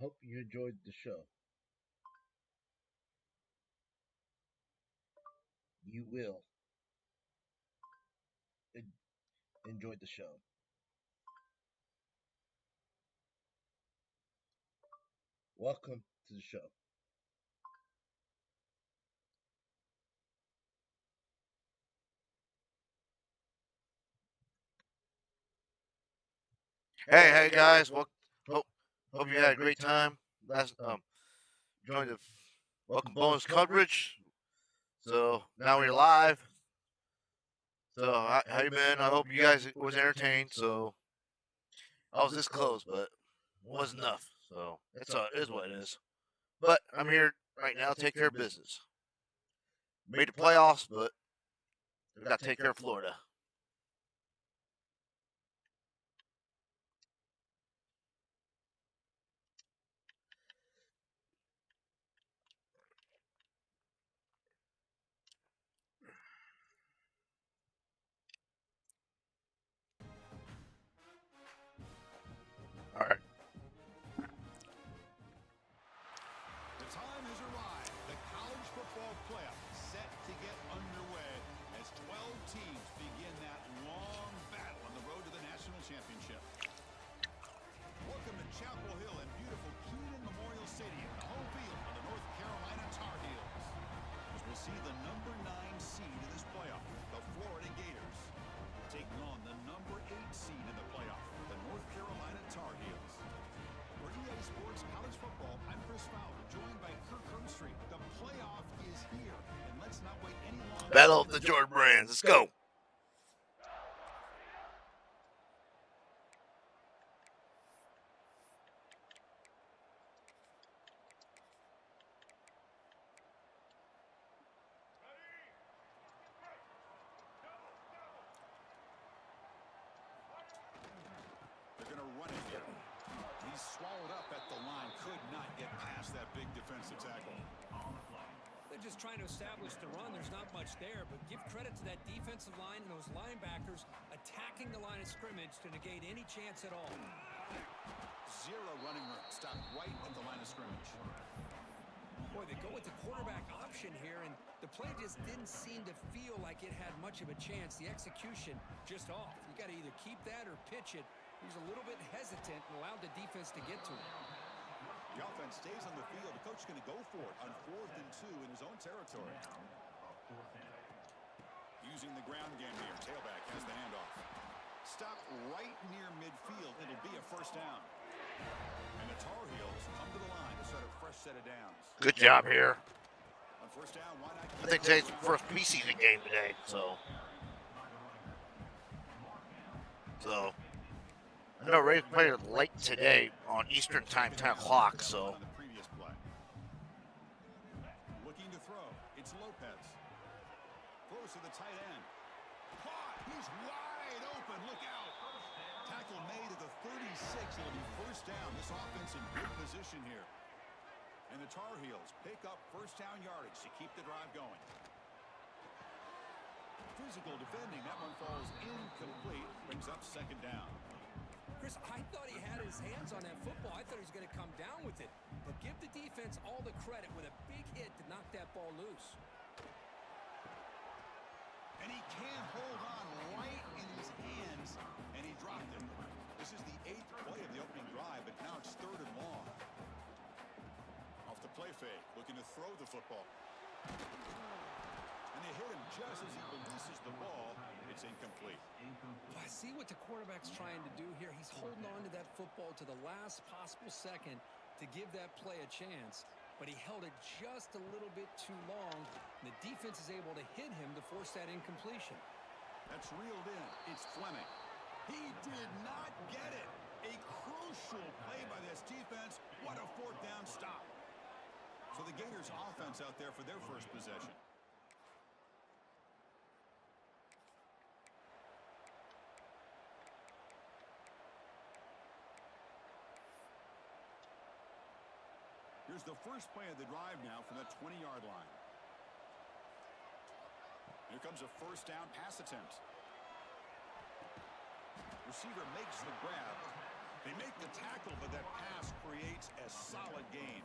Hope you enjoyed the show. You will enjoy the show. Welcome to the show. Hey guys. Well, hope hope you had a great time. Last joined the welcome bonus coverage. So now we're live. So how you been? I hope you guys was entertained. So I was this close, but wasn't enough. So it is what it is. But I'm here right now to take care of business. Made the playoffs, but we got to take care of Florida. All right. The time has arrived. The college football playoff is set to get underway as 12 teams begin that long battle on the road to the national championship. Welcome to Chapel Hill and beautiful Kenan Memorial Stadium, the home field of the North Carolina Tar Heels. As we'll see the number 9 seed in this playoff, the Florida Gators, taking on the number 8 seed in the playoff, the North Carolina Tar Heels. For EA Sports College Football, I'm Chris Fowler, joined by Kirk Herbstreit. The playoff is here, and let's not wait any longer. Battle of the Jordan Brands. Let's go. They're going to run it here. He's swallowed up at the line. Could not get past that big defensive tackle. They're just trying to establish the run. There's not much there, but give credit to that defensive line and those linebackers attacking the line of scrimmage to negate any chance at all. Zero running room. Stopped right at the line of scrimmage. Boy, they go with the quarterback option here, and the play just didn't seem to feel like it had much of a chance. The execution just off. You got to either keep that or pitch it. He's a little bit hesitant and allowed the defense to get to him. The offense stays on the field. The coach is going to go for it on 4th and 2 in his own territory. Using the ground game here. Tailback has the handoff. Stopped right near midfield. It'll be a first down. And the Tar Heels come to the line to start a fresh set of downs. Good job here. On first down, why not? I think today's the first preseason game today. So I know Rays played late today on Eastern Time, 10 o'clock. So On the previous play. Looking to throw. It's Lopez. Throws to the tight end. Caught. He's wide open. Look out. Tackle made at the 36. It'll be first down. This offense in good position here. And the Tar Heels pick up first down yardage to keep the drive going. Physical defending. That one falls incomplete. Brings up second down. Chris, I thought he had his hands on that football. I thought he was going to come down with it. But give the defense all the credit with a big hit to knock that ball loose. And he can't hold on right in his hands, and he dropped it. This is the 8th play of the opening drive, but now it's 3rd and long. Off the play fake, looking to throw the football. And they hit him just as he releases the ball. It's incomplete. I see what the quarterback's trying to do here. He's holding on to that football to the last possible second to give that play a chance. But he held it just a little bit too long. And the defense is able to hit him to force that incompletion. That's reeled in. It's Fleming. He did not get it. A crucial play by this defense. What a 4th down stop. So the Gators offense out there for their first possession. Here's the first play of the drive now from the 20-yard line. Here comes a first down pass attempt. Receiver makes the grab. They make the tackle, but that pass creates a solid gain.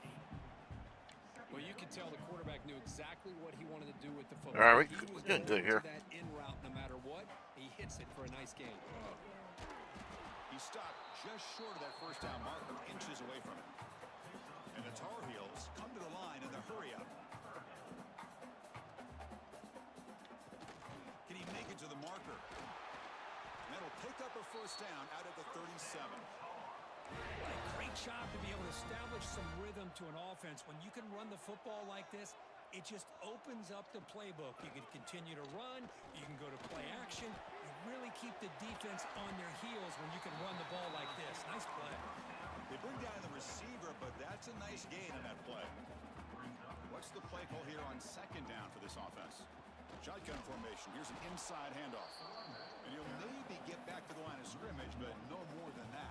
Well, you could tell the quarterback knew exactly what he wanted to do with the football. All right, He was we're doing going good here. to that in route no matter what. He hits it for a nice gain. He stopped just short of that first down marker, inches away from it. And the Tar Heels come to the line in the hurry-up. Can he make it to the marker? And that'll pick up a first down out of the 37. What a great job to be able to establish some rhythm to an offense. When you can run the football like this, it just opens up the playbook. You can continue to run. You can go to play action. You really keep the defense on their heels when you can run the ball like this. Nice play. They bring down the receiver, but that's a nice gain on that play. What's the play call here on second down for this offense? Shotgun formation. Here's an inside handoff. And he'll maybe get back to the line of scrimmage, but no more than that.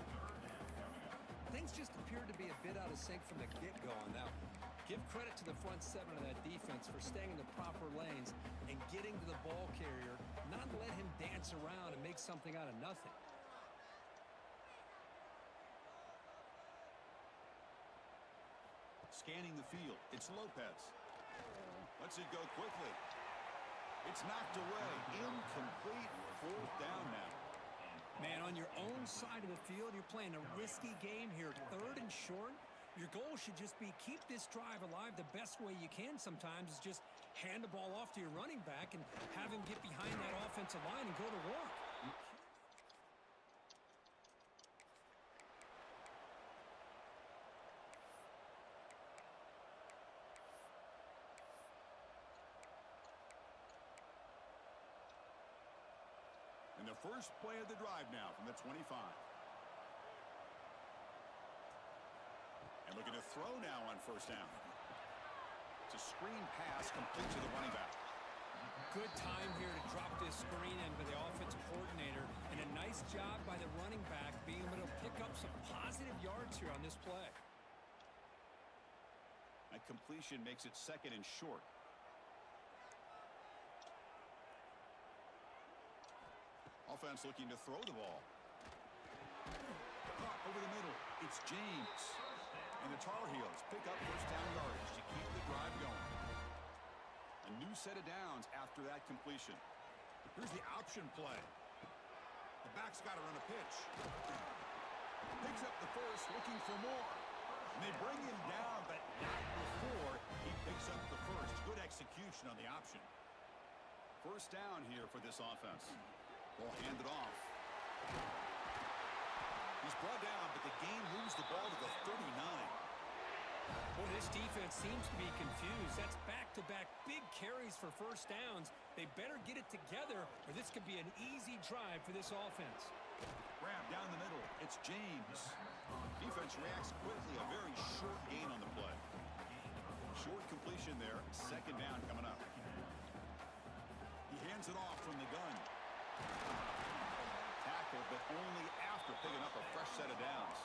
Things just appeared to be a bit out of sync from the get-go on that one. Give credit to the front seven of that defense for staying in the proper lanes and getting to the ball carrier, not let him dance around and make something out of nothing. Scanning the field. It's Lopez. Lets it go quickly. It's knocked away. Incomplete. Fourth down now. Man, on your own side of the field, you're playing a risky game here. Third and short. Your goal should just be keep this drive alive the best way you can sometimes is just hand the ball off to your running back and have him get behind that offensive line and go to work. And the first play of the drive now from the 25. And looking to throw now on first down. It's a screen pass complete to the running back. Good time here to drop this screen in by the offensive coordinator, and a nice job by the running back being able to pick up some positive yards here on this play. That completion makes it second and short. Offense looking to throw the ball. Caught over the middle. It's James. And the Tar Heels pick up first down yardage to keep the drive going. A new set of downs after that completion. Here's the option play. The back's got to run a pitch. Picks up the first, looking for more. And they bring him down, but not before he picks up the first. Good execution on the option. First down here for this offense. Ball handed off. He's brought down, but the game moves the ball to the 39. Boy, this defense seems to be confused. That's back-to-back big carries for first downs. They better get it together, or this could be an easy drive for this offense. Grab down the middle. It's James. Defense reacts quickly. A very short gain on the play. Short completion there. Second down coming up. He hands it off from the gun. Tackle, but only after picking up a fresh set of downs.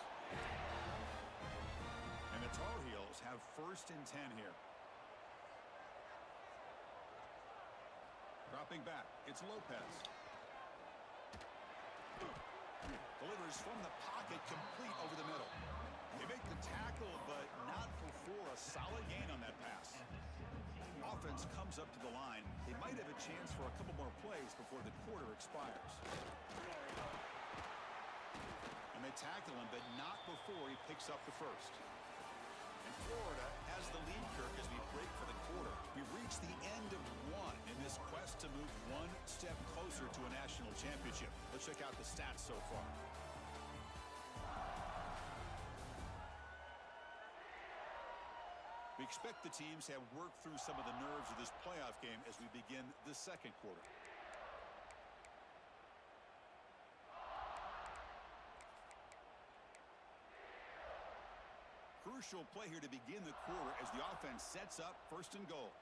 And the Tar Heels have first and 10 here. Dropping back, it's Lopez. Delivers from the pocket, complete over the middle. They make the tackle, but not before a solid gain on that pass. Offense comes up to the line. They might have a chance for a couple more plays before the quarter expires. And they tackle him, but not before he picks up the first. And Florida has the lead, Kirk, as we break for the quarter. We've reached the end of one in this quest to move one step closer to a national championship. Let's check out the stats so far. We expect the teams to have worked through some of the nerves of this playoff game as we begin the second quarter. Crucial play here to begin the quarter as the offense sets up first and goal.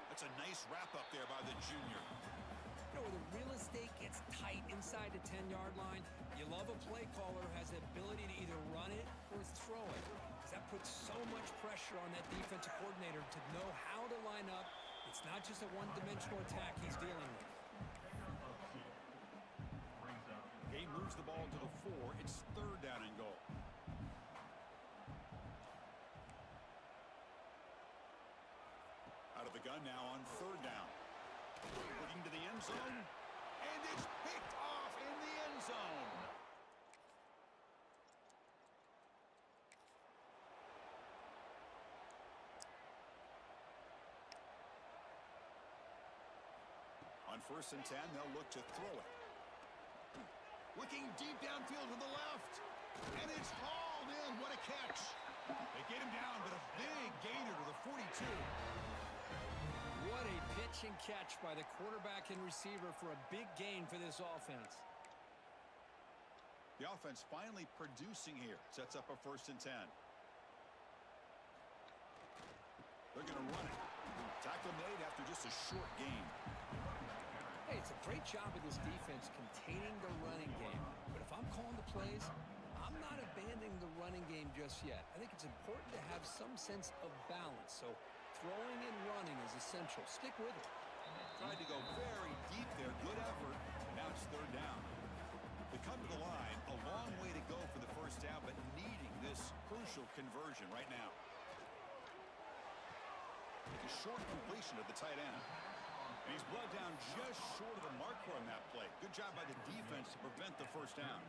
That's a nice wrap up there by the junior. You know, where the real estate gets tight inside the 10-yard line, you love a play caller who has the ability to either run it or throw it. Because that puts so much pressure on that defensive coordinator to know how to line up It's not just a one-dimensional attack he's dealing with. Game moves the ball to the 4. It's 3rd down and goal. Out of the gun now on 3rd down. Looking to the end zone. And it's picked off in the end zone. On 1st and 10, they'll look to throw it. Looking deep downfield to the left. And it's hauled in. What a catch. They get him down, but a big gainer to the 42. What a pitch and catch by the quarterback and receiver for a big gain for this offense. The offense finally producing here. Sets up a 1st and 10. They're going to run it. Tackle made after just a short gain. Hey, it's a great job of this defense containing the running game. But if I'm calling the plays, I'm not abandoning the running game just yet. I think it's important to have some sense of balance. So throwing and running is essential. Stick with it. Tried to go very deep there. Good effort. Now it's 3rd down. They come to the line. A long way to go for the 1st down, but needing this crucial conversion right now. A short completion of the tight end. And he's brought down just short of the marker on that play. Good job by the defense to prevent the 1st down.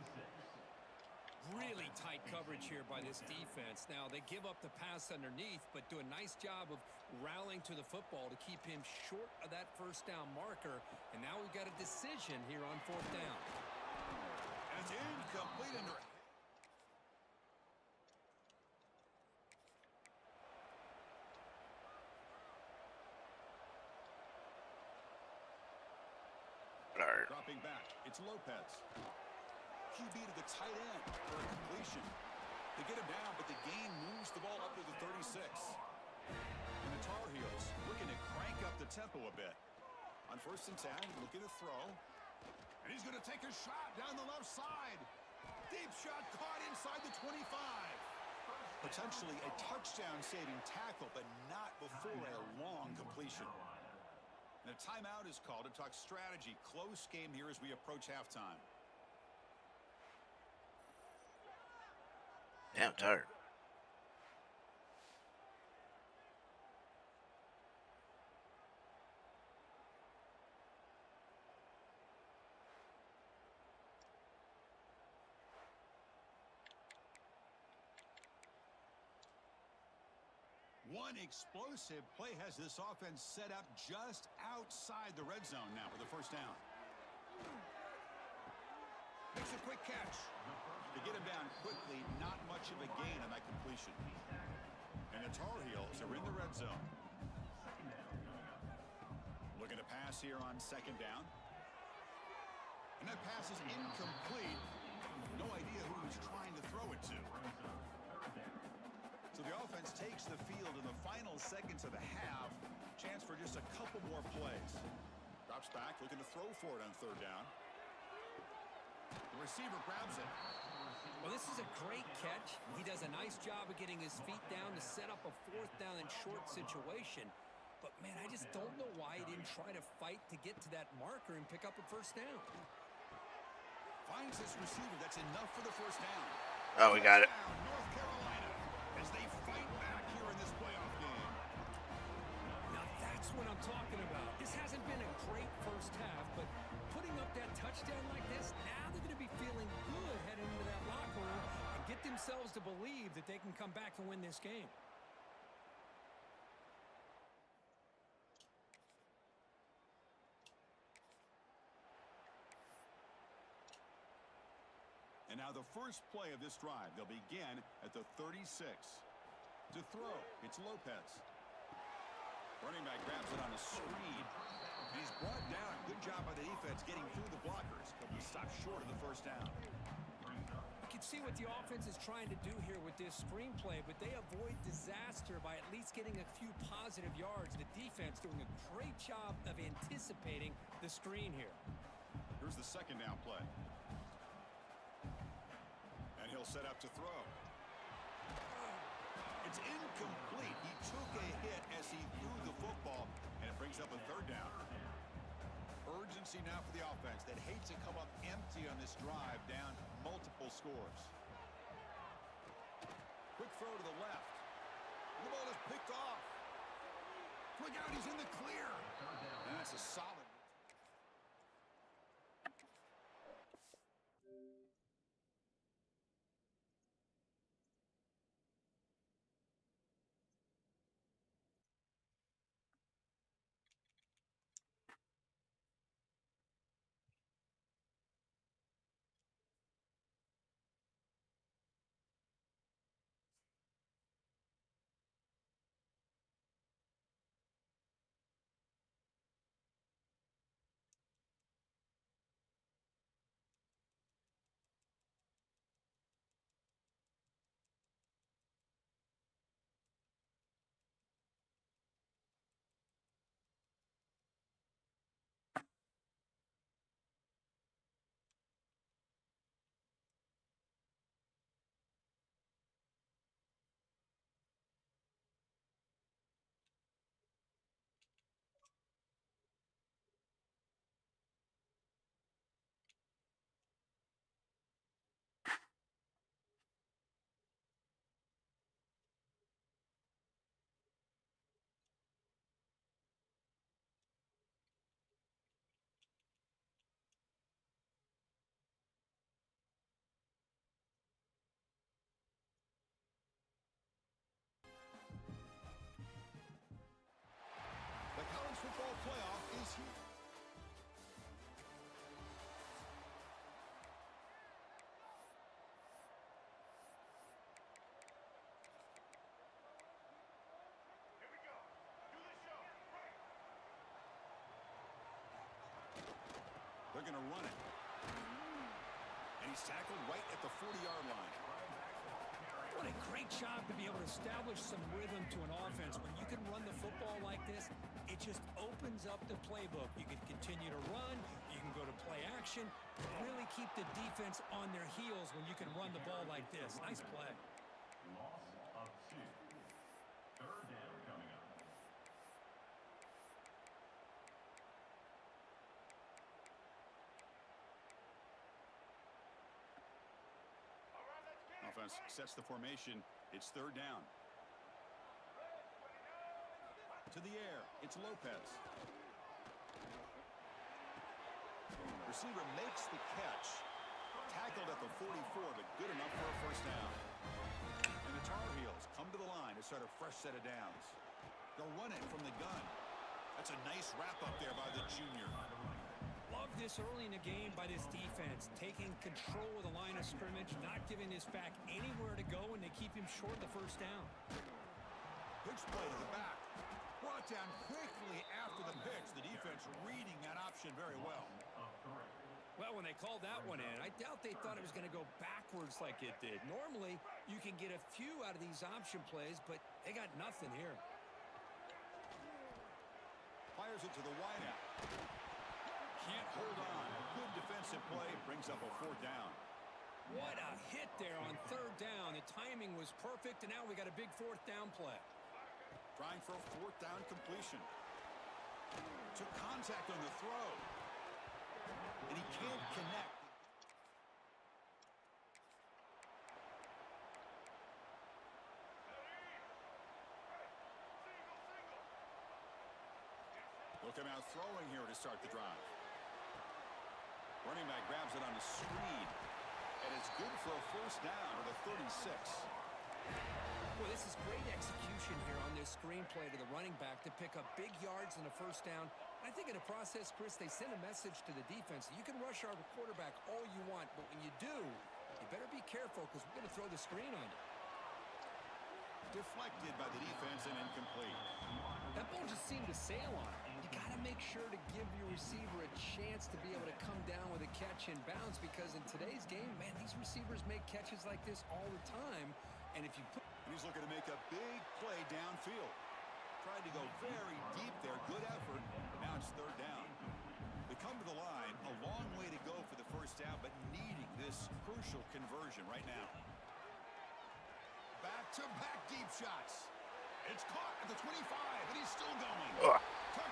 Really tight coverage here by this defense. Now, they give up the pass underneath, but do a nice job of rallying to the football to keep him short of that 1st down marker. And now we've got a decision here on 4th down. And it's incomplete under. Dropping back, it's Lopez. QB to the tight end for a completion. They get him down, but the gain moves the ball up to the 36. And the Tar Heels looking to crank up the tempo a bit. On 1st and 10, looking to throw. And he's going to take a shot down the left side. Deep shot caught inside the 25. Potentially a touchdown-saving tackle, but not before a long completion. And a timeout is called to talk strategy. Close game here as we approach halftime. Damn tired. One explosive play has this offense set up just outside the red zone now with the 1st down. Makes a quick catch. To get him down quickly, not much of a gain on that completion. And the Tar Heels are in the red zone. Looking to pass here on 2nd down. And that pass is incomplete. No idea who he's trying to throw it to. So the offense takes the field in the final seconds of the half. Chance for just a couple more plays. Drops back, looking to throw for it on 3rd down. The receiver grabs it. Well, this is a great catch. He does a nice job of getting his feet down to set up a 4th down and short situation. But, man, I just don't know why he didn't try to fight to get to that marker and pick up a 1st down. Finds this receiver. That's enough for the 1st down. Oh, we got it. North Carolina as they fight back here in this playoff game. Now, that's what I'm talking about. This hasn't been a great 1st half, but putting up that touchdown like this, now they're going to be feeling good heading into that locker room and get themselves to believe that they can come back and win this game. And now the first play of this drive. They'll begin at the 36. To throw, it's Lopez. Running back grabs it on a screen. And he's brought down. Good job by the defense getting through the blockers. But he stopped short of the 1st down. You can see what the offense is trying to do here with this screenplay, but they avoid disaster by at least getting a few positive yards. The defense doing a great job of anticipating the screen here. Here's the 2nd down play. And he'll set up to throw. It's incomplete. He took a hit as he threw the football, and it brings up a third down. Urgency now for the offense that hates to come up empty on this drive, down multiple scores. Quick throw to the left. The ball is picked off. Quick out, he's in the clear. And that's a solid. The college football playoff is here. They're going to run it. And he's tackled right at the 40-yard line. What a great job to be able to establish some rhythm to an offense. When you can run the football like this, it just opens up the playbook. You can continue to run. You can go to play action. Really keep the defense on their heels when you can run the ball like this. Nice play. Loss of 2. Third down coming up. Offense sets the formation. It's third down. To the air. It's Lopez. Receiver makes the catch. Tackled at the 44, but good enough for a first down. And the Tar Heels come to the line to start a fresh set of downs. They'll run it from the gun. That's a nice wrap up there by the junior. Love this early in the game by this defense, taking control of the line of scrimmage, not giving this back anywhere to go, and they keep him short of the first down. Pitch play to the back. Brought down quickly after the pitch. The defense reading that option very well. Well, when they called that one in, I doubt they thought it was going to go backwards like it did. Normally, you can get a few out of these option plays, but they got nothing here. Fires it to the wideout. Can't hold on. Good defensive play. Brings up a fourth down. What a hit there on third down. The timing was perfect, and now we got a big fourth down play. Trying for a fourth down completion. Took contact on the throw. And he can't connect. Look him out throwing here to start the drive. Running back grabs it on a screen. And it's good for a first down at the 36. Well, this is great execution here on this screenplay to the running back to pick up big yards in the first down. I think in the process, Chris, they send a message to the defense. You can rush our quarterback all you want, but when you do, you better be careful because we're going to throw the screen on you. Deflected by the defense and incomplete. That ball just seemed to sail on it. You got to make sure to give your receiver a chance to be able to come down with a catch in bounds because in today's game, man, these receivers make catches like this all the time. And if you put... And he's looking to make a big play downfield. Tried to go very deep there. Good effort. Now it's third down. They come to the line. A long way to go for the first down, but needing this crucial conversion right now. Back-to-back deep shots. It's caught at the 25, and he's still going. All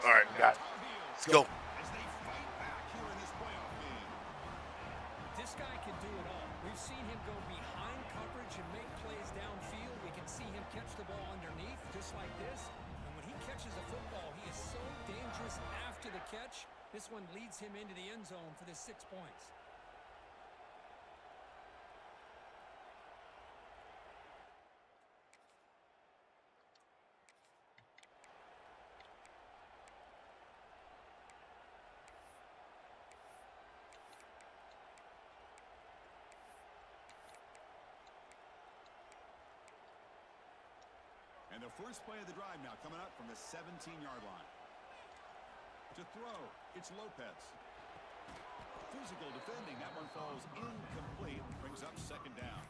right, got it. Let's go. As they fight back here in this playoff game. This guy can do it all. We've seen him go behind coverage and make plays downfield. We can see him catch the ball underneath just like this. And when he catches a football, he is so dangerous after the catch. This one leads him into the end zone for the 6 points. And the first play of the drive now coming up from the 17-yard line. To throw, it's Lopez. Physical defending, that one falls incomplete, brings up second down.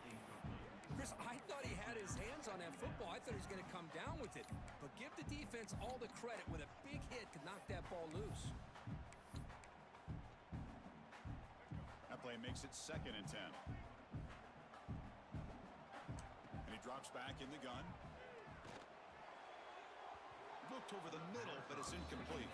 Chris, I thought he had his hands on that football. I thought he was going to come down with it. But give the defense all the credit with a big hit to knock that ball loose. That play makes it 2nd and 10. And he drops back in the gun. Looked over the middle, but it's incomplete.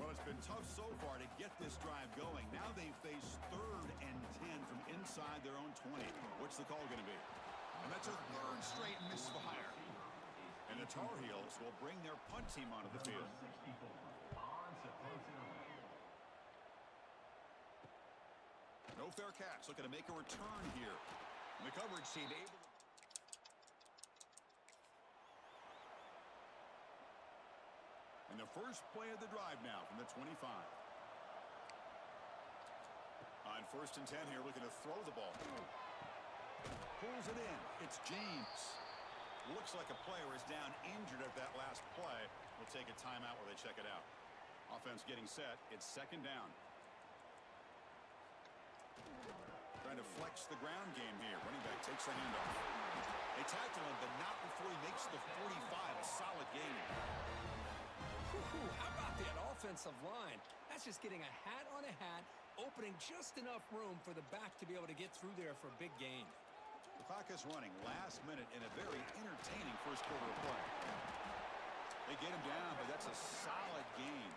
Well, it's been tough so far to get this drive going. Now they face 3rd and 10 from inside their own 20. What's the call going to be? And that's a 3rd straight misfire. And the Tar Heels will bring their punt team onto the field. No fair catch. Looking to make a return here. And the coverage team able to... And the first play of the drive now from the 25. On 1st and 10 here, looking to throw the ball. Pulls it in. It's James. Looks like a player is down injured at that last play. We'll take a timeout while they check it out. Offense getting set. It's 2nd down. Trying to flex the ground game here. Running back takes the handoff. They tackle him, but not before he makes the 45. A solid gain. How about that offensive line? That's just getting a hat on a hat, opening just enough room for the back to be able to get through there for a big gain. The clock is running last minute in a very entertaining first quarter of play. They get him down, but that's a solid gain.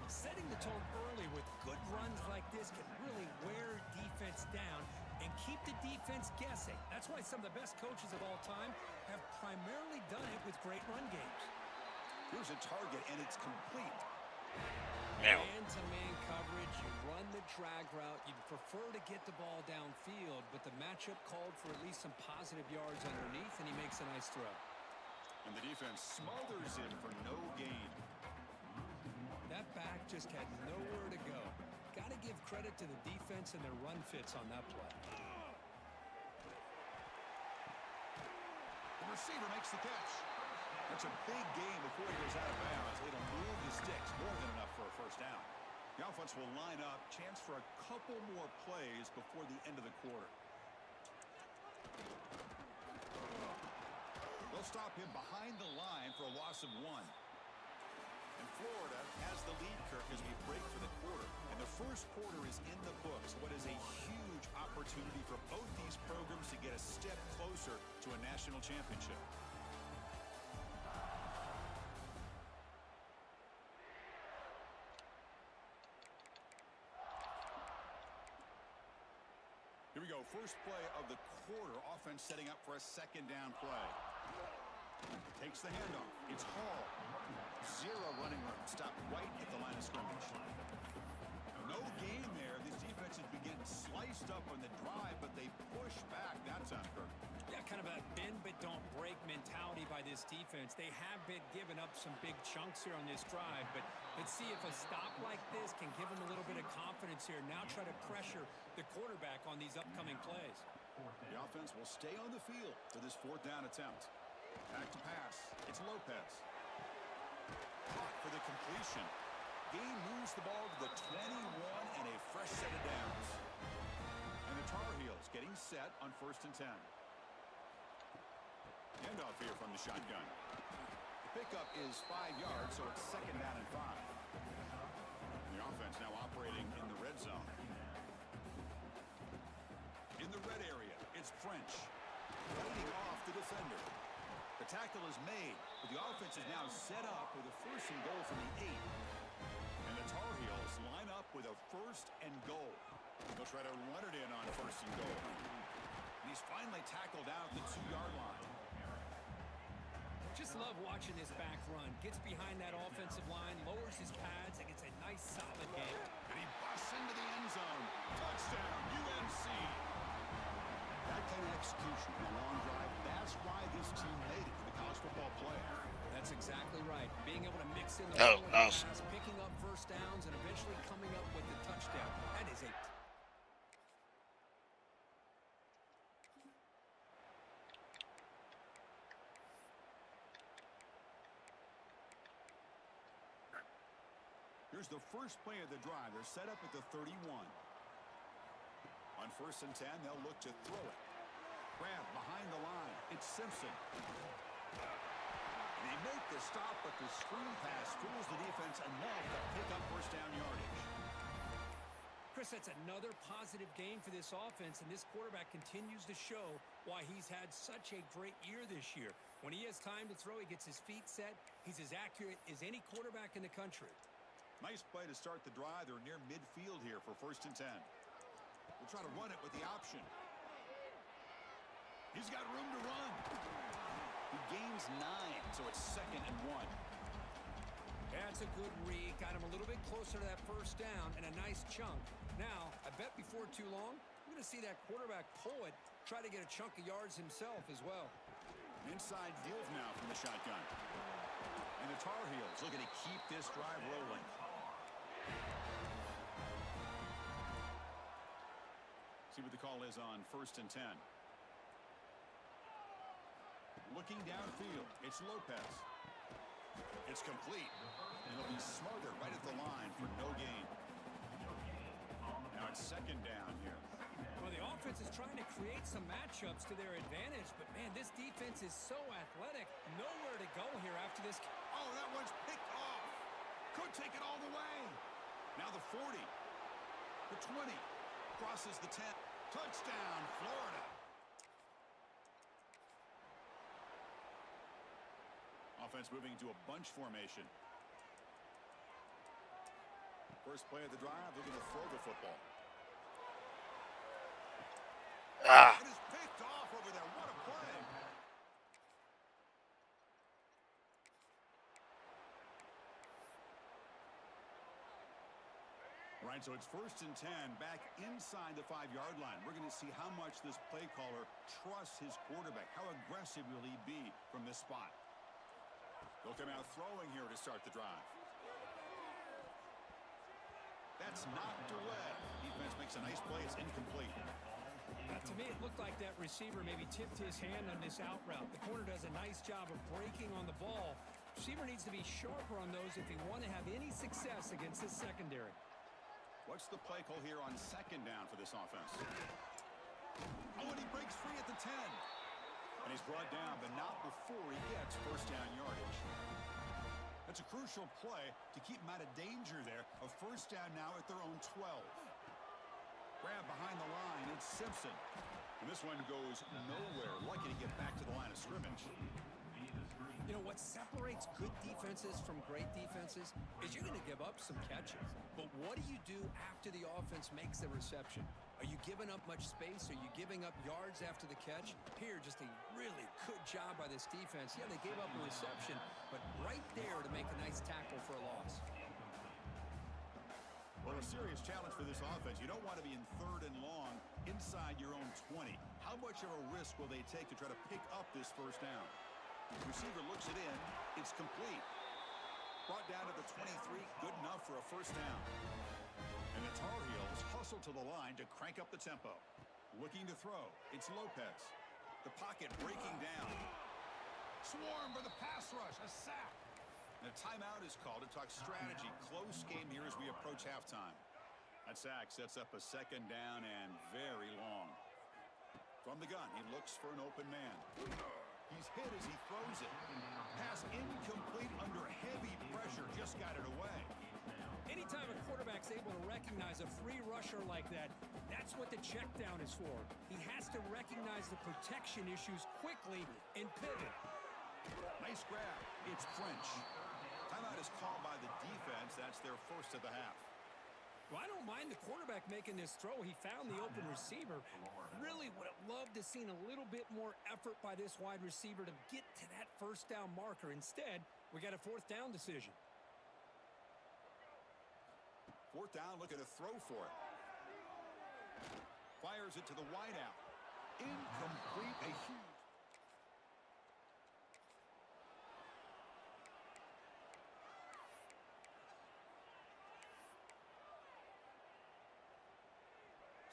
Setting the tone early with good runs like this can really wear defense down and keep the defense guessing. That's why some of the best coaches of all time have primarily done it with great run games. Here's a target, and it's complete. Man-to-man coverage, you run the drag route. You'd prefer to get the ball downfield, but the matchup called for at least some positive yards underneath, and he makes a nice throw. And the defense smothers him for no gain. That back just had nowhere to go. Got to give credit to the defense and their run fits on that play. The receiver makes the catch. That's a big gain before he goes out of bounds. It'll move the sticks, more than enough for a first down. The offense will line up. Chance for a couple more plays before the end of the quarter. They'll stop him behind the line for a loss of 1. And Florida has the lead, Kirk, as we break for the quarter. And the first quarter is in the books. What is a huge opportunity for both these programs to get a step closer to a national championship. Here we go. First play of the quarter. Offense setting up for a 2nd down play. Takes the handoff. It's Hall. 0 running room. Stopped right at the line of scrimmage. No gain there. This defense has been getting sliced up on the drive, but they push back. That's on Kirk. Yeah, kind of a bend but don't break mentality by this defense. They have been giving up some big chunks here on this drive, but let's see if a stop like this can give them a little bit of confidence here. Now try to pressure the quarterback on these upcoming plays. The offense will stay on the field for this 4th down attempt. Back to pass. It's Lopez. Caught for the completion. Gain moves the ball to the 21 and a fresh set of downs. And the Tar Heels getting set on 1st and 10. Handoff here from the shotgun. The pickup is 5 yards, so it's 2nd down and 5. And the offense now operating in the red It's French. Fighting off the defender. The tackle is made, but the offense is now set up with a 1st and goal from the 8. And the Tar Heels line up with a 1st and goal. They'll try to run it in on 1st and goal. And he's finally tackled out at the 2-yard line. Just love watching this back run. Gets behind that offensive line, lowers his pads, and gets a nice solid hit. And he busts into the end zone. Touchdown, UNC. That kind of execution on a long drive, that's why this team made it to the college football playoff. That's exactly right. Being able to mix in the Oh, run with the nice. pass, picking up 1st downs, and eventually coming up with the touchdown. That is a Here's the first play of the drive. They're set up at the 31. On 1st and 10, they'll look to throw it. Grab behind the line. It's Simpson. They make the stop, but the screen pass fools the defense enough to pick up 1st down yardage. Chris, that's another positive game for this offense, and this quarterback continues to show why he's had such a great year this year. When he has time to throw, he gets his feet set. He's as accurate as any quarterback in the country. Nice play to start the drive. They're near midfield here for 1st and 10. We'll try to run it with the option. He's got room to run. He gains 9, so it's 2nd and 1. That's a good read. Got him a little bit closer to that 1st down and a nice chunk. Now, I bet before too long, we're going to see that quarterback pull it, try to get a chunk of yards himself as well. Inside deals now from the shotgun. And the Tar Heels looking to keep this drive rolling. See what the call is on 1st and 10. Looking downfield, it's Lopez. It's complete. And it'll be Smothered right at the line for no gain. Now it's 2nd down here. Well, the offense is trying to create some matchups to their advantage, but man, this defense is so athletic. Nowhere to go here after this. Oh, that one's picked off. Could take it all the way. Now the 40. The 20. Crosses the 10. Touchdown, Florida. Offense moving to a bunch formation. First play of the drive, they're going to throw the football. Ah. It is picked off over there. What a play. All right, so it's 1st and 10 back inside the 5-yard line. We're going to see how much this play caller trusts his quarterback. How aggressive will he be from this spot? They'll come out throwing here to start the drive. That's knocked away. Defense makes a nice play. It's incomplete. To me, it looked like that receiver maybe tipped his hand on this out route. The corner does a nice job of breaking on the ball. Receiver needs to be sharper on those if he want to have any success against this secondary. What's the play call here on 2nd down for this offense? Oh, and he breaks free at the 10. And he's brought down, but not before he gets 1st down yardage. That's a crucial play to keep him out of danger there. A 1st down now at their own 12. Grab behind the line, it's Simpson. And this one goes nowhere. Lucky to get back to the line of scrimmage. You know, what separates good defenses from great defenses is you're going to give up some catches. But what do you do after the offense makes the reception? Are you giving up much space? Are you giving up yards after the catch? Here, just a really good job by this defense. Yeah, they gave up a reception, but right there to make a nice tackle for a loss. Well, a serious challenge for this offense. You don't want to be in 3rd and long inside your own 20. How much of a risk will they take to try to pick up this 1st down? Receiver looks it in. It's complete. Brought down to the 23. Good enough for a 1st down. And the Tar Heels hustle to the line to crank up the tempo. Looking to throw. It's Lopez. The pocket breaking down. Swarm for the pass rush. A sack. And a timeout is called to talk strategy. Close game here as we approach halftime. That sack sets up a 2nd down and very long. From the gun, he looks for an open man. He's hit as he throws it. Pass incomplete under heavy pressure. Just got it away. Anytime a quarterback's able to recognize a free rusher like that, That's what the check down is for. He has to recognize the protection issues quickly and pivot. Nice grab. It's French. Timeout is called by the defense. That's their first of the half. Well, I don't mind the quarterback making this throw. He found the open receiver. Really would have loved to seen a little bit more effort by this wide receiver to get to that first down marker. Instead, we got a fourth down decision. Fourth down, looking to throw for it. Fires it to the wideout. Incomplete. A huge...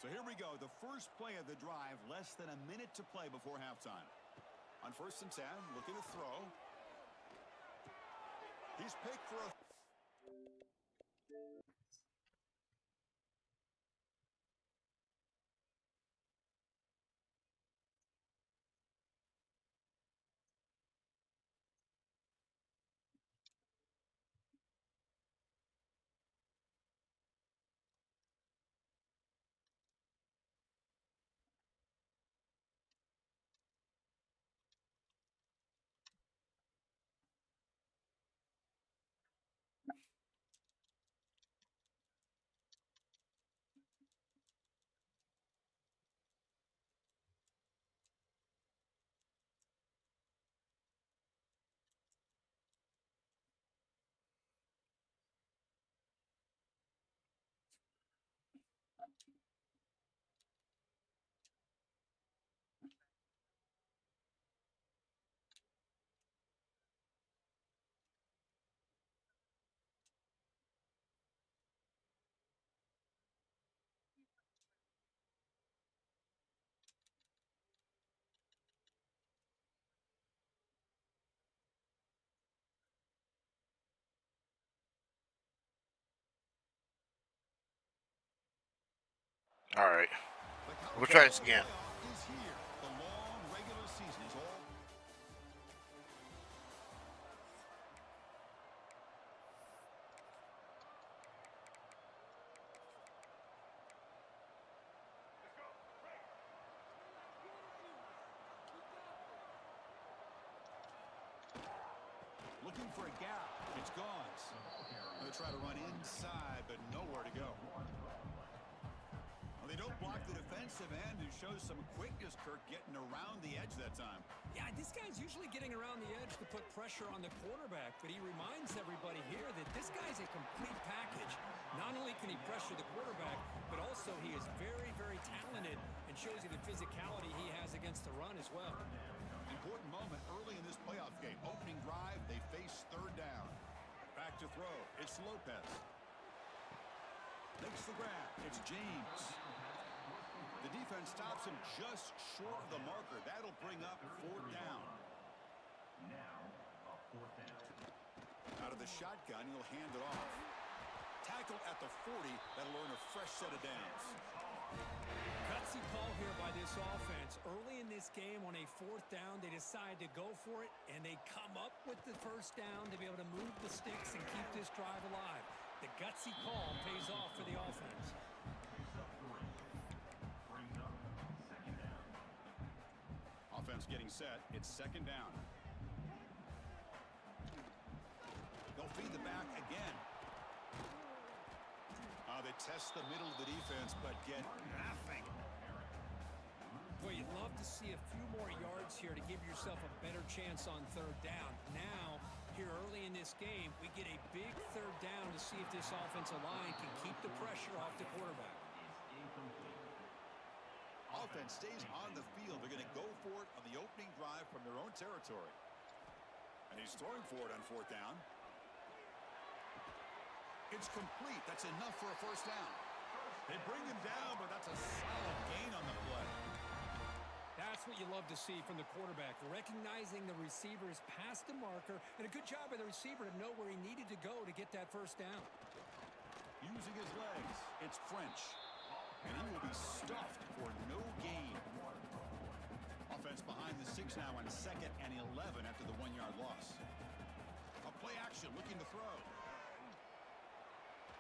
So here we go, the first play of the drive, less than a minute to play before halftime. On 1st and 10, looking to throw. He's picked for a... All right. We'll try this again. Is here. The long regular season is all... Looking for a gap. It's gone. They try to run inside, but nowhere to go. Well, they don't block the defensive end, who shows some quickness, Kirk, getting around the edge that time. Yeah, this guy's usually getting around the edge to put pressure on the quarterback, but he reminds everybody here that this guy's a complete package. Not only can he pressure the quarterback, but also he is very, very talented and shows you the physicality he has against the run as well. Important moment early in this playoff game. Opening drive, they face 3rd down. Back to throw. It's Lopez. Makes the grab. It's James. The defense stops him just short of the marker. That'll bring up 4th down. Now, a 4th down. Out of the shotgun, he'll hand it off. Tackle at the 40. That'll earn a fresh set of downs. Gutsy call here by this offense. Early in this game on a 4th down, they decide to go for it, and they come up with the first down to be able to move the sticks and keep this drive alive. The gutsy call pays off for the offense. Brings up 2nd down. Offense getting set. It's 2nd down. They'll feed the back again. They test the middle of the defense, but get nothing. Boy, you'd love to see a few more yards here to give yourself a better chance on 3rd down. Now, here early in this game, we get a big 3rd down to see if this offensive line can keep the pressure off the quarterback. Offense stays on the field. They're going to go for it on the opening drive from their own territory. And he's throwing for it on 4th down. It's complete. That's enough for a first down. They bring him down, but that's a solid gain on the play. That's what you love to see from the quarterback, recognizing the receiver's past the marker, and a good job by the receiver to know where he needed to go to get that first down. Using his legs, it's French. And he will be stuffed for no gain. Offense behind the 6 now on 2nd and 11 after the 1-yard loss. A play action looking to throw.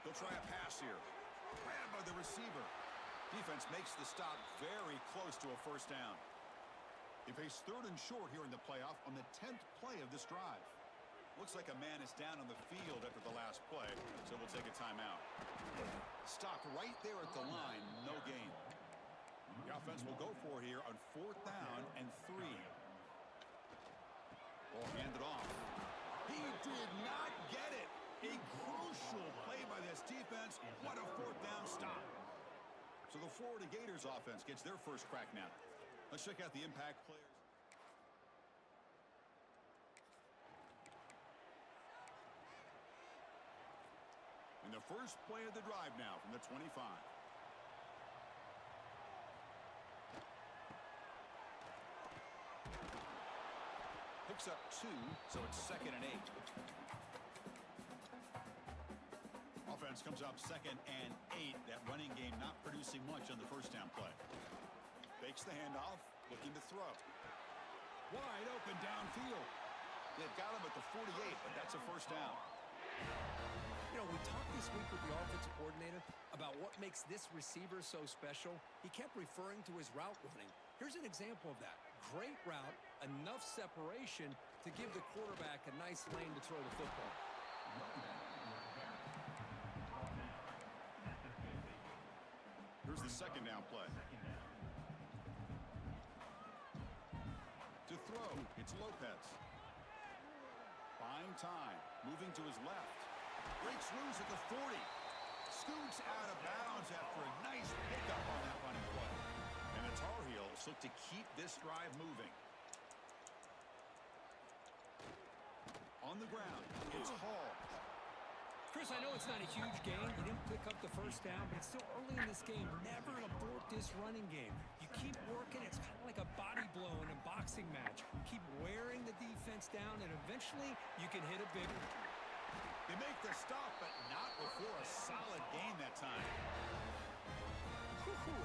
They'll try a pass here. Grabbed by the receiver. Defense makes the stop very close to a first down. They face 3rd and short here in the playoff on the 10th play of this drive. Looks like a man is down on the field after the last play, so we'll take a timeout. Stop right there at the line, no gain. The offense will go for it here on 4th down and 3. Ball handed off. He did not get it. A crucial play by this defense. What a 4th down stop. So the Florida Gators offense gets their first crack now. Let's check out the impact players. In the first play of the drive now from the 25. Picks up 2, so it's 2nd and 8. Offense comes up 2nd and 8. That running game not producing much on the first down play. Fakes the handoff, looking to throw. Wide open downfield. They've got him at the 48, but that's a first down. You know, we talked this week with the offensive coordinator about what makes this receiver so special. He kept referring to his route running. Here's an example of that. Great route, enough separation to give the quarterback a nice lane to throw the football. Here's the 2nd down play. To throw, it's Lopez. Buying time, moving to his left. Breaks loose at the 40. Scoots out of bounds after a nice pickup on that running play. And the Tar Heels look to keep this drive moving. On the ground, it's Hall. Chris, I know it's not a huge gain. You didn't pick up the first down, but it's still early in this game. Never abort this running game. You keep working. It's kind of like a body blow in a boxing match. Keep wearing the defense down, and eventually you can hit a big one. They make the stop, but not before a solid gain that time.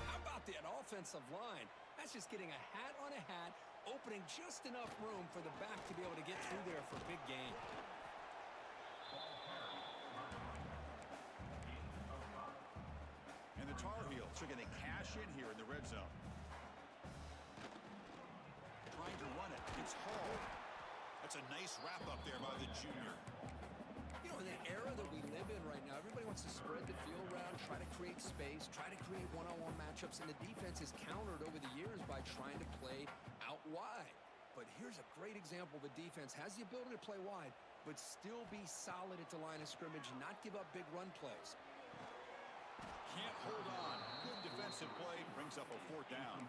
How about that offensive line? That's just getting a hat on a hat, opening just enough room for the back to be able to get through there for a big gain. And the Tar Heels are going to cash in here in the red zone. Trying to run it. It's Hall. That's a nice wrap up there by the junior. You know, in the era that we live in right now, everybody wants to spread the field around, try to create space, try to create one-on-one matchups, and the defense is countered over the years by trying to play out wide. But here's a great example of a defense has the ability to play wide, but still be solid at the line of scrimmage and not give up big run plays. Can't hold on. Good defensive play. Brings up a 4th down.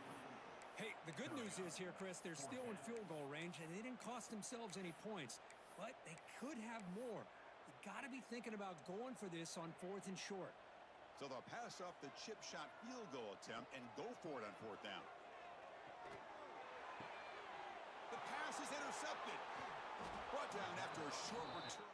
Hey, the good news is here, Chris, they're still in field goal range, and they didn't cost themselves any points. But they could have more. You got to be thinking about going for this on 4th and short. So they'll pass up the chip shot field goal attempt and go for it on 4th down. The pass is intercepted. Brought down after a short return.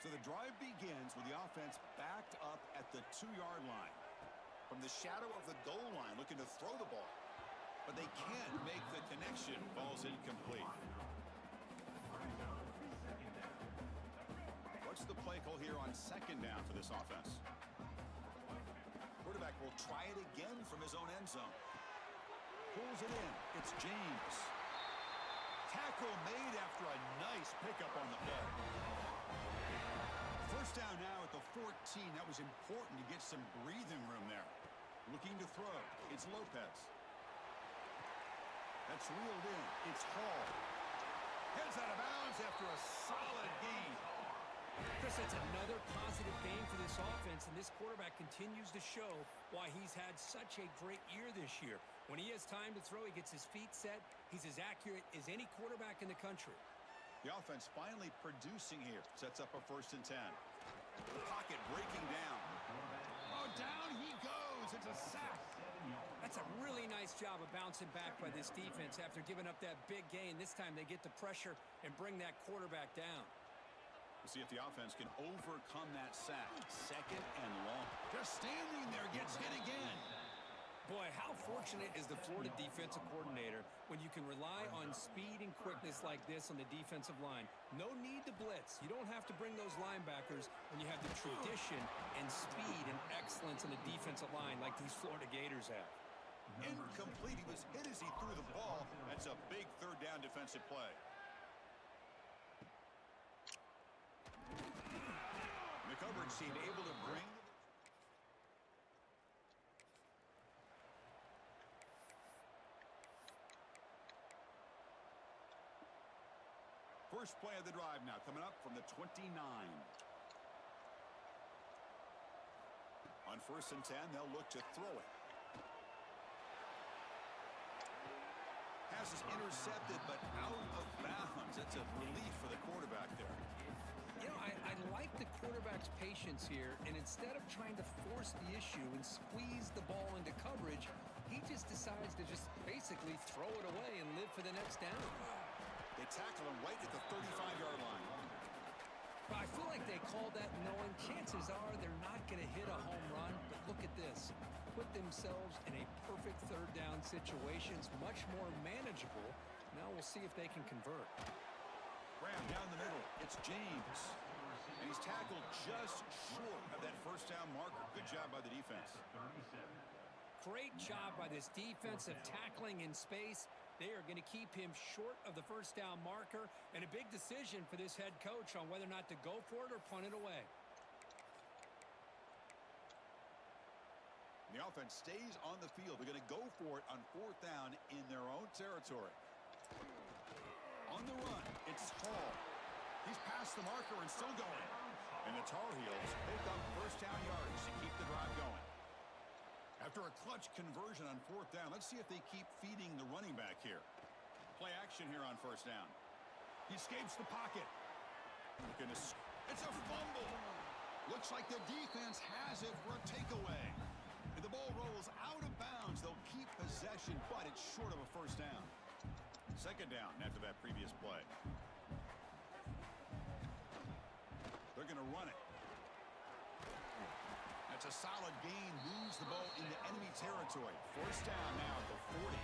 So the drive begins with the offense backed up at the 2-yard line. From the shadow of the goal line, looking to throw the ball. But they can't make the connection. Ball's incomplete. What's the play call here on 2nd down for this offense? Quarterback will try it again from his own end zone. Pulls it in. It's James. Tackle made after a nice pickup on the play. First down now at the 14. That was important to get some breathing room there. Looking to throw. It's Lopez. That's reeled in. It's Hall. Heads out of bounds after a solid gain. Chris, that's another positive game for this offense, and this quarterback continues to show why he's had such a great year this year. When he has time to throw, he gets his feet set. He's as accurate as any quarterback in the country. The offense finally producing here. Sets up a 1st and 10. Pocket breaking down. Oh, down he goes. It's a sack. That's a really nice job of bouncing back by this defense after giving up that big gain. This time they get the pressure and bring that quarterback down. We'll see if the offense can overcome that sack. 2nd and long. Just standing there, gets hit again. Boy, how fortunate is the Florida defensive coordinator when you can rely on speed and quickness like this on the defensive line. No need to blitz. You don't have to bring those linebackers when you have the tradition and speed and excellence on the defensive line like these Florida Gators have. Incomplete. He was hit as he threw the ball. That's a big third down defensive play. The coverage team able to bring... First play of the drive now coming up from the 29. On 1st and 10, they'll look to throw it. Pass is intercepted, but out of bounds. That's a relief for the quarterback there. You know, I like the quarterback's patience here, and instead of trying to force the issue and squeeze the ball into coverage, he just decides to just basically throw it away and live for the next down. They tackle him right at the 35-yard line. But I feel like they called that knowing chances are they're not going to hit a home run, but look at this. Put themselves in a perfect third down situation. It's much more manageable. Now we'll see if they can convert. Graham down the middle. It's James. And he's tackled just short of that first down marker. Good job by the defense. Great job by this defensive tackling in space. They are going to keep him short of the first down marker, and a big decision for this head coach on whether or not to go for it or punt it away. The offense stays on the field. They're going to go for it on 4th down in their own territory. On the run, it's Hall. He's past the marker and still going. And the Tar Heels pick up first down yards to keep the drive going. After a clutch conversion on 4th down, let's see if they keep feeding the running back here. Play action here on 1st down. He escapes the pocket. Goodness, it's a fumble. Looks like the defense has it for a takeaway. And the ball rolls out of bounds. They'll keep possession, but it's short of a first down. 2nd down after that previous play. They're going to run it. That's a solid gain. Moves the ball into enemy territory. 1st down now at the 40.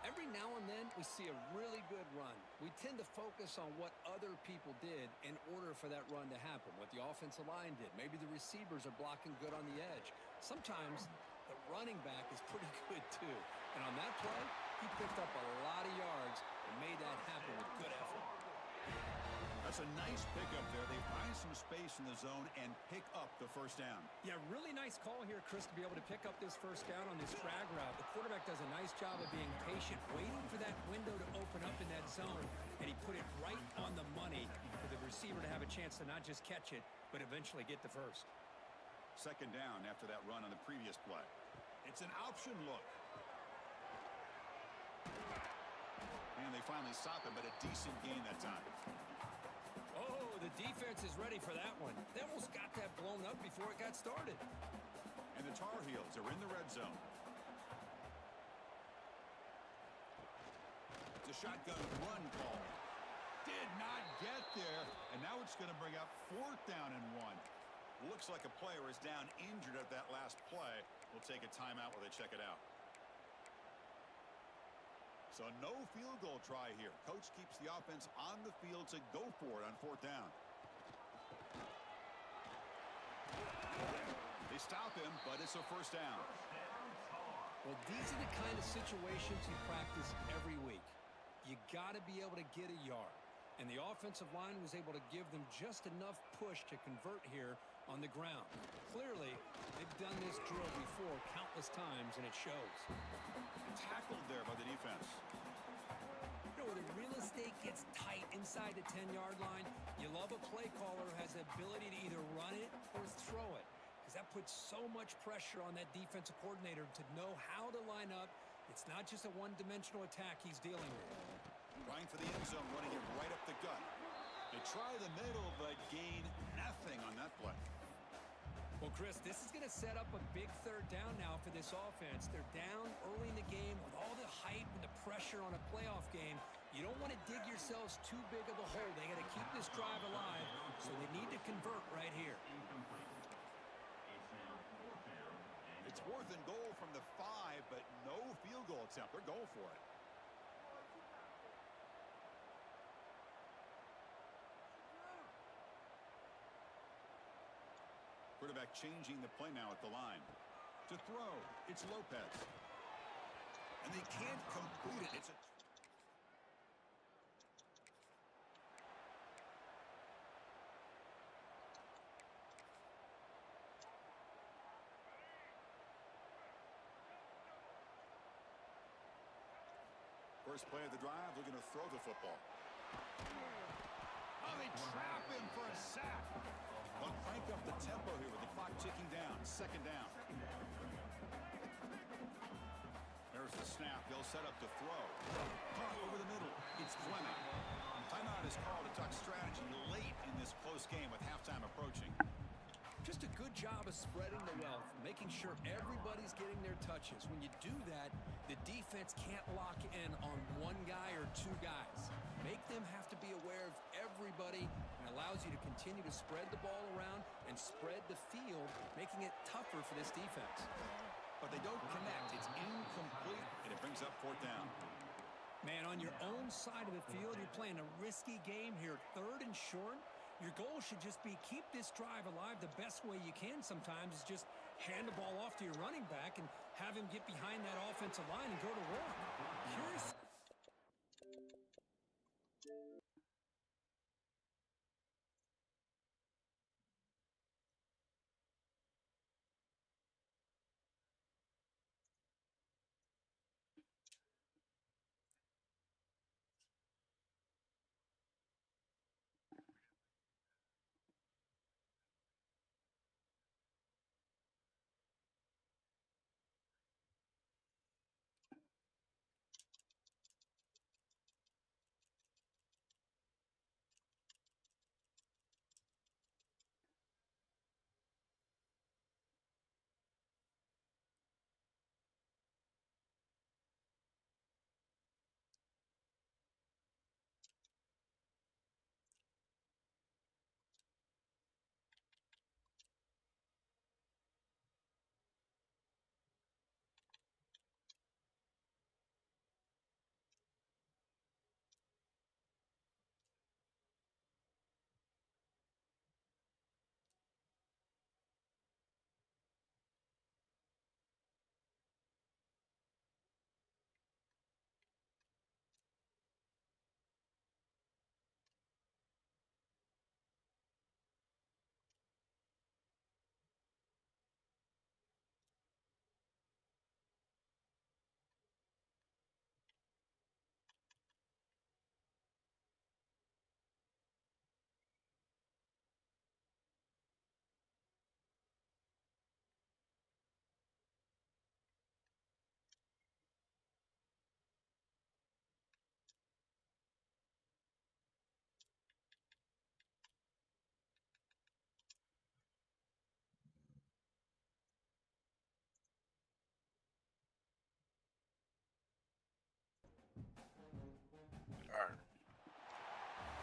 Every now and then, we see a really good run. We tend to focus on what other people did in order for that run to happen, what the offensive line did. Maybe the receivers are blocking good on the edge. Sometimes the running back is pretty good, too. And on that play, he picked up a lot of yards and made that happen with good effort. That's a nice pickup there. They find some space in the zone and pick up the first down. Yeah, really nice call here, Chris, to be able to pick up this first down on this drag route. The quarterback does a nice job of being patient, waiting for that window to open up in that zone, and he put it right on the money for the receiver to have a chance to not just catch it, but eventually get the first. 2nd down after that run on the previous play. It's an option look. And they finally stop him, but a decent gain that time. Oh, the defense is ready for that one. They almost got that blown up before it got started. And the Tar Heels are in the red zone. It's a shotgun run call. Did not get there. And now it's going to bring up 4th down and 1. Looks like a player is down injured at that last play. We'll take a timeout while they check it out. So no field goal try here. Coach keeps the offense on the field to go for it on 4th down. They stop him, but it's a first down. Well, these are the kind of situations you practice every week. You got to be able to get a yard. And the offensive line was able to give them just enough push to convert here on the ground. Clearly, they've done this drill before countless times, and it shows. Tackled there by the defense. You know, where the real estate gets tight inside the 10-yard line, you love a play caller who has the ability to either run it or throw it, because that puts so much pressure on that defensive coordinator to know how to line up. It's not just a one-dimensional attack he's dealing with. Trying for the end zone, running it right up the gut. They try the middle, but gain nothing on that play. Well, Chris, this is going to set up a big 3rd down now for this offense. They're down early in the game with all the hype and the pressure on a playoff game. You don't want to dig yourselves too big of a hole. They got to keep this drive alive, so they need to convert right here. It's 4th and goal from the 5, but no field goal attempt. They're going for it. Quarterback changing the play now at the line. To throw, it's Lopez. And they can't complete it. It's a... First play of the drive, looking to throw the football. Oh, they trap him for a sack. They'll crank up the tempo here with the clock ticking down. 2nd down. There's the snap. They'll set up to throw. Over the middle. It's Fleming. Timeout is called to talk strategy late in this close game with halftime approaching. Just a good job of spreading the wealth, making sure everybody's getting their touches. When you do that, the defense can't lock in on one guy or 2 guys. Make them have to be aware of everybody, and allows you to continue to spread the ball around and spread the field, making it tougher for this defense. But they don't connect. It's incomplete, and it brings up 4th down. Man, on your own side of the field, you're playing a risky game here, 3rd and short. Your goal should just be keep this drive alive. The best way you can sometimes is just hand the ball off to your running back and have him get behind that offensive line and go to work. Curious.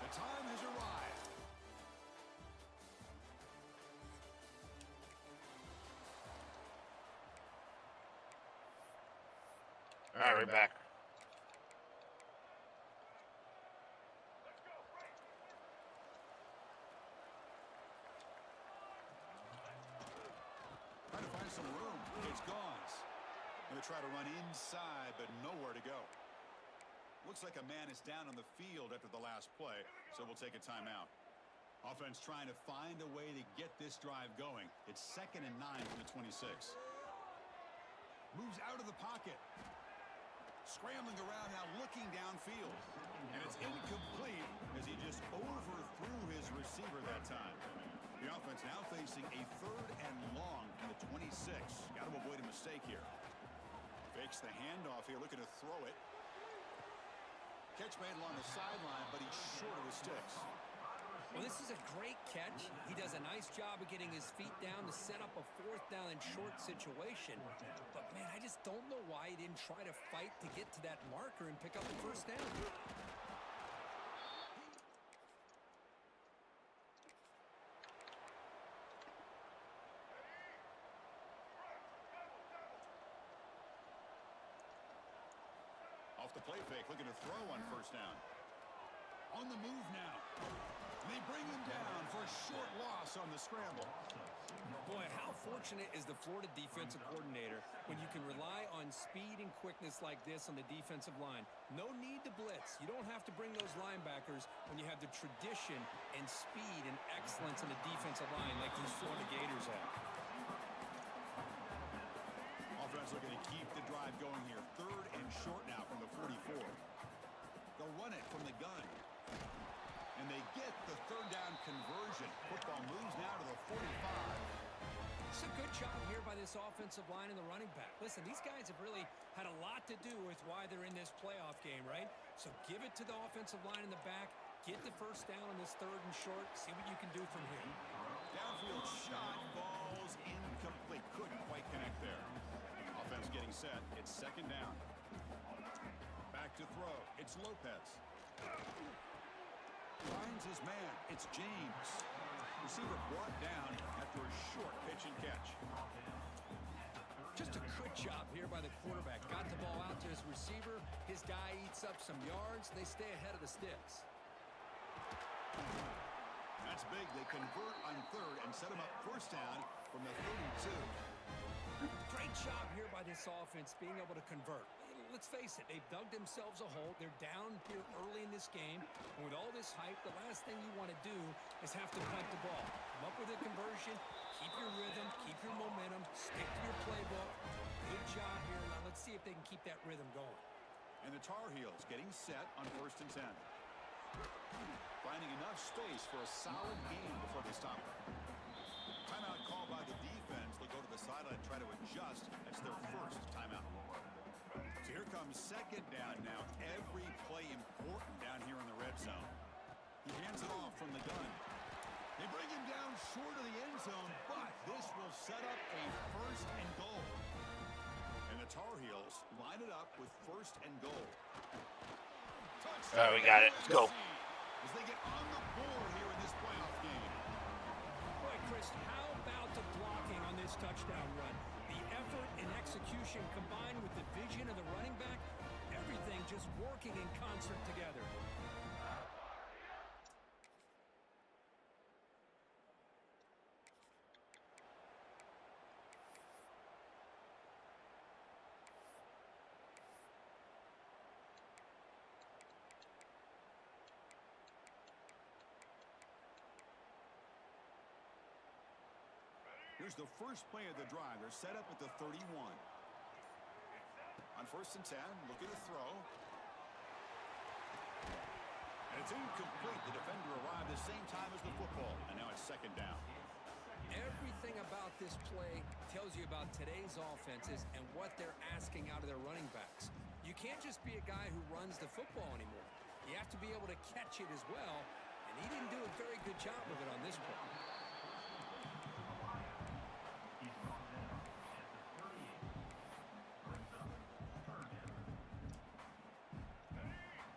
The time has arrived. All right, we're back. Trying to find some room. It's Gauze. Going to try to run inside, but nowhere to go. Looks like a man is down on the field after the last play, so we'll take a timeout. Offense trying to find a way to get this drive going. It's 2nd and 9 from the 26. Moves out of the pocket. Scrambling around now, looking downfield. And it's incomplete as he just overthrew his receiver that time. The offense now facing a 3rd and long from the 26. Got to avoid a mistake here. Fakes the handoff here, looking to throw it. Catch made along the sideline, but he's short of his sticks. Well, this is a great catch. He does a nice job of getting his feet down to set up a 4th down and short situation. But, man, I just don't know why he didn't try to fight to get to that marker and pick up the 1st down. off the play fake, looking to throw on first down. On the move now. They bring him down for a short loss on the scramble. Boy, how fortunate is the Florida defensive coordinator when you can rely on speed and quickness like this on the defensive line. No need to blitz. You don't have to bring those linebackers when you have the tradition and speed and excellence on the defensive line like these Florida Gators have. Offense looking to keep the drive going here. 3rd and short now from the 44. They'll run it from the gun. And they get the 3rd down conversion. Football moves now to the 45. It's a good job here by this offensive line and the running back. Listen, these guys have really had a lot to do with why they're in this playoff game, right? So give it to the offensive line in the back. Get the first down on this 3rd and short. See what you can do from here. Downfield shot, balls incomplete. Couldn't quite connect there. Offense getting set. It's 2nd down. Back to throw. It's Lopez. Finds his man. It's James. Receiver brought down after a short pitch and catch. Just a good job here by the quarterback. Got the ball out to his receiver. His guy eats up some yards. They stay ahead of the sticks. That's big. They convert on 3rd and set him up first down from the 32. Great job here by this offense being able to convert. Let's face it, they've dug themselves a hole. They're down here early in this game. And with all this hype, the last thing you want to do is have to punt the ball. Come up with a conversion, keep your rhythm, keep your momentum, stick to your playbook. Good job here. Now let's see if they can keep that rhythm going. And the Tar Heels getting set on 1st and 10. Finding enough space for a solid gain before they stop it. Timeout called by the defense. They'll go to the sideline and try to adjust. That's their first timeout. So here comes 2nd down now. Every play important down here in the red zone. He hands it off from the gun. They bring him down short of the end zone, but this will set up a 1st and goal. And the Tar Heels line it up with 1st and goal. All right, we got it. Let's go. As they get on the board here in this playoff game. Boy, Chris, how about the blocking on this touchdown run? The effort and execution combined with the vision of the running back, everything just working in concert together. Here's the first play of the drive. They're set up at the 31. On 1st and 10, looking to throw. And it's incomplete. The defender arrived at the same time as the football. And now it's 2nd down. Everything about this play tells you about today's offenses and what they're asking out of their running backs. You can't just be a guy who runs the football anymore. You have to be able to catch it as well, and he didn't do a very good job of it on this play.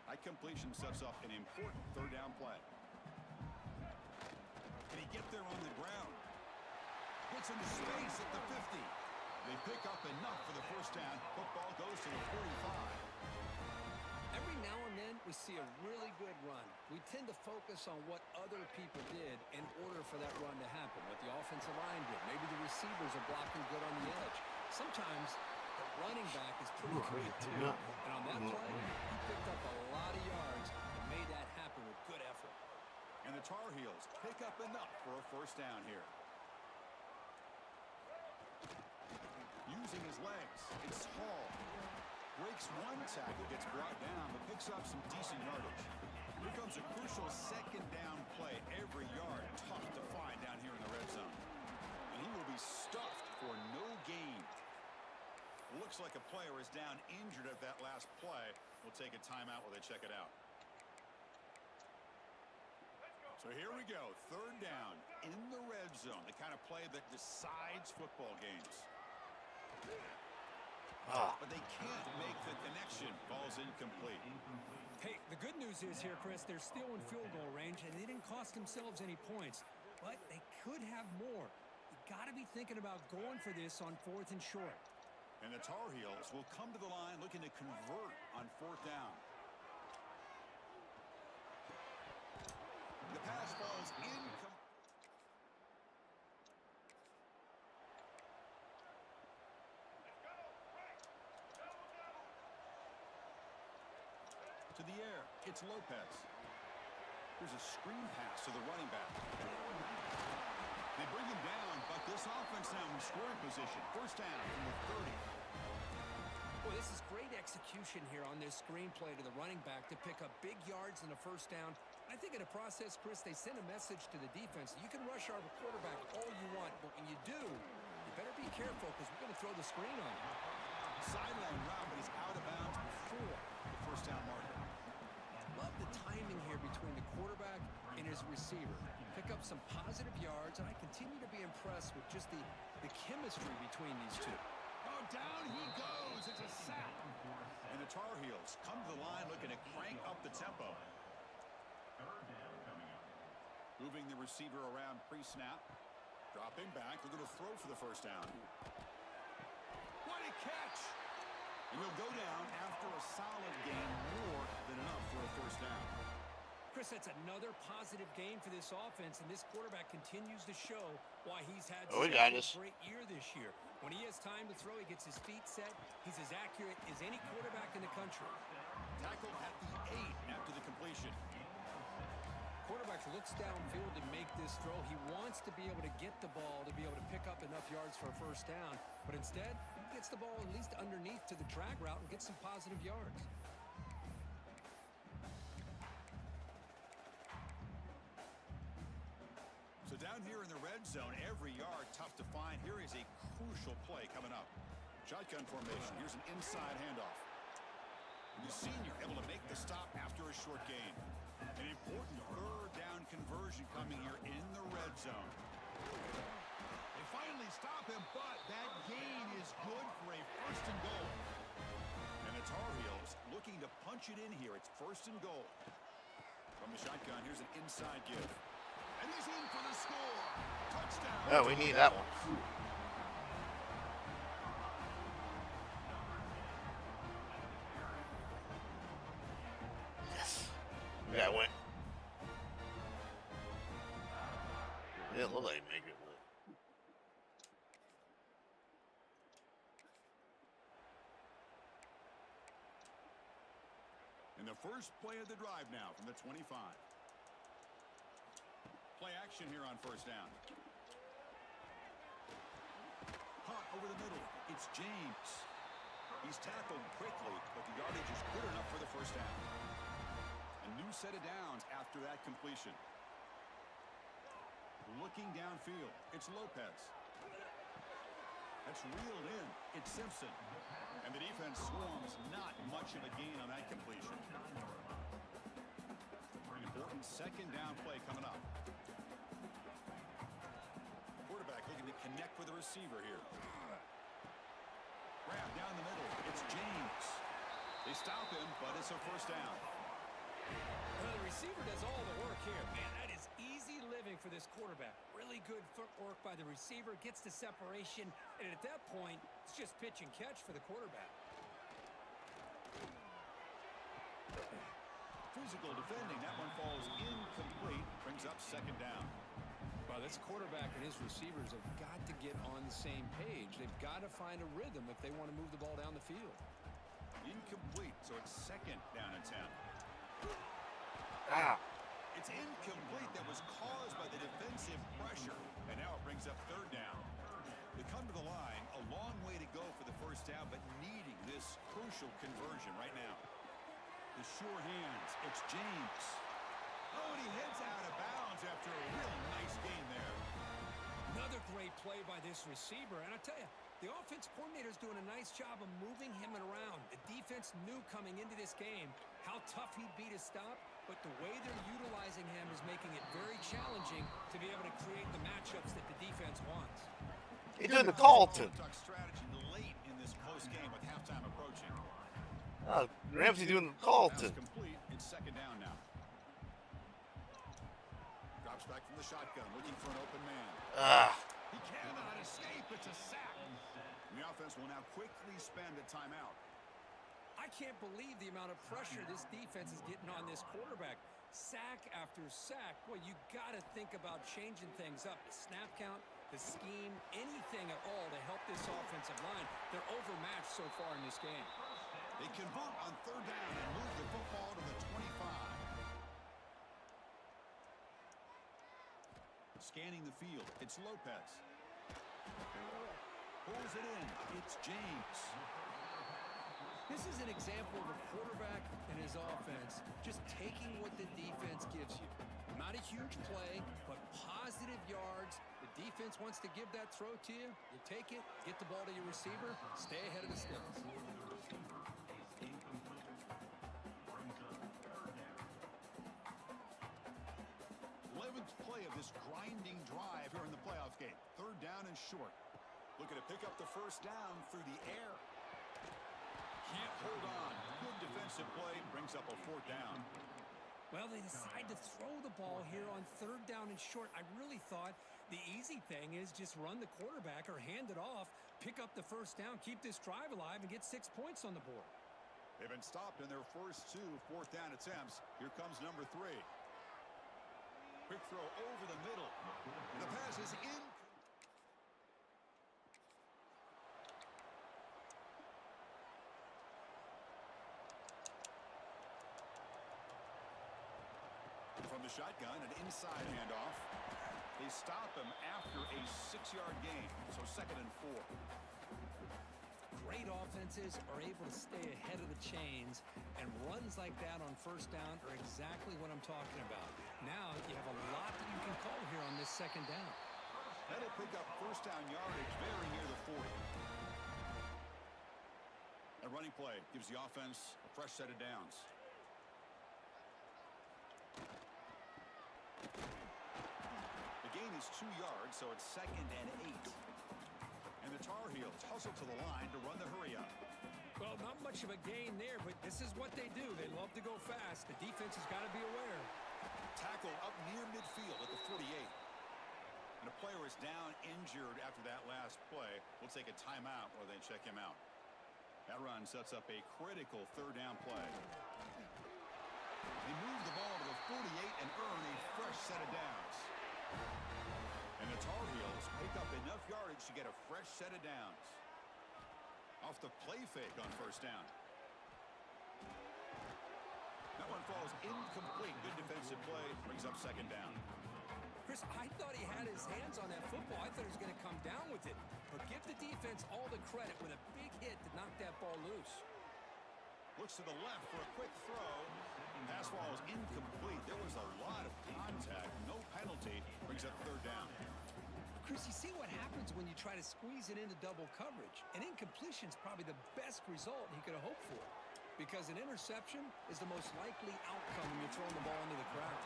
High completion sets up an important 3rd down play. Can he get there on the ground? Gets into space at the 50. They pick up enough for the first down. Football goes to the 45. Every now and then, we see a really good run. We tend to focus on what other people did in order for that run to happen, what the offensive line did. Maybe the receivers are blocking good on the edge. Sometimes the running back is pretty good, too. And on that play, he picked up a lot of yards and made that happen with good effort. And the Tar Heels pick up enough for a first down here. Using his legs, it's Hall. Breaks one tackle, gets brought down, but picks up some decent yardage. Here comes a crucial 2nd down play. Every yard tough to find down here in the red zone. And he will be stuffed for no gain. Looks like a player is down injured at that last play. We'll take a timeout while they check it out. So here we go. 3rd down in the red zone. The kind of play that decides football games. But they can't make the connection. Ball's incomplete. Hey, the good news is here, Chris, they're still in field goal range, and they didn't cost themselves any points. But they could have more. You got to be thinking about going for this on 4th and short. And the Tar Heels will come to the line looking to convert on 4th down. The pass falls incomplete. To the air, it's Lopez. Here's a screen pass to the running back. They bring him down, but this offense now in scoring position. 1st down from the 30. Boy, this is great execution here on this screenplay to the running back to pick up big yards in the 1st down. I think in the process, Chris, they send a message to the defense. You can rush our quarterback all you want, but when you do, you better be careful because we're going to throw the screen on you. Sideline route, but he's out of bounds before the 1st down marker. Love the timing here between the quarterback and his receiver. Pick up some positive yards, and I continue to be impressed with just the chemistry between these two. Oh, down he goes. It's a sack. And the Tar Heels come to the line looking to crank up the tempo. 3rd down coming up. Moving the receiver around pre-snap. Dropping back. They're going to throw for the 1st down. What a catch! And he'll go down after a solid gain, more than enough for a 1st down. Chris, that's another positive game for this offense, and this quarterback continues to show why he's had Oh, we such got a this. great year this year. When he has time to throw, he gets his feet set. He's as accurate as any quarterback in the country. Tackled at the 8 after the completion. Quarterback looks downfield to make this throw. He wants to be able to get the ball to be able to pick up enough yards for a 1st down, but instead, he gets the ball at least underneath to the drag route and gets some positive yards. So down here in the red zone, every yard tough to find. Here is a crucial play coming up. Shotgun formation. Here's an inside handoff. And the senior able to make the stop after a short gain. An important 3rd down conversion coming here in the red zone. They finally stop him, but that gain is good for a 1st and goal. And the Tar Heels looking to punch it in here. It's 1st and goal. From the shotgun, here's an inside give. And he's in for the score. Touchdown. Oh, we need that one. Yes. Yeah, it went. It didn't look like it make it. And the first play of the drive now from the 25. Play action here on 1st down. Pop over the middle. It's James. He's tackled quickly, but the yardage is good enough for the 1st down. A new set of downs after that completion. Looking downfield, it's Lopez. That's reeled in. It's Simpson. And the defense swarms not much of a gain on that completion. Important 2nd down play coming up. Quarterback looking to connect with the receiver here. Grab down the middle. It's James. They stop him, but it's a 1st down. Well, the receiver does all the work here. Man, that is easy living for this quarterback. Really good footwork by the receiver, gets the separation, and at that point, it's just pitch and catch for the quarterback. Physical defending. That one falls incomplete. Brings up 2nd down. Well, this quarterback and his receivers have got to get on the same page. They've got to find a rhythm if they want to move the ball down the field. Incomplete, so it's 2nd down and 10. Ah. It's incomplete. That was caused by the defensive pressure. And now it brings up 3rd down. They come to the line, a long way to go for the 1st down, but needing this crucial conversion right now. The sure hands, it's James. Oh, and he heads out of bounds after a real nice gain there. Another great play by this receiver, and I tell you, the offense coordinator's doing a nice job of moving him around. The defense knew coming into this game how tough he'd be to stop, but the way they're utilizing him is making it very challenging to be able to create the matchups that the defense wants. He doing the Carlton. Strategy late in this close game with halftime approaching. Ramsey doing the Pass Carlton. complete. It's 2nd down now. Drops back from the shotgun, looking for an open man. Ah. He cannot escape. It's a sack. And the offense will now quickly spend a timeout. I can't believe the amount of pressure this defense is getting on this quarterback. Sack after sack. Well, you got to think about changing things up. The snap count, the scheme, anything at all to help this offensive line. They're overmatched so far in this game. They convert on third down and move the football to the 25. Scanning the field, it's Lopez. Pulls it in, it's James. This is an example of a quarterback and his offense just taking what the defense gives you. Not a huge play, but positive yards. The defense wants to give that throw to you. You take it, get the ball to your receiver, stay ahead of the sticks. 11th play of this grinding drive here in the playoff game. Third down and short. Looking to pick up the first down through the air. Can't hold on. Good defensive play. Brings up a fourth down. Well, they decide to throw the ball here on third down and short. I really thought the easy thing is just run the quarterback or hand it off, pick up the first down, keep this drive alive, and get 6 points on the board. They've been stopped in their first 2 fourth down attempts. Here comes number 3. Quick throw over the middle. The pass is in. From the shotgun, an inside handoff. They stop him after a 6-yard gain, so 2nd and 4. Great offenses are able to stay ahead of the chains, and runs like that on first down are exactly what I'm talking about. Now you have a lot that you can call here on this 2nd down. That'll pick up first down yardage very near the 40. A running play gives the offense a fresh set of downs. The gain is 2 yards, so it's 2nd and 8. And the Tar Heels hustle to the line to run the hurry up. Well, not much of a gain there, but this is what they do. They love to go fast. The defense has got to be aware. Tackle up near midfield at the 48. And a player is down injured after that last play. We'll take a timeout while they check him out. That run sets up a critical third down play. They move the ball to the 48 and earn a fresh set of downs. And the Tar Heels pick up enough yardage to get a fresh set of downs. Off the play fake on first down. That one falls incomplete. Good defensive play. Brings up 2nd down. Chris, I thought he had his hands on that football. I thought he was going to come down with it. But give the defense all the credit with a big hit to knock that ball loose. Looks to the left for a quick throw. Pass ball is incomplete. There was a lot of contact. No penalty. Brings up 3rd down. Chris, you see what happens when you try to squeeze it into double coverage. An incompletion is probably the best result he could have hoped for, because an interception is the most likely outcome when you're throwing the ball into the crowd.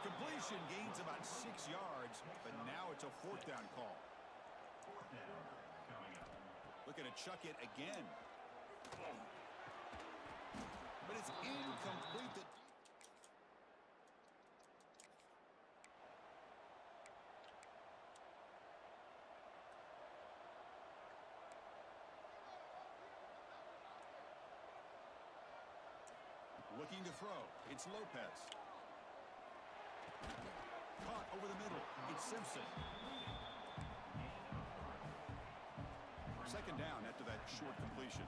Completion gains about 6 yards, but now it's a 4th down call. Looking to chuck it again. But it's incomplete. Looking to throw. It's Lopez. Caught over the middle. It's Simpson. 2nd down after that short completion.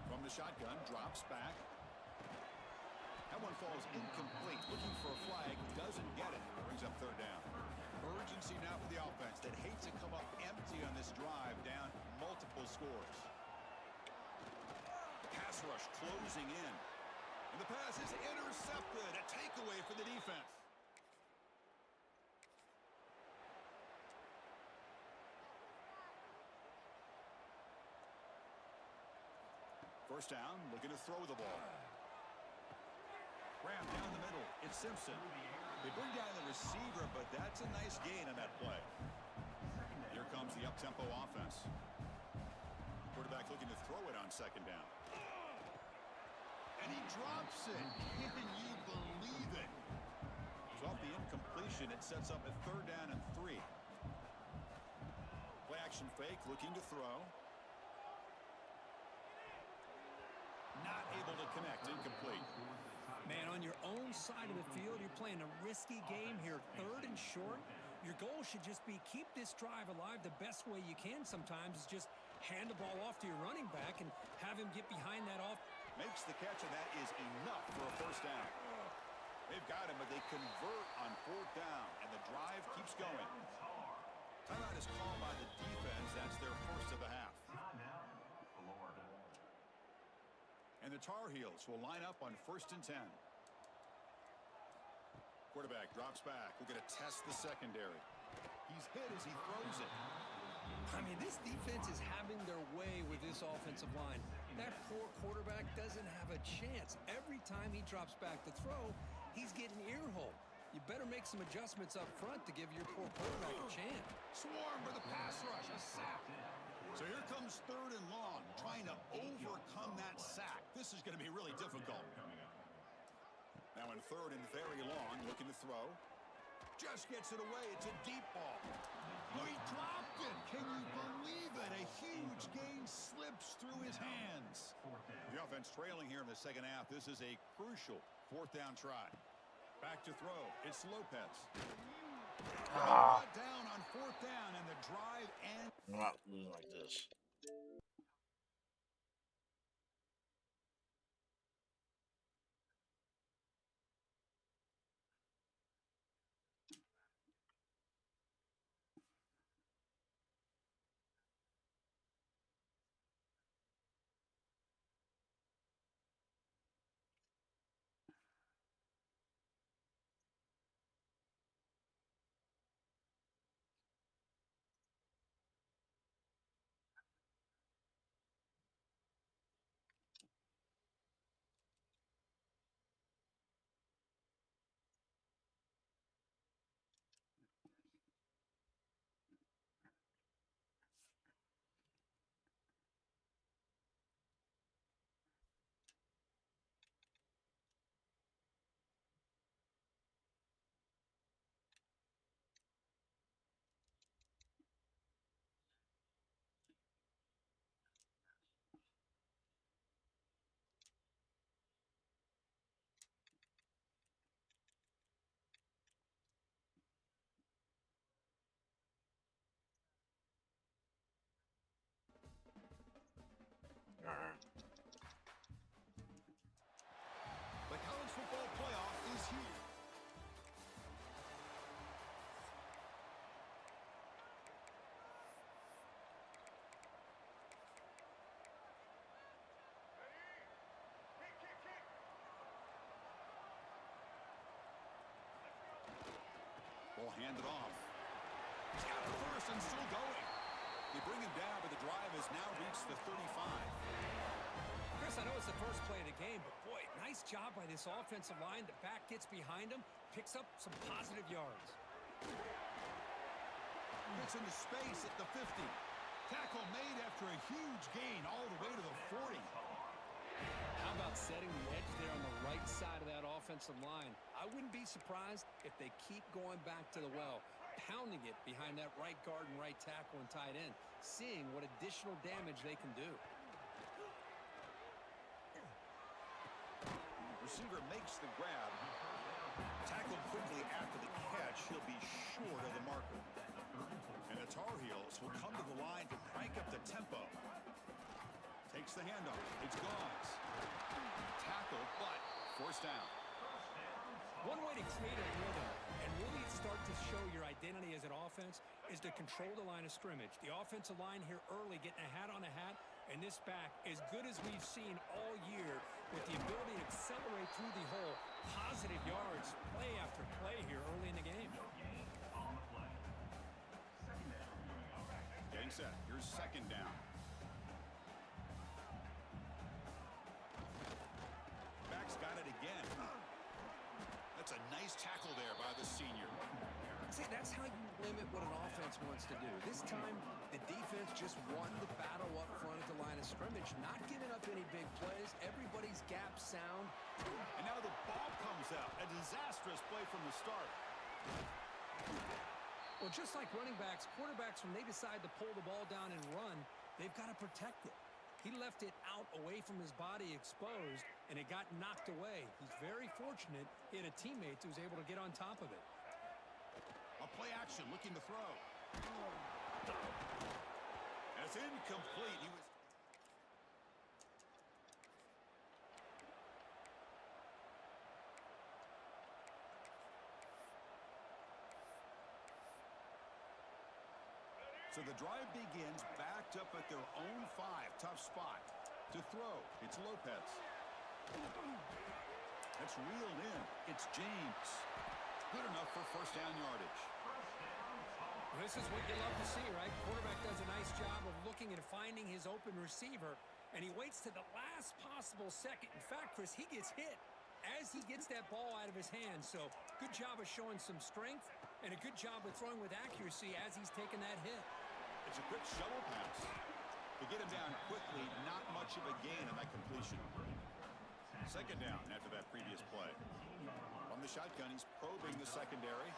From the shotgun, drops back. That one falls incomplete. Looking for a flag, doesn't get it. Brings up 3rd down. Urgency now for the offense that hates to come up empty on this drive, down multiple scores. Pass rush closing in. And the pass is intercepted. A takeaway for the defense. First down, looking to throw the ball. Ram down the middle. It's Simpson. They bring down the receiver, but that's a nice gain on that play. Here comes the up-tempo offense. Quarterback looking to throw it on 2nd down. And he drops it. Can you believe it? So off the incompletion, it sets up a 3rd down and 3. Motion fake, looking to throw. Not able to connect, incomplete. Man, on your own side of the field, you're playing a risky game here, 3rd and short. Your goal should just be keep this drive alive the best way you can sometimes is just hand the ball off to your running back and have him get behind that off. Makes the catch, and that is enough for a first down. They've got him, but they convert on 4th down, and the drive keeps going. Timeout is called by the defense. That's their first of the half. And the Tar Heels will line up on 1st and 10. Quarterback drops back. We're going to test the secondary. He's hit as he throws it. I mean, this defense is having their way with this offensive line. That poor quarterback doesn't have a chance. Every time he drops back to throw, he's getting ear-hole. You better make some adjustments up front to give your poor quarterback a chance. Swarm for the pass rush. A sack. So here comes 3rd and long, trying to overcome that sack. This is going to be really difficult. Now in 3rd and very long, looking to throw. Just gets it away. It's a deep ball. Oh, he dropped it. Can you believe it? A huge gain slips through his hands. The offense trailing here in the second half. This is a crucial 4th down try. Back to throw. It's Lopez. Brought down on 4th down, and the drive ends. I'm not losing like this. The college football playoff is here. Ball handed off. He's got the first and still going. They bring him down, but the drive has now reached the 35. Chris, I know it's the first play of the game, but boy, nice job by this offensive line. The back gets behind him, picks up some positive yards. Gets into space at the 50. Tackle made after a huge gain all the way to the 40. How about setting the edge there on the right side of that offensive line? I wouldn't be surprised if they keep going back to the well, pounding it behind that right guard and right tackle and tight end, seeing what additional damage they can do. Receiver makes the grab. Tackled quickly after the catch. He'll be short of the marker. And the Tar Heels will come to the line to crank up the tempo. Takes the handoff. It's Gauze. Tackle, but forced down. One way to create a rhythm and really start to show your identity as an offense is to control the line of scrimmage. The offensive line here early getting a hat on a hat, and this back as good as we've seen all year with the ability to accelerate through the hole. Positive yards, play after play here early in the game. Getting set. Here's 2nd down. Back's got it again. That's a nice tackle there by the senior. See, that's how you limit what an offense wants to do. This time, the defense just won the battle up front at the line of scrimmage, not giving up any big plays. Everybody's gap sound. And now the ball comes out. A disastrous play from the start. Well, just like running backs, quarterbacks, when they decide to pull the ball down and run, they've got to protect it. He left it out away from his body exposed, and it got knocked away. He's very fortunate he had a teammate who was able to get on top of it. A play action looking to throw. It's incomplete. He was... So the drive begins backed up at their own 5. Tough spot. To throw, it's Lopez. That's reeled in. It's James. Good enough for first down yardage. This is what you love to see, right? Quarterback does a nice job of looking and finding his open receiver, and he waits to the last possible second. In fact, Chris, he gets hit as he gets that ball out of his hands. So good job of showing some strength and a good job of throwing with accuracy as he's taking that hit. It's a quick shovel pass. To get him down quickly, not much of a gain on that completion. Second down after that previous play. From the shotgun, he's probing the secondary.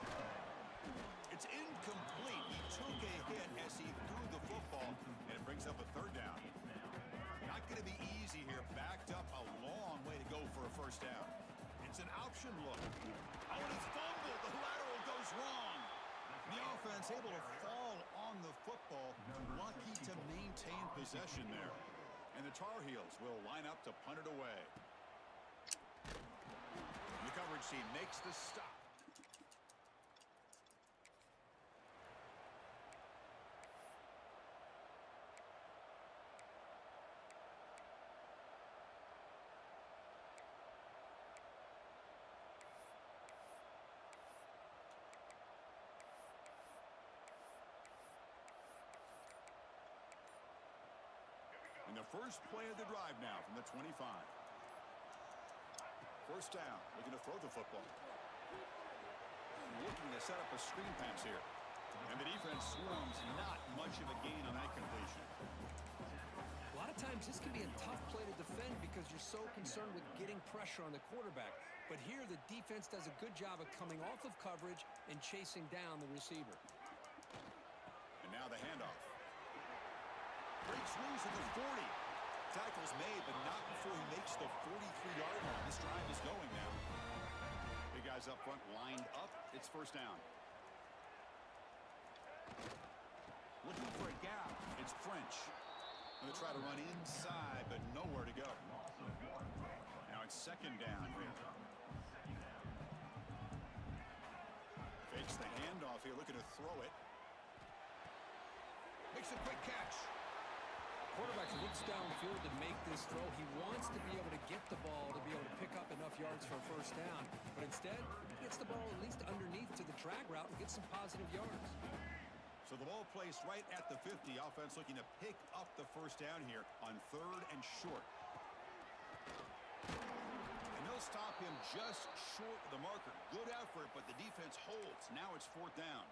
It's incomplete. He took a hit as he threw the football, and it brings up a third down. Not going to be easy here. Backed up a long way to go for a first down. It's an option look. Oh, and it's fumbled. The lateral goes wrong. The offense able to fall on the football, lucky to maintain possession there. And the Tar Heels will line up to punt it away. The coverage team makes the stop. And the first play of the drive now from the 25. First down, looking to throw the football. Looking to set up a screen pass here. And the defense swarms, not much of a gain on that completion. A lot of times this can be a tough play to defend because you're so concerned with getting pressure on the quarterback. But here the defense does a good job of coming off of coverage and chasing down the receiver. And now the handoff. Breaks loose at the 40. Tackle's made, but not before he makes the 43-yard line. This drive is going now. Big guys up front lined up. It's first down. Looking for a gap. It's French. Going to try to run inside, but nowhere to go. Now it's second down here. Fakes the handoff here, looking to throw it. Makes a quick catch. Quarterback looks downfield to make this throw. He wants to be able to get the ball to be able to pick up enough yards for a first down. But instead, he gets the ball at least underneath to the drag route and gets some positive yards. So the ball placed right at the 50. Offense looking to pick up the first down here on third and short. And they'll stop him just short of the marker. Good effort, but the defense holds. Now it's fourth down.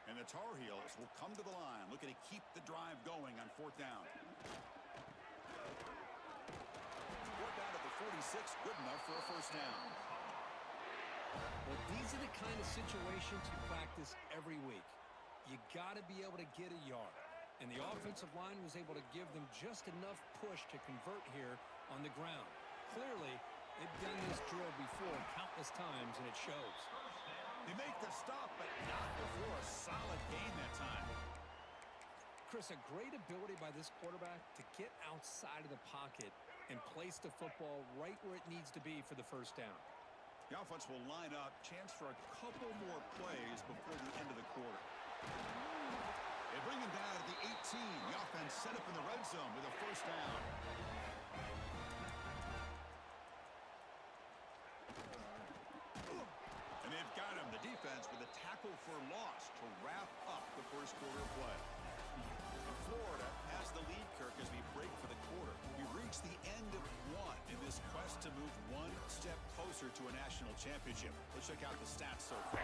And the Tar Heels will come to the line, looking to keep the drive going on fourth down. Fourth down at the 46, good enough for a first down. Well, these are the kind of situations you practice every week. You got to be able to get a yard. And the offensive line was able to give them just enough push to convert here on the ground. Clearly, they've done this drill before countless times, and it shows. They make the stop, but not before a solid gain that time. Chris, a great ability by this quarterback to get outside of the pocket and place the football right where it needs to be for the first down. The offense will line up. Chance for a couple more plays before the end of the quarter. They bring him down at the 18. The offense set up in the red zone with a first down. And they've got him, the defense, with a tackle for loss to wrap up the first quarter of play. And Florida has the lead, Kirk, as we break for the quarter. We've reached the end of one in this quest to move one step closer to a national championship. Let's check out the stats so far.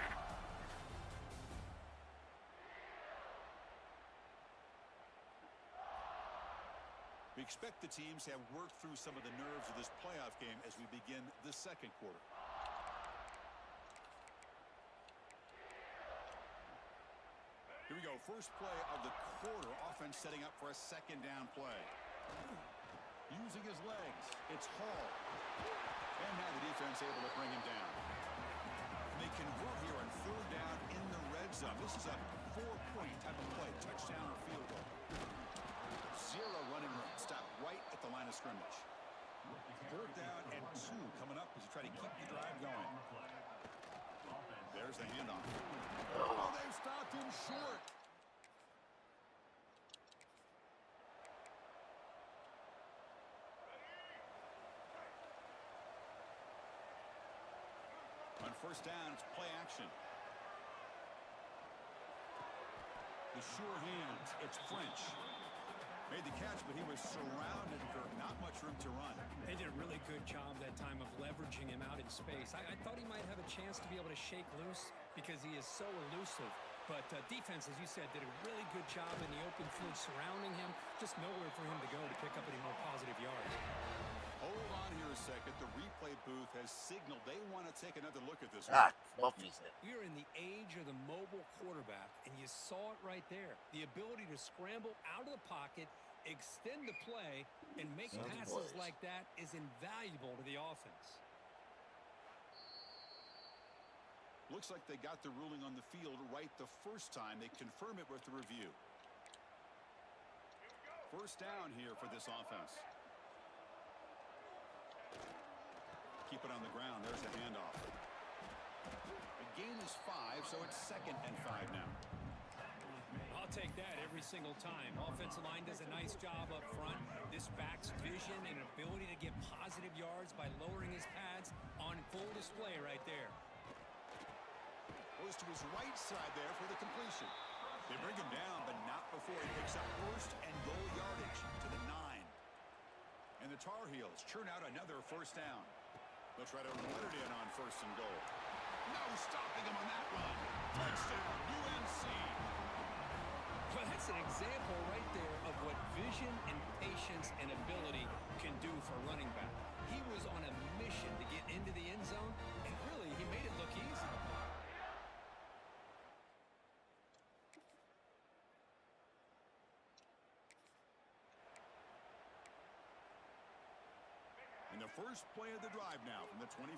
We expect the teams to have worked through some of the nerves of this playoff game as we begin the second quarter. Here we go. First play of the quarter. Offense setting up for a second down play. Using his legs. It's Hall. And now the defense able to bring him down. They convert here on third down in the red zone. This is a 4-point type of play. Touchdown or field goal. Zero running room. Stop right at the line of scrimmage. Third down and 2 coming up as you try to keep the drive going. There's the handoff. Oh, they've stopped him short. On first down, it's play action. The sure hands. It's French. Made the catch, but he was surrounded, Kirk. Not much room to run. They did a really good job that time of leveraging him out in space. I thought he might have a chance to be able to shake loose because he is so elusive. But defense, as you said, did a really good job in the open field surrounding him. Just nowhere for him to go to pick up any more positive yards. Hold on here a second. The replay booth has signaled they want to take another look at this Ah, one. Buffy's it. We are in the age of the mobile quarterback, and you saw it right there. The ability to scramble out of the pocket, extend the play, and make Sounds passes boys. like that is invaluable to the offense. Looks like they got the ruling on the field right the first time. They confirm it with the review. First down here for this offense. Keep it on the ground. There's the handoff. The gain is 5, so it's 2nd and 5 now. I'll take that every single time. Offensive line does a nice job up front. This back's vision and ability to get positive yards by lowering his pads on full display right there. Goes to his right side there for the completion. They bring him down, but not before he picks up first and goal yardage to the 9. And the Tar Heels churn out another first down. They'll try to run it in on first and goal. No stopping him on that run. Touchdown, UNC. Well, that's an example right there of what vision and patience and ability can do for a running back. He was on a mission to get into the end zone, and really, he made it look easy. In the first play of the drive now from the 25.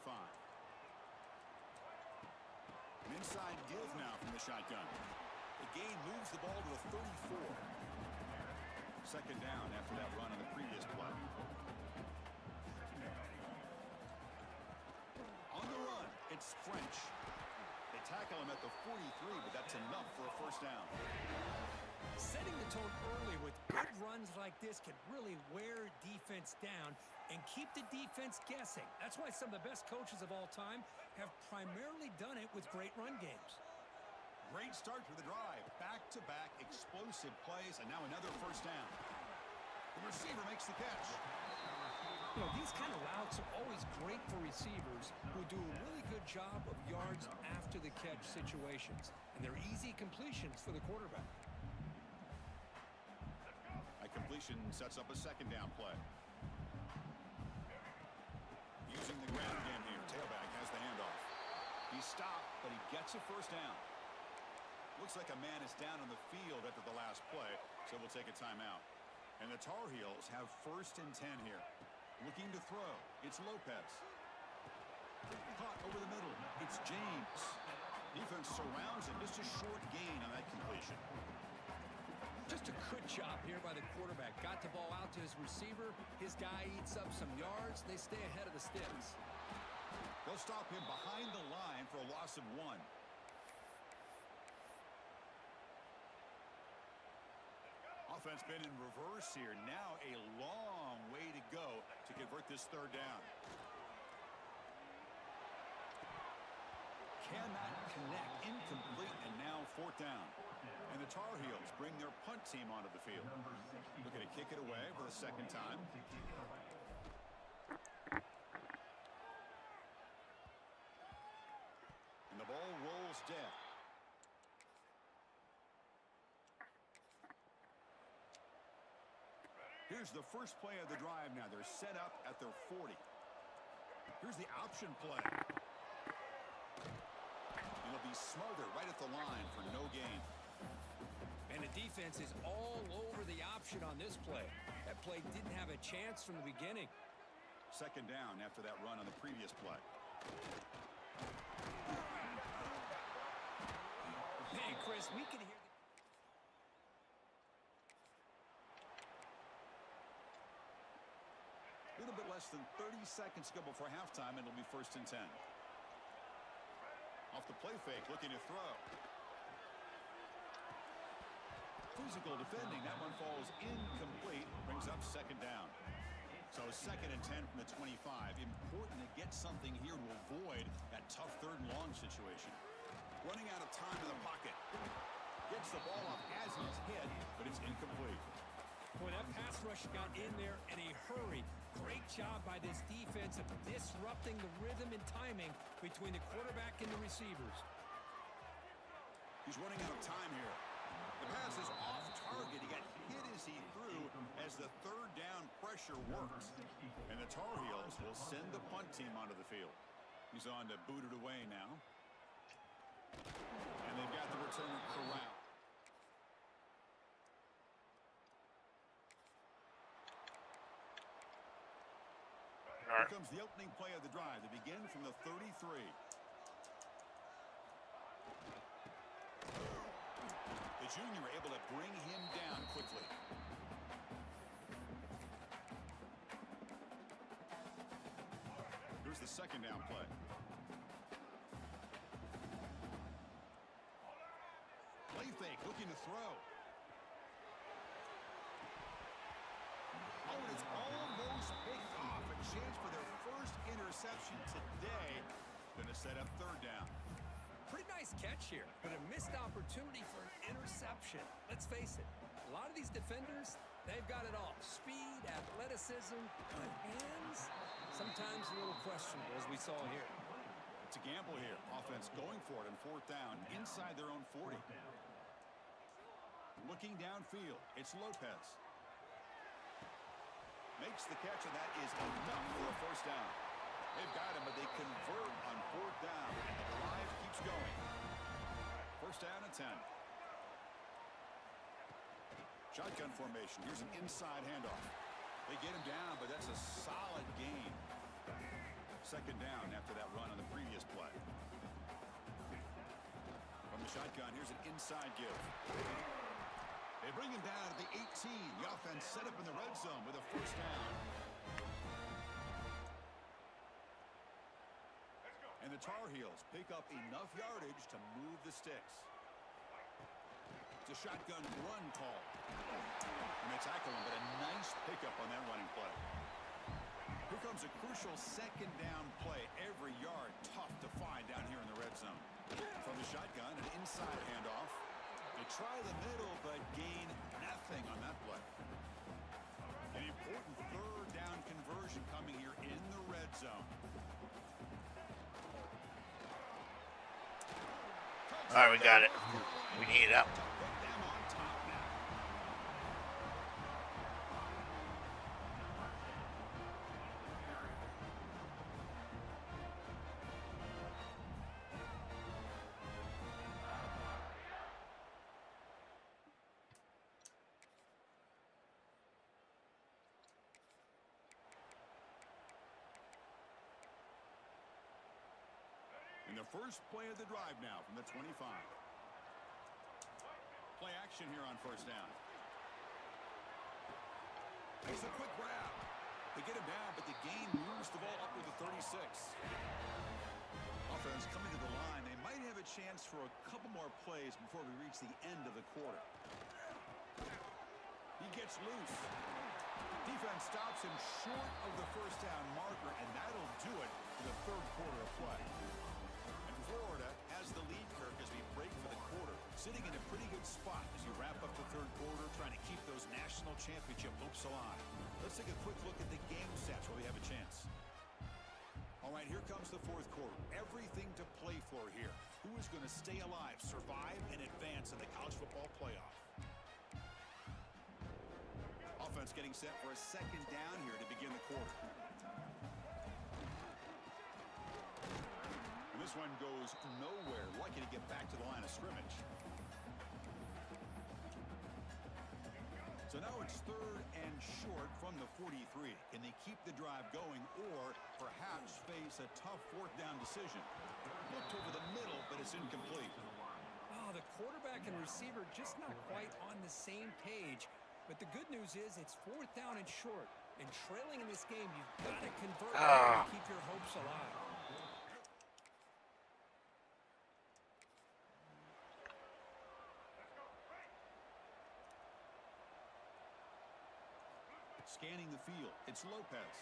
An inside give now from the shotgun. The gain moves the ball to the 34. Second down after that run on the previous play. On the run, it's French. They tackle him at the 43, but that's enough for a first down. Setting the tone early with good runs like this can really wear defense down and keep the defense guessing. That's why some of the best coaches of all time have primarily done it with great run games. Great start to the drive. Back-to-back explosive plays, and now another first down. The receiver makes the catch. You know, these kind of routes are always great for receivers who do a really good job of yards after the catch situations. And they're easy completions for the quarterback. A completion sets up a second down play. Using the ground game here. Tailback has the handoff. He stopped, but he gets a first down. Looks like a man is down on the field after the last play, so we'll take a timeout. And the Tar Heels have first and 10 here. Looking to throw. It's Lopez. Caught over the middle. It's James. Defense surrounds him. Just a short gain on that completion. Just a good job here by the quarterback. Got the ball out to his receiver. His guy eats up some yards. They stay ahead of the sticks. They'll stop him behind the line for a loss of 1. Offense been in reverse here. Now a long way to go to convert this third down. Cannot connect. Incomplete, and now fourth down. And the Tar Heels bring their punt team onto the field. Looking to kick it away for the second time. And the ball rolls dead. Here's the first play of the drive now. They're set up at their 40. Here's the option play. It'll be smothered right at the line for no gain. defense is all over the option on this play. That play didn't have a chance from the beginning. Second down after that run on the previous play. Hey, Chris, we can hear A little bit less than 30 seconds to go before halftime, and it'll be 1st and 10. Off the play fake, looking to throw. Physical defending. That one falls incomplete. Brings up second down. So 2nd and 10 from the 25. Important to get something here to avoid that tough 3rd and long situation. Running out of time in the pocket. Gets the ball off as he's hit, but it's incomplete. Boy, that pass rush got in there in a hurry. Great job by this defense of disrupting the rhythm and timing between the quarterback and the receivers. He's running out of time here. The pass is off target. He got hit as he threw as the 3rd down pressure works. And the Tar Heels will send the punt team onto the field. He's on to boot it away now. And they've got the returner corralled. Here comes the opening play of the drive. They begin from the 33. The junior able to bring him down quickly. Here's the 2nd down play. Play fake, looking to throw. Oh, and it's almost picked off. A chance for their first interception today. Going to set up 3rd down. Pretty nice catch here, but a missed opportunity for an interception. Let's face it, a lot of these defenders, they've got it all. Speed, athleticism, good hands. Sometimes a little questionable, as we saw here. It's a gamble here. Offense going for it on 4th down inside their own 40. Looking downfield, it's Lopez. Makes the catch, and that is enough for a 1st down. They've got him, but they convert on 4th down, and the drive keeps going. 1st down and 10. Shotgun formation. Here's an inside handoff. They get him down, but that's a solid gain. 2nd down after that run on the previous play. From the shotgun, here's an inside give. They bring him down at the 18. The offense set up in the red zone with a 1st down. And the Tar Heels pick up enough yardage to move the sticks. It's a shotgun run call. And they tackle him, but a nice pickup on that running play. Here comes a crucial 2nd down play. Every yard tough to find down here in the red zone. From the shotgun, an inside handoff. They try the middle, but gain nothing on that play. An important 3rd down conversion coming here in the red zone. All right, we got it. We need it out. To put them on top now. In the first play of the drive now from the 25. Play action here on 1st down. Makes a quick grab. They get him down, but the gain moves the ball up to the 36. Offense coming to the line. They might have a chance for a couple more plays before we reach the end of the quarter. He gets loose. Defense stops him short of the 1st down marker, and that'll do it for the 3rd quarter of play. And Florida has the lead, Kirk, as we break for the quarter. Sitting in a pretty good spot as you wrap up the 3rd quarter, trying to keep those national championship hopes alive. Let's take a quick look at the game stats while we have a chance. All right, here comes the 4th quarter. Everything to play for here. Who is going to stay alive, survive, and advance in the college football playoff? Offense getting set for a 2nd down here to begin the quarter. And this one goes nowhere. Lucky to get back to the line of scrimmage. So now it's 3rd and short from the 43. Can they keep the drive going or perhaps face a tough 4th down decision? Looked over the middle, but it's incomplete. Oh, the quarterback and receiver just not quite on the same page. But the good news is it's 4th down and short. And trailing in this game, you've got to convert to keep your hopes alive. Scanning the field, it's Lopez.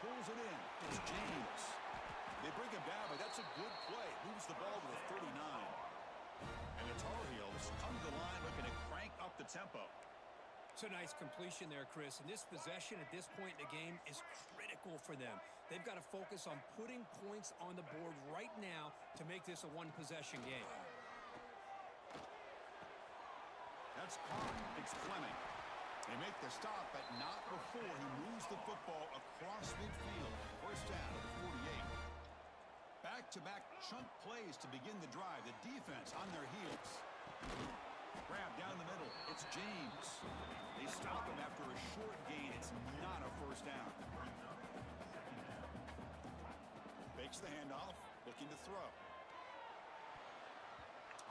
Pulls it in, it's James. They bring him down, but that's a good play. Moves the ball to the 39. And the Tar Heels come to the line looking to crank up the tempo. It's a nice completion there, Chris. And this possession at this point in the game is critical for them. They've got to focus on putting points on the board right now to make this a one-possession game. That's caught. It's Fleming. They make the stop, but not before he moves the football across midfield. 1st down at the 48. Back-to-back chunk plays to begin the drive. The defense on their heels. Grab down the middle. It's James. They stop him after a short gain. It's not a 1st down. Fakes the handoff. Looking to throw.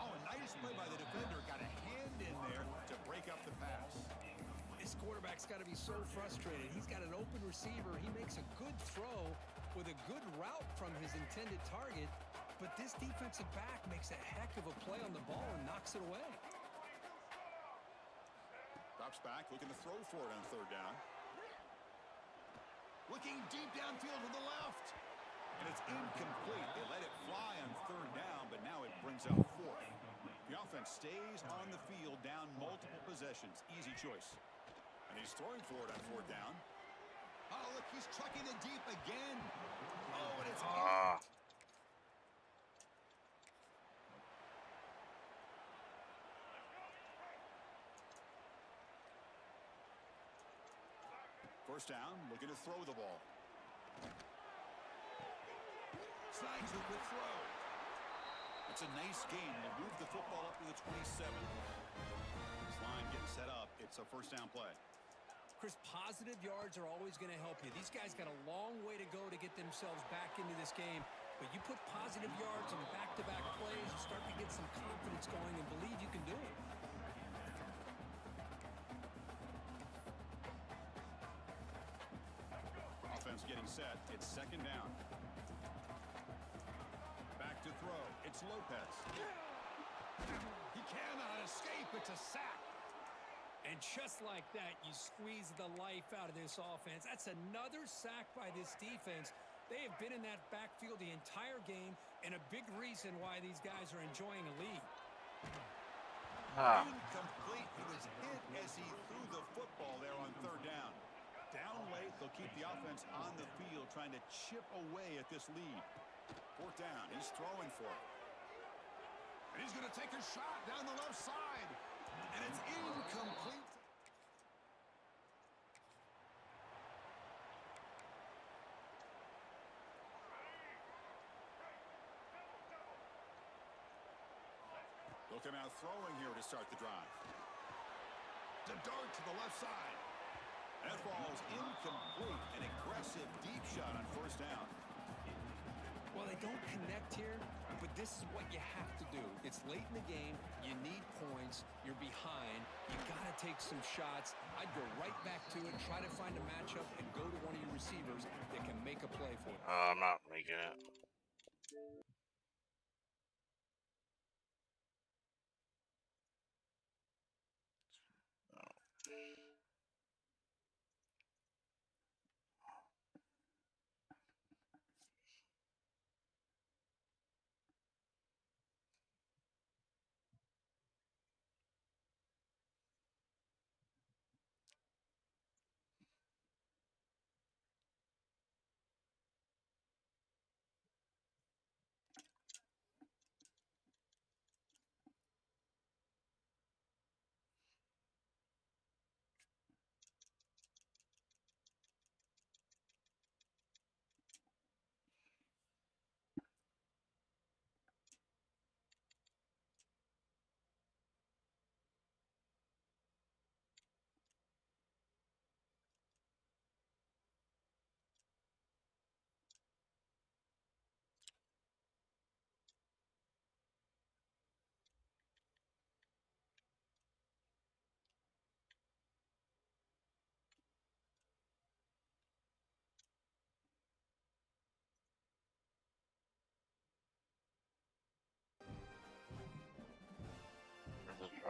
Oh, a nice play by the defender. Got a hand in there to break up the pass. This quarterback's got to be so frustrated. He's got an open receiver. He makes a good throw with a good route from his intended target, but this defensive back makes a heck of a play on the ball and knocks it away. Drops back, looking to throw for it on 3rd down. Looking deep downfield to the left. And it's incomplete. They let it fly on 3rd down, but now it brings up 4th. The offense stays on the field down multiple possessions. Easy choice. And he's throwing for it on 4th down. Oh, look, he's trucking it deep again. Oh, and it's First down, looking to throw the ball. Snags the quick throw. It's a nice gain. They'll move the football up to the 27. This line getting set up. It's a 1st down play. Chris, positive yards are always going to help you. These guys got a long way to go to get themselves back into this game. But you put positive yards in back-to-back plays, you start to get some confidence going and believe you can do it. Offense getting set. It's 2nd down. Back to throw. It's Lopez. He cannot escape. It's a sack. And just like that, you squeeze the life out of this offense. That's another sack by this defense. They have been in that backfield the entire game, and a big reason why these guys are enjoying a lead. Incomplete. He was hit as he threw the football there on 3rd down. Down late, they'll keep the offense on the field trying to chip away at this lead. 4th down. He's throwing for it. And he's going to take a shot down the left side. And it's incomplete. Look him out throwing here to start the drive. The dart to the left side. That ball is incomplete. An aggressive deep shot on 1st down. Well, they don't connect here, but this is what you have to do. It's late in the game. You need points. You're behind. You got to take some shots. I'd go right back to it, try to find a matchup, and go to one of your receivers that can make a play for you. I'm not making it.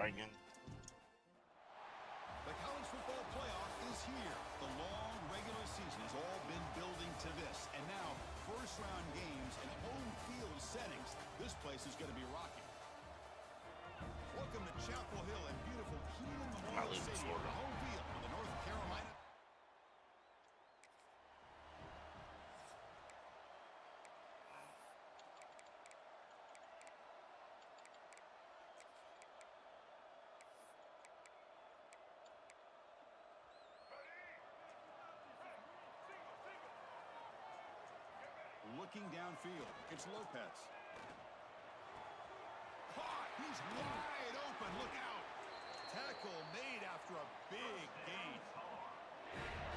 try again. The college football playoff is here. The long regular season has all been building to this. And now, first-round games and home field settings. This place is going to be rocking. Welcome to Chapel Hill and beautiful Keeneland I Memorial live in Stadium, Florida. home field of the North Carolina. Looking downfield, it's Lopez. Caught! He's wide open. Look out! Tackle made after a big gain.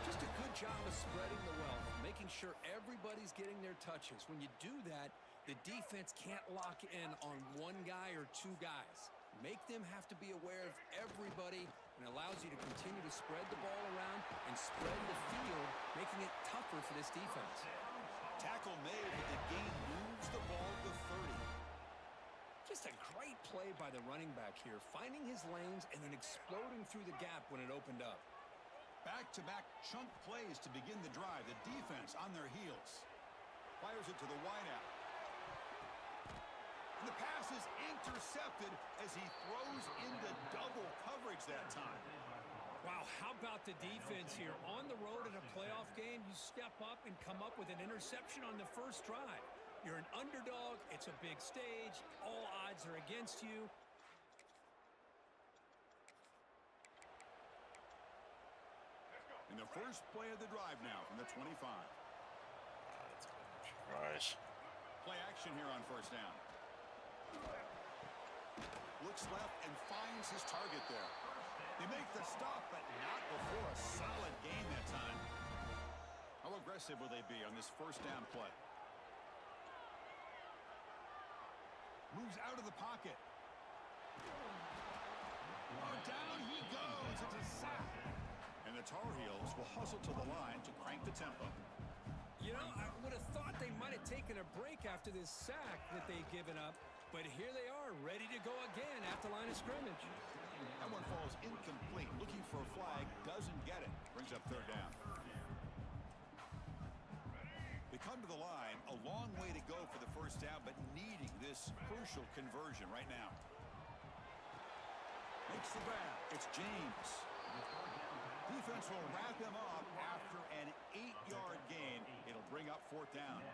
Just a good job of spreading the wealth, making sure everybody's getting their touches. When you do that, the defense can't lock in on one guy or two guys. Make them have to be aware of everybody, and allows you to continue to spread the ball around and spread the field, making it tougher for this defense. Tackle made, but the gain moves the ball to 30. Just a great play by the running back here, finding his lanes and then exploding through the gap when it opened up. Back-to-back chunk plays to begin the drive. The defense on their heels. Fires it to the wideout. And the pass is intercepted as he throws into double coverage that time. Wow, how about the defense here? On the road in a playoff game, you step up and come up with an interception on the first drive. You're an underdog. It's a big stage. All odds are against you. In the first play of the drive now from the 25. Surprise. Play action here on first down. Looks left and finds his target there. They make the stop, but not before a solid gain that time. How aggressive will they be on this first down play? Moves out of the pocket. Oh, down he goes. It's a sack. And the Tar Heels will hustle to the line to crank the tempo. You know, I would have thought they might have taken a break after this sack that they've given up, but here they are, ready to go again at the line of scrimmage. That one falls incomplete. Looking for a flag, doesn't get it. Brings up third down. They come to the line, a long way to go for the first down, but needing this crucial conversion right now. Makes the grab. It's James. Defense will wrap him up after an 8-yard gain. It'll bring up fourth down.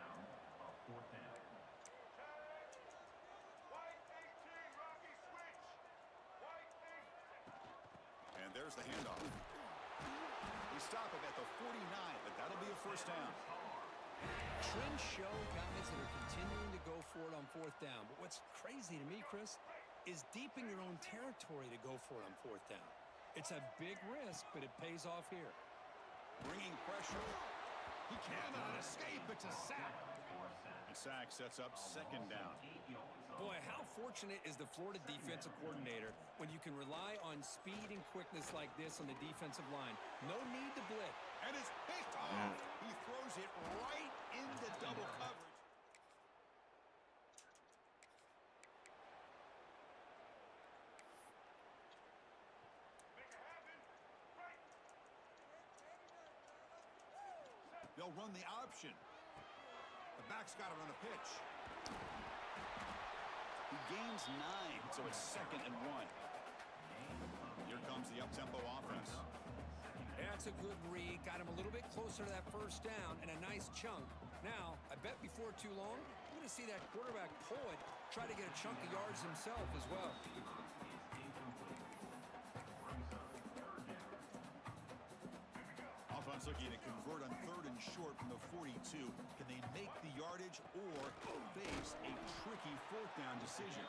And there's the handoff. We stop him at the 49, but that'll be a first down. Trends show guys that are continuing to go for it on fourth down. But what's crazy to me, Chris, is deep in your own territory to go for it on fourth down. It's a big risk, but it pays off here. Bringing pressure. He cannot escape. It's a sack. The sack sets up second down. Boy, how fortunate is the Florida defensive coordinator when you can rely on speed and quickness like this on the defensive line. No need to blitz. And it's picked off. He throws it right into double coverage. They'll run the option. The back's got to run a pitch. He gains 9, so it's 2nd and 1. Here comes the up-tempo offense. That's a good read. Got him a little bit closer to that first down and a nice chunk. Now, I bet before too long, we're going to see that quarterback pull it, try to get a chunk of yards himself as well. Offense looking to convert on 3rd and short from the 42. Can they make the yardage or face a tricky 4th down decision?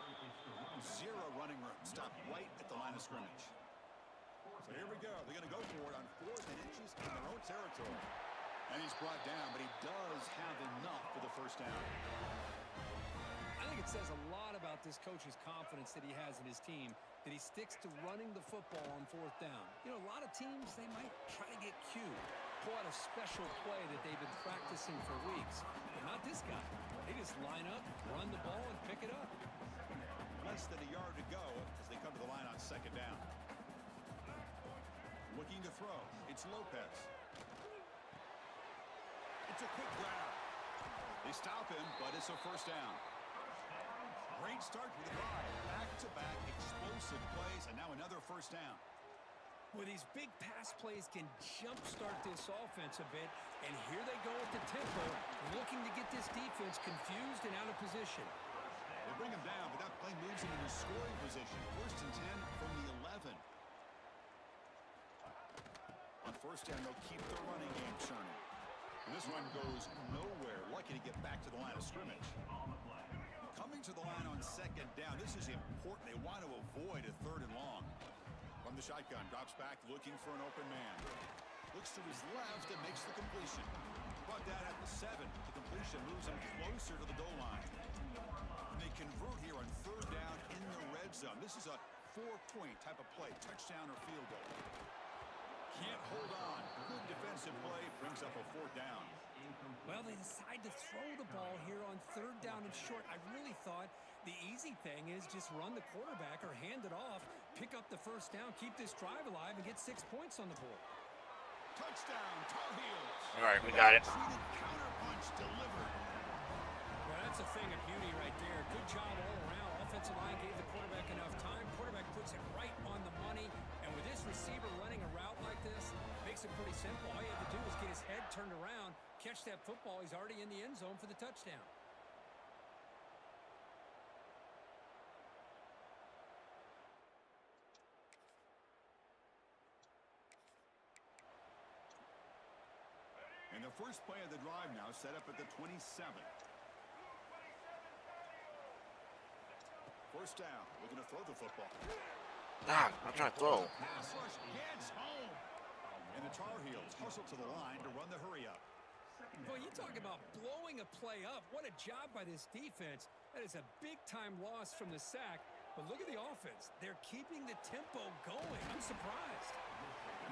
0 running room. Stop right at the line of scrimmage. So here we go. They're going to go for it on 4th and inches in their own territory. And he's brought down, but he does have enough for the first down. I think it says a lot about this coach's confidence that he has in his team, that he sticks to running the football on 4th down. You know, a lot of teams, they might try to get cute, pull out a special play that they've been practicing for weeks. But not this guy. They just line up, run the ball, and pick it up. Less than a yard to go as they come to the line on 2nd It's Lopez. It's a quick grab. They stop him, but it's a first down. Great start for the drive. Back-to-back explosive plays, and now another first down. Well, these big pass plays can jumpstart this offense a bit, and here they go at the tempo, looking to get this defense confused and out of position. They bring him down, but that play moves him into scoring position. First and 10 from the 11. On first down, they'll keep the running game churning. And this one goes nowhere. Lucky to get back to the line of scrimmage. Coming to the line on second down, this is important. They want to avoid a third and long. From the shotgun, drops back, looking for an open man. Looks to his left and makes the completion. Brought down at the 7. The completion moves him closer to the goal line. And they convert here on third down in the red zone. This is a 4-point type of play, touchdown or field goal. Can't hold on. Good defensive play, brings up a fourth down. Well, they decide to throw the ball here on third down and short. I really thought the easy thing is just run the quarterback or hand it off, pick up the first down, keep this drive alive, and get 6 points on the board. Touchdown, Tar Heels. All right, we got it. Treated counterpunch delivered. Well, that's a thing of beauty right there. Good job all around. Offensive line gave the quarterback enough time. Quarterback puts it right on the money. And with this receiver running a route like this, makes it pretty simple. All you have to do is get his head turned around, catch that football. He's already in the end zone for the touchdown. And the first play of the drive now set up at the 27. First down, looking to throw the football. Ah, I'm trying to throw. Pass rush gets home. And the Tar Heels hustle to the line to run the hurry up. Well, you talk about blowing a play up. What a job by this defense. That is a big-time loss from the sack. But look at the offense. They're keeping the tempo going. I'm surprised.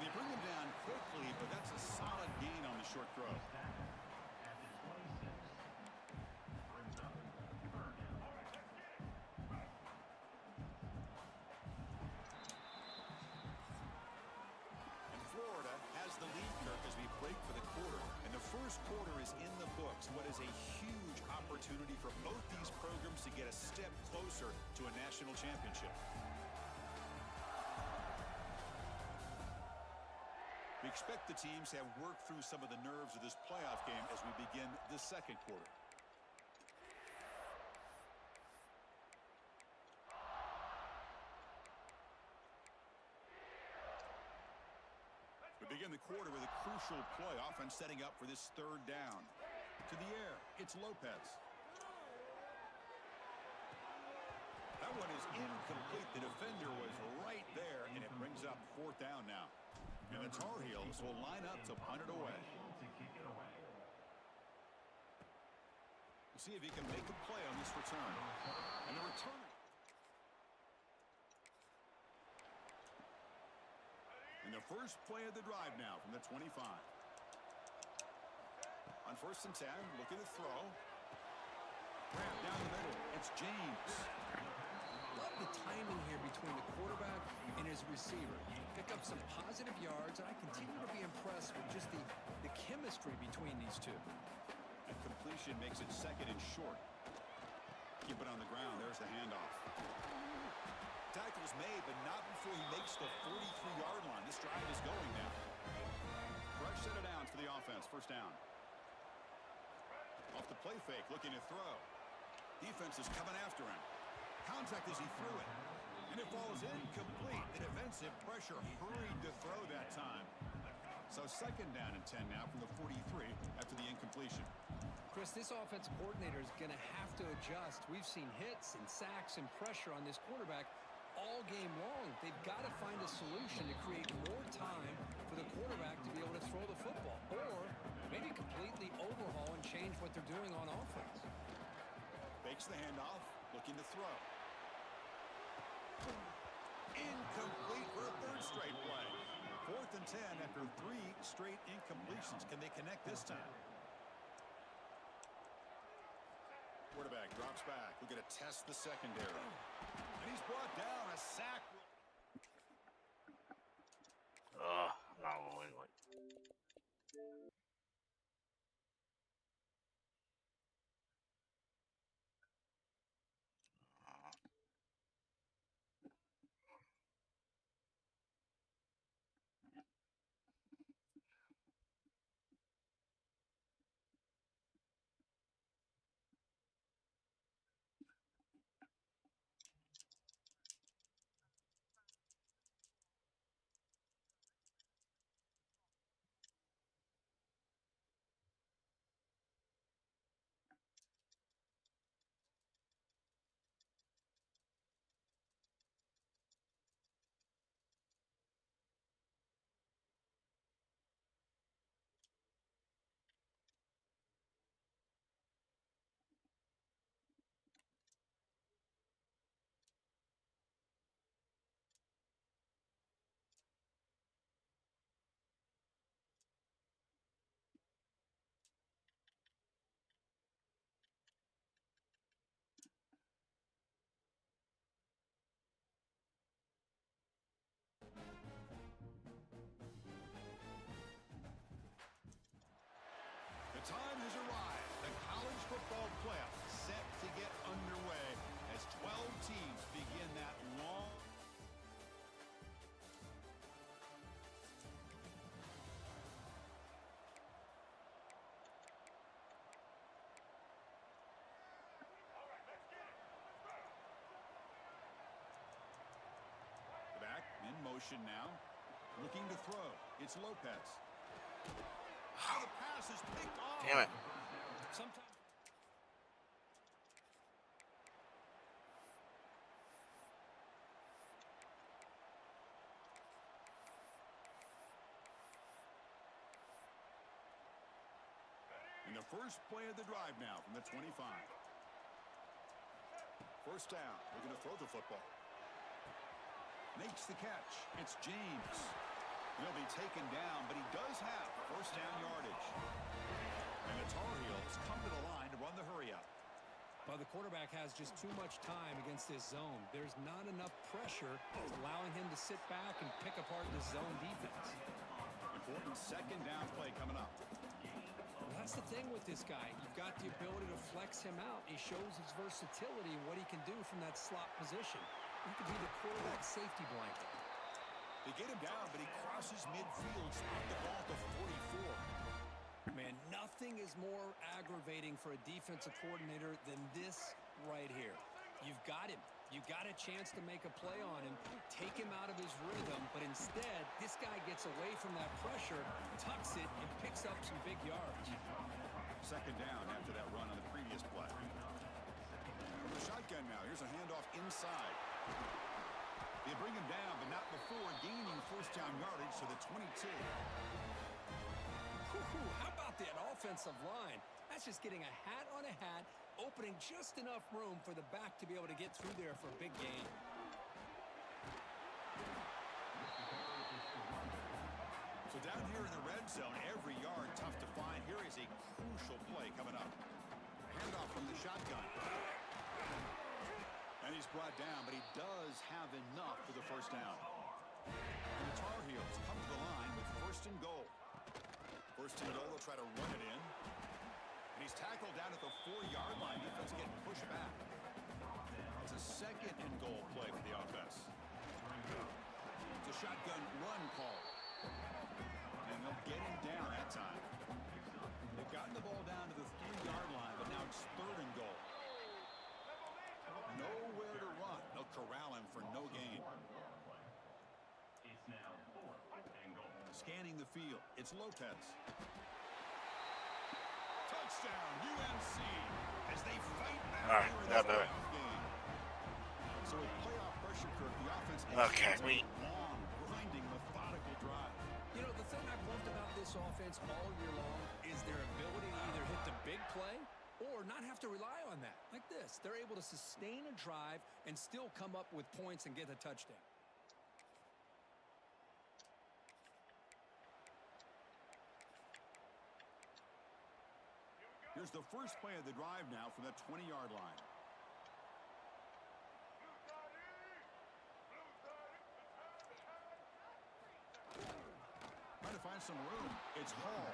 And they bring him down quickly, but that's a solid gain on the short throw. And Florida has the lead, Kirk, as we break for the quarter. And the first quarter is in the books. What is a huge opportunity for both these programs to get a step closer to a national championship. We expect the teams to have worked through some of the nerves of this playoff game as we begin the second quarter. We begin the quarter with a crucial play, offense setting up for this third down. To the air, it's Lopez. That one is incomplete. The defender was right there, and it brings up fourth down now. And the Tar Heels will line up to punt it away. We'll see if he can make a play on this return. And the return. And the first play of the drive now from the 25. On first and 10, looking to throw. Grab down the middle. It's James. Love the timing here between the quarterback and his receiver. Pick up some positive yards, and I continue to be impressed with just the chemistry between these two. And completion makes it second and short. Keep it on the ground. There's the handoff. Tackle's made, but not before he makes the 43-yard line. This drive is going now. Fresh set of downs for the offense. First down. Off the play fake, looking to throw. Defense is coming after him. Contact as he threw it. And it falls incomplete. The defensive pressure hurried to throw that time. So second down and 10 now from the 43 after the incompletion. Chris, this offensive coordinator is going to have to adjust. We've seen hits and sacks and pressure on this quarterback all game long. They've got to find a solution to create more time for the quarterback to be able to throw the football. Or maybe completely overhaul and change what they're doing on offense. Fakes the handoff, looking to throw. Incomplete for a third straight play. Fourth and 10 after 3 straight incompletions. Can they connect this time? Quarterback drops back. We're going to test the secondary. And he's brought down. A sack. Not really like motion now. Looking to throw. It's Lopez. Oh, the pass is picked off. Damn it. Sometimes. And the first play of the drive now from the 25. First down. They're going to throw the football. Makes the catch. It's James. He'll be taken down, but he does have first down yardage. And the Tar Heels come to the line to run the hurry up. But the quarterback has just too much time against this zone. There's not enough pressure allowing him to sit back and pick apart the zone defense. Important second down play coming up. That's the thing with this guy. You've got the ability to flex him out. He shows his versatility and what he can do from that slot position. He could be the quarterback safety blanket. They get him down, but he crosses midfield, spot the ball to 44. Man, nothing is more aggravating for a defensive coordinator than this right here. You've got him. You've got a chance to make a play on him, take him out of his rhythm, but instead, this guy gets away from that pressure, tucks it, and picks up some big yards. Second down after that run on the previous play. From the shotgun now, here's a handoff inside. They bring him down, but not before gaining first down yardage to the 22. How about that offensive line? That's just getting a hat on a hat, opening just enough room for the back to be able to get through there for a big gain. So down here in the red zone, every yard tough to find. Here is a crucial play coming up. Handoff from the shotgun. And he's brought down, but he does have enough for the first down. And the Tar Heels come to the line with first and goal. First and goal, they'll try to run it in. And he's tackled down at the 4-yard line. Defense getting pushed back. It's a second and goal play for the offense. It's a shotgun run call. And they'll get him down that time. They've gotten the ball down to the 3-yard line, but now it's third and goal. Nowhere to run. They'll corral him for no gain. It's now 4th and goal. Scanning the field. It's Lopez. Touchdown, UNC, as they fight back. All right, here in that'll this do it. playoff game. So with playoff pressure curve, the offense Okay, executes a long, grinding, methodical drive. You know, the thing I've loved about this offense all year long is their ability to either hit the big play or not have to rely on that. Like this. They're able to sustain a drive and still come up with points and get a touchdown. Here's the first play of the drive now from the 20-yard line. Trying to find some room. It's Hall.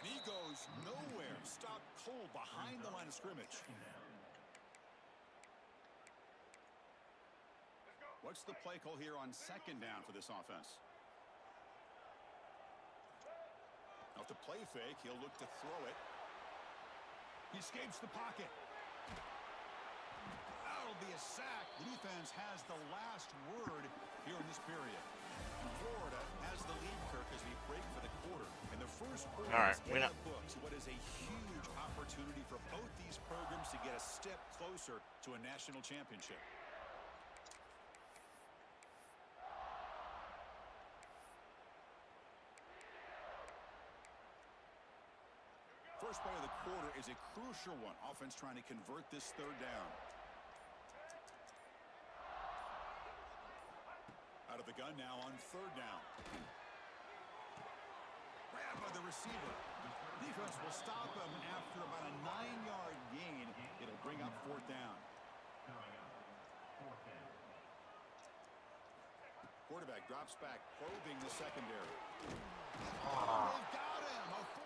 And he goes nowhere. Stopped cold behind the line of scrimmage. What's the play call here on second down for this offense? Off the play fake, he'll look to throw it. He escapes the pocket. That'll be a sack. The defense has the last word here in this period. And Florida has the lead, Kirk, as we break for the quarter. And the first quarter All right, is we in know. the books. What is a huge opportunity for both these programs to get a step closer to a national championship. First play of the quarter is a crucial one. Offense trying to convert this third down. Out of the gun now on third down. Grabbed by the receiver. Defense will stop him after about a 9-yard gain. It'll bring up fourth down. Quarterback drops back, probing the secondary. Oh, they've got him. A fourth.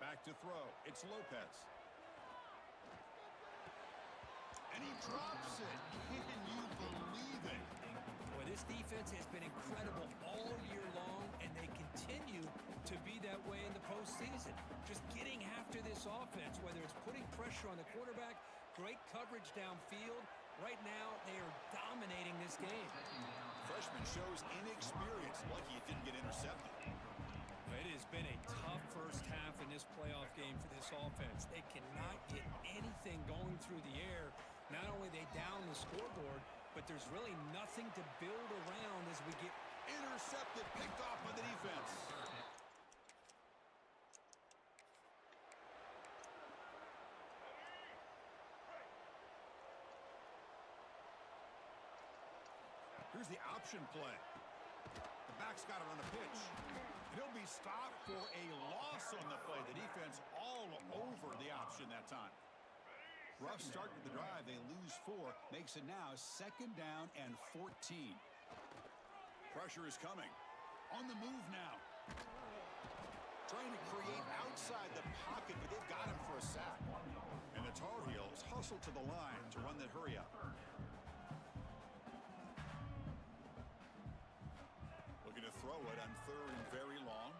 Back to throw. It's Lopez. And he drops it. Can you believe it? Boy, this defense has been incredible all year long, and they continue to be that way in the postseason. Just getting this offense, whether it's putting pressure on the quarterback, great coverage downfield. Right now, they are dominating this game. Freshman shows inexperience. Lucky it didn't get intercepted. It has been a tough first half in this playoff game for this offense. They cannot get anything going through the air. Not only they down the scoreboard, but there's really nothing to build around as we get Intercepted, picked off by the defense. Here's the option play. The back's got it on the pitch. And he'll be stopped for a loss on the play. The defense all over the option that time. Rough start to the drive. They lose 4. Makes it now 2nd down and 14. Pressure is coming. On the move now. Trying to create outside the pocket, but they've got him for a sack. And the Tar Heels hustle to the line to run that hurry up. Looking to throw it on 3rd and very long.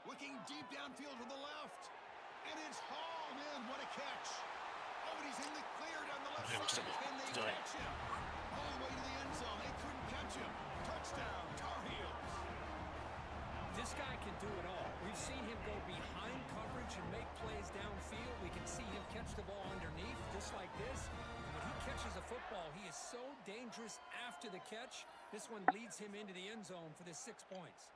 Looking deep downfield to the left. And it's hauled in. What a catch. Oh, and he's in the clear down the left side. Can they catch him? All the way to the end zone. They couldn't catch him. Touchdown, Tar Heels. This guy can do it all. We've seen him go behind coverage and make plays downfield. We can see him catch the ball underneath just like this. And when he catches a football, he is so dangerous after the catch. This one leads him into the end zone for the 6 points.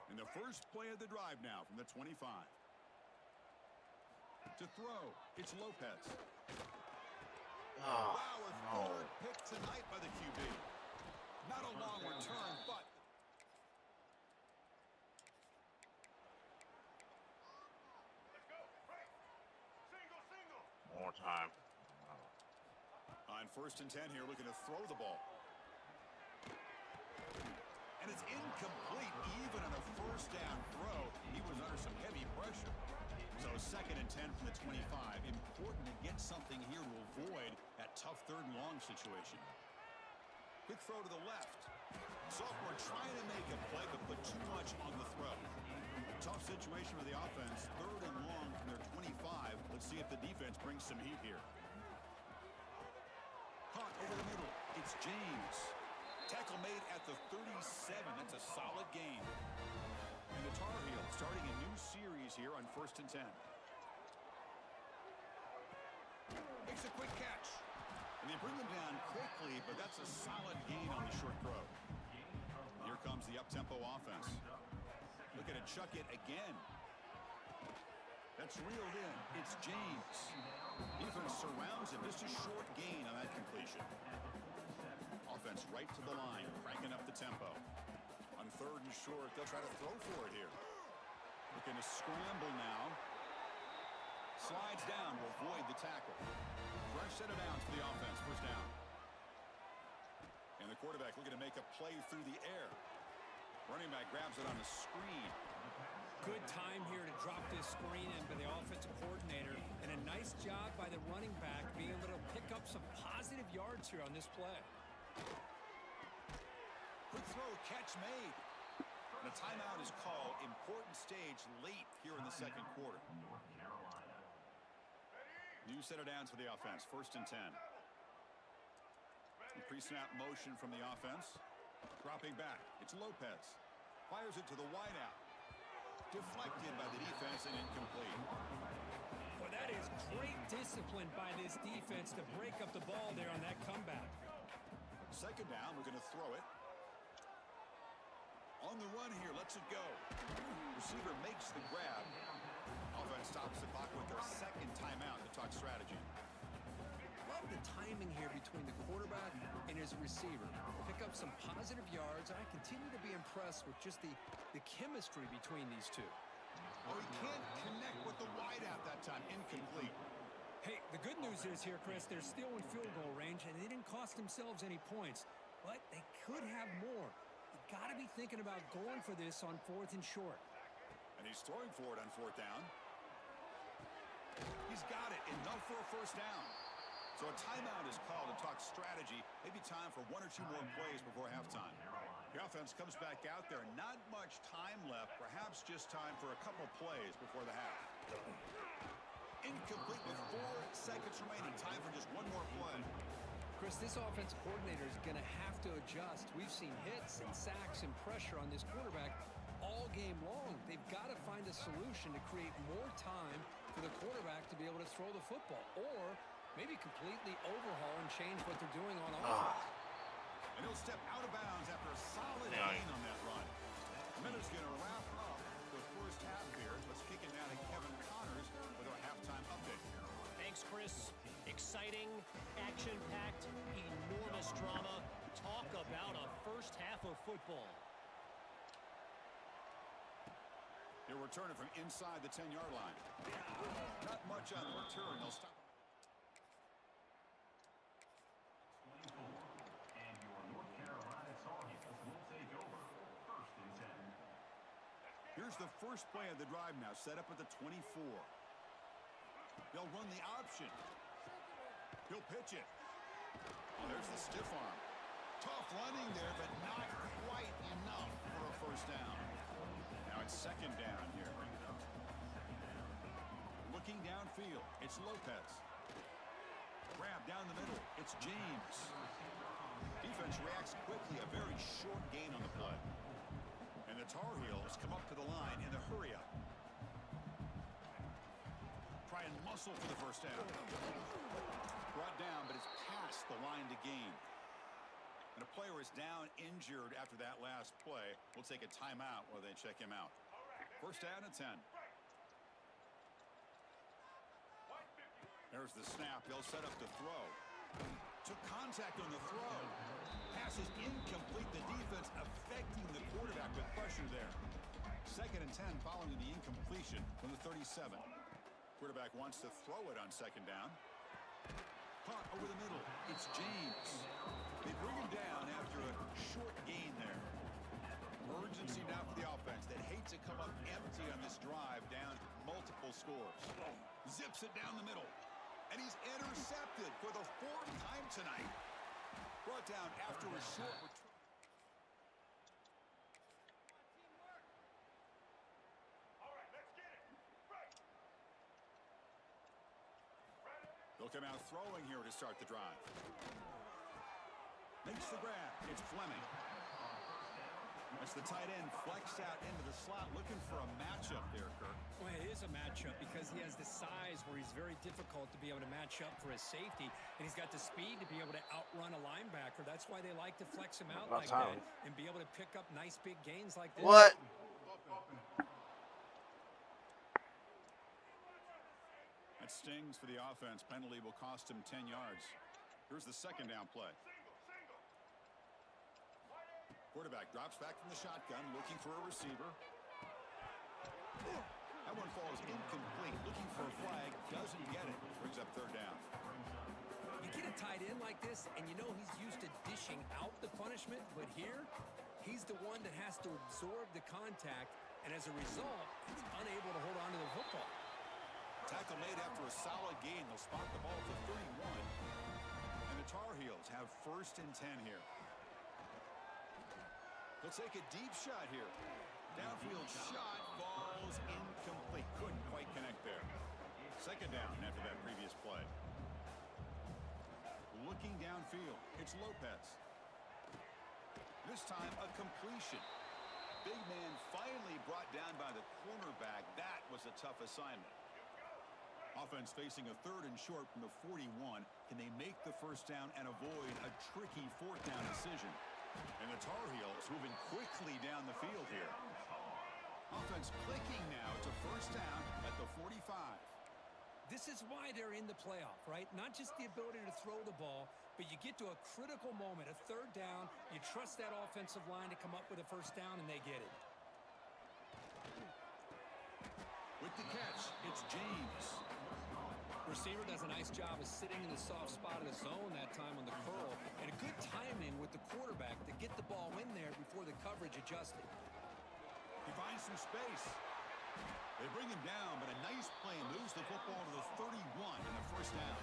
And the first play of the drive now from the 25. To throw, it's Lopez. Oh, Wow, a no. 3rd pick tonight by the QB. Not a long return, but More time. on 1st and 10 here, looking to throw the ball. And it's incomplete, even on a 1st down throw. He was under some heavy pressure. So 2nd and 10 from the 25. Important to get something here to avoid that tough 3rd and long situation. Quick throw to the left. Sophomore trying to make a play, but put too much on the throw. Tough situation for the offense. 3rd and long from their 25. Let's see if the defense brings some heat here. Caught over the middle. It's James. Tackle made at the 37. That's a solid gain. And the Tar Heels starting a new series here on 1st and 10. Makes a quick catch. And they bring them down quickly, but that's a solid gain on the short throw. Here comes the up-tempo offense. Looking to chuck it again. That's reeled in. It's James. Defense surrounds him. Just a short gain on that completion. Offense right to the line, cranking up the tempo. On 3rd and short, they'll try to throw for it here. Looking to scramble now. Slides down to avoid the tackle. Fresh set of downs for the offense. 1st down. And the quarterback looking to make a play through the air. Running back grabs it on the screen. Good time here to drop this screen in by the offensive coordinator. And a nice job by the running back being able to pick up some positive yards here on this play. Quick throw, catch made. And a timeout is called. Important stage late here in the 2nd quarter. New set of downs for the offense. 1st and 10. Pre-snap motion from the offense. Dropping back. It's Lopez. Fires it to the wideout. Deflected by the defense and incomplete. Well, that is great discipline by this defense to break up the ball there on that comeback. 2nd down, we're going to throw it. On the run here, lets it go. Receiver makes the grab. Offense stops the clock with their 2nd timeout to talk strategy. Love the timing here between the quarterback and his receiver. Pick up some positive yards, and I continue to be impressed with just the chemistry between these two. Oh, he can't connect with the wideout that time. Incomplete. Hey, the good news is here, Chris, they're still in field goal range, and they didn't cost themselves any points, but they could have more. You got to be be thinking about going for this on 4th and short. And he's throwing for it on 4th down. He's got it. Enough for a first down. So a timeout is called to talk strategy. Maybe time for 1 or 2 more plays before halftime. The offense comes back out there. Not much time left. Perhaps just time for a couple plays before the half. Incomplete with 4 seconds remaining. Time for just 1 more play. Chris, this offense coordinator is going to have to adjust. We've seen hits and sacks and pressure on this quarterback all game long. They've got to find a solution to create more time for the quarterback to be able to throw the football, or maybe completely overhaul and change what they're doing on offense. And he'll step out of bounds after a solid gain on that run. Miller's going to wrap up the first half here. Let's kick it now to Kevin Connors with our halftime update. Thanks, Chris. Exciting, action-packed, enormous drama. Talk about a first half of football. He'll return it from inside the 10-yard line. Not much on the return. They'll stop. And your North Carolina Tar Heels will take over 1st and 10. Here's the first play of the drive now, set up at the 24. They'll run the option. He'll pitch it. Oh, there's the stiff arm. Tough running there, but not quite enough for a first down. Now it's 2nd down here. Looking downfield, it's Lopez. Grab down the middle, it's James. Defense reacts quickly, a very short gain on the play. And the Tar Heels come up to the line in the hurry-up. Try and muscle for the first down. Brought down, but it's past the line to gain. And a player is down injured after that last play. We'll take a timeout while they check him out. First down and 10. There's the snap. They'll set up the throw. Took contact on the throw. Pass is incomplete. The defense affecting the quarterback with pressure there. 2nd and 10 following the incompletion from the 37. Quarterback wants to throw it on 2nd down. Caught over the middle. It's James. They bring him down after a short gain there. Urgency now for the offense that hates to come up empty on this drive, down multiple scores. Zips it down the middle. And he's intercepted for the 4th time tonight. Brought down after a short return. They'll come out throwing here to start the drive. Makes the grab. It's Fleming. That's the tight end flexed out into the slot, looking for a matchup there, Kirk. Well, it is a matchup because he has the size where he's very difficult to be able to match up for his safety, and he's got the speed to be able to outrun a linebacker. That's why they like to flex him out like that and be able to pick up nice big gains like this. What? That stings for the offense. Penalty will cost him 10 yards. Here's the 2nd down play. Quarterback drops back from the shotgun, looking for a receiver. That one falls incomplete, looking for a flag, doesn't get it. Brings up 3rd down. You get a tight end like this, and you know he's used to dishing out the punishment, but here, he's the one that has to absorb the contact, and as a result, he's unable to hold on to the football. Tackle made after a solid gain. They'll spot the ball to 31. And the Tar Heels have 1st and 10 here. They'll take a deep shot here. Downfield shot falls incomplete. Couldn't quite connect there. 2nd down after that previous play. Looking downfield, it's Lopez. This time a completion. Big man finally brought down by the cornerback. That was a tough assignment. Offense facing a 3rd and short from the 41. Can they make the first down and avoid a tricky 4th down decision? And the Tar Heels moving quickly down the field here. Offense clicking now to first down at the 45. This is why they're in the playoff, right? Not just the ability to throw the ball, but you get to a critical moment, a 3rd down, you trust that offensive line to come up with a first down, and they get it. With the catch, it's James. Receiver does a nice job of sitting in the soft spot of the zone that time on the curl, and a good timing with the quarterback to get the ball in there before the coverage adjusted. He finds some space. They bring him down, but a nice play moves the football to the 31 in the first down.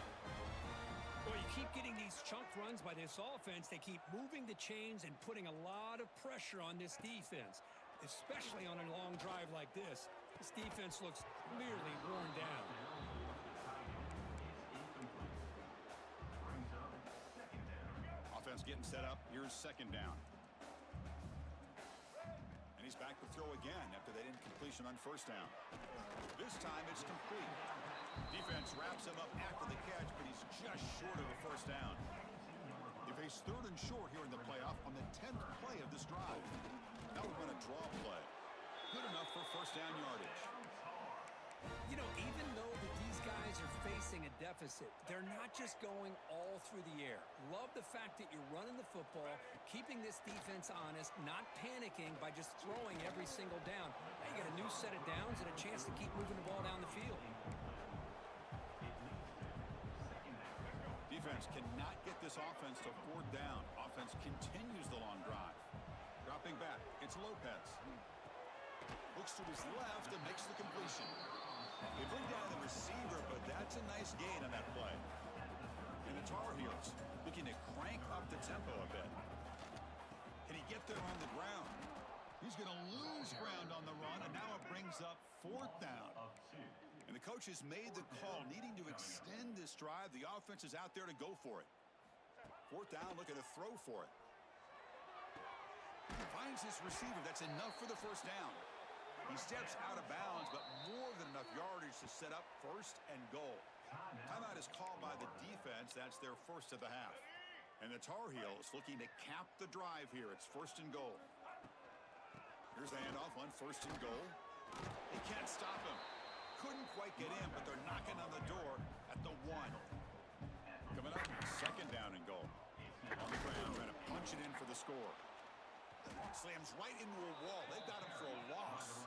Well, you keep getting these chunk runs by this offense. They keep moving the chains and putting a lot of pressure on this defense, especially on a long drive like this. This defense looks clearly worn down. Offense getting set up. Here's second down. And he's back to throw again after that incompletion on first down. This time it's complete. Defense wraps him up after the catch, but he's just short of the first down. They face third and short here in the playoff on the 10th play of this drive. Now we're going to draw play. Good enough for first down yardage. You know, even though that these guys are facing a deficit, they're not just going all through the air. Love the fact that you're running the football, keeping this defense honest, not panicking by just throwing every single down. Now you got a new set of downs and a chance to keep moving the ball down the field. Defense cannot get this offense to fourth down. Offense continues the long drive. Dropping back, it's Lopez. Looks to his left and makes the completion. They bring down the receiver, but that's a nice gain on that play. And the Tar Heels looking to crank up the tempo a bit. Can he get there on the ground? He's going to lose ground on the run, and now it brings up fourth down. And the coach has made the call, needing to extend this drive. The offense is out there to go for it. Fourth down, looking to throw for it. He finds his receiver. That's enough for the first down. He steps out of bounds, but more than enough yardage to set up first and goal. Timeout is called by the defense. That's their first of the half. And the Tar Heels looking to cap the drive here. It's first and goal. Here's the handoff on first and goal. They can't stop him. Couldn't quite get in, but they're knocking on the door at the 1. Coming up, second down and goal. On the ground, trying to punch it in for the score. Slams right into a wall. They've got him for a loss.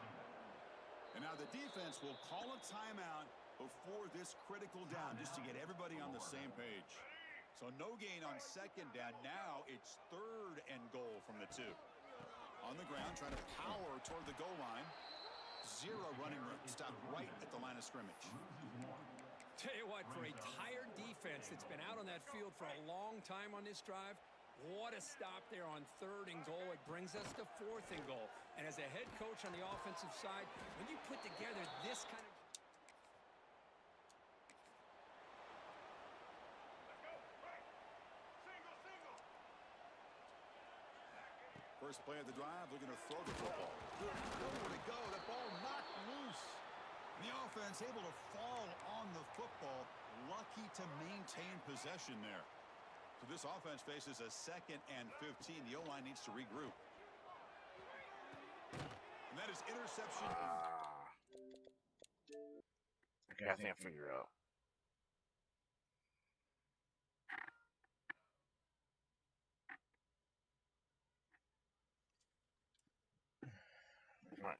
And now the defense will call a timeout before this critical down, just to get everybody on the same page. So no gain on second down. Now it's third and goal from the 2. On the ground, trying to power toward the goal line. Zero running room. Stopped right at the line of scrimmage. Tell you what, for a tired defense that's been out on that field for a long time on this drive, what a stop there on third and goal. It brings us to fourth and goal. And as a head coach on the offensive side, when you put together this kind of... First play of the drive, looking to throw the football. Nowhere to go. The ball knocked loose. And the offense able to fall on the football. Lucky to maintain possession there. So this offense faces a second and 15. The O-line needs to regroup. And that is interception. Okay, I think I figured it out. Right.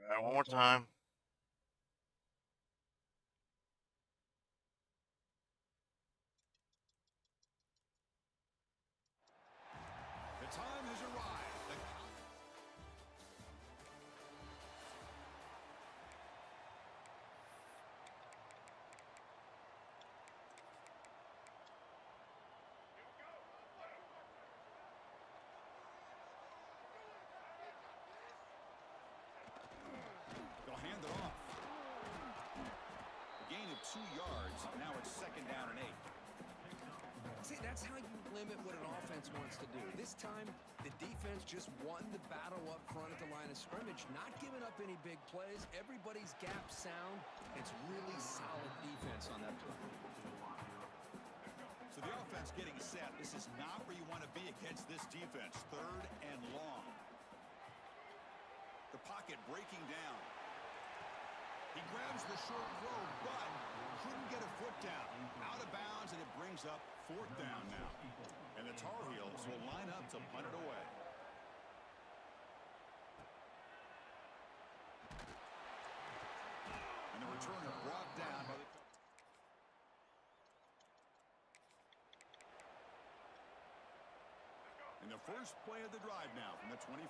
Try it one more time. The time has arrived. 2 yards. Now it's 2nd down and 8. See, that's how you limit what an offense wants to do. This time, the defense just won the battle up front at the line of scrimmage, not giving up any big plays. Everybody's gap sound. It's really solid defense on that play. So the offense getting set. This is not where you want to be against this defense. 3rd and long. The pocket breaking down. He grabs the short throw, but couldn't get a foot down. Out of bounds, and it brings up 4th down now. And the Tar Heels will line up to punt it away. And the returner brought down by the... And the first play of the drive now from the 25.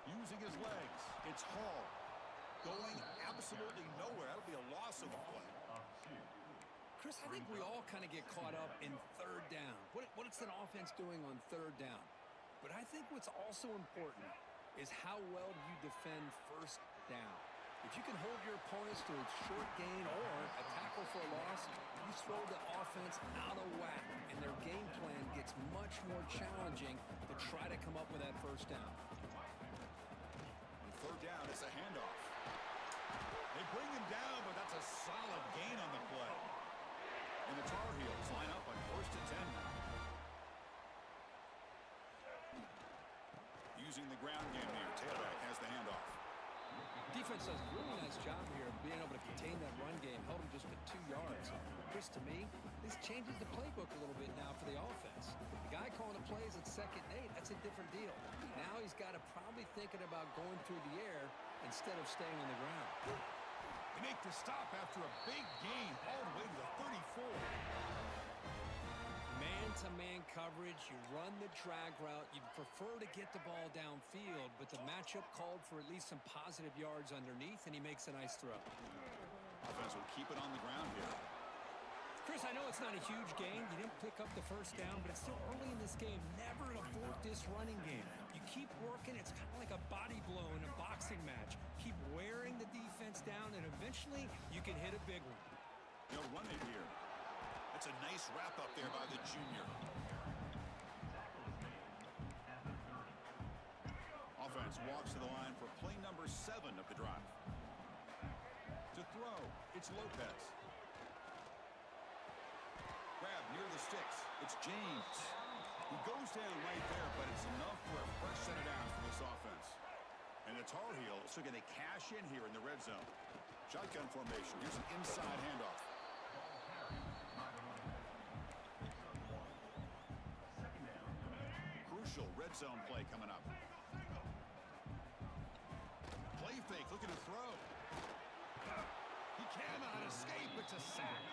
Using his legs, it's Hall. Going absolutely nowhere. That'll be a loss of a play. Chris, I think we all kind of get caught up in 3rd down. What's an offense doing on 3rd down? But I think what's also important is how well you defend 1st down. If you can hold your opponents to a short gain or a tackle for a loss, you throw the offense out of whack, and their game plan gets much more challenging to try to come up with that 1st down. And 3rd down is a handoff. They bring him down, but that's a solid gain on the play. And the Tar Heels line up on 1st and 10 now. Using the ground game here, tailback has the handoff. Defense does a really nice job here of being able to contain that run game, held him just at 2 yards. Chris, to me, this changes the playbook a little bit now for the offense. The guy calling the plays at 2nd and 8, that's a different deal. Now he's got to probably thinking about going through the air instead of staying on the ground. They make the stop after a big gain all the way to the 34. Man-to-man coverage, you run the drag route. You'd prefer to get the ball downfield, but the matchup called for at least some positive yards underneath, and he makes a nice throw. Offense will keep it on the ground here. Chris, I know it's not a huge gain. You didn't pick up the 1st down, but it's still early in this game. Never to abort this running game. You keep working. It's kind of like a body blow in a boxing match. Keep wearing the defense down, and eventually you can hit a big one. They'll run it here. That's a nice wrap-up there by the junior. Offense walks to the line for play number 7 of the drive. To throw, it's Lopez. Grab near the sticks. It's James. He goes down right there, but it's enough for a fresh set of downs for this offense. And the Tar Heels are going to cash in here in the red zone. Shotgun formation. Here's an inside handoff. Crucial red zone play coming up. Play fake, looking to throw. He cannot escape. It's a sack.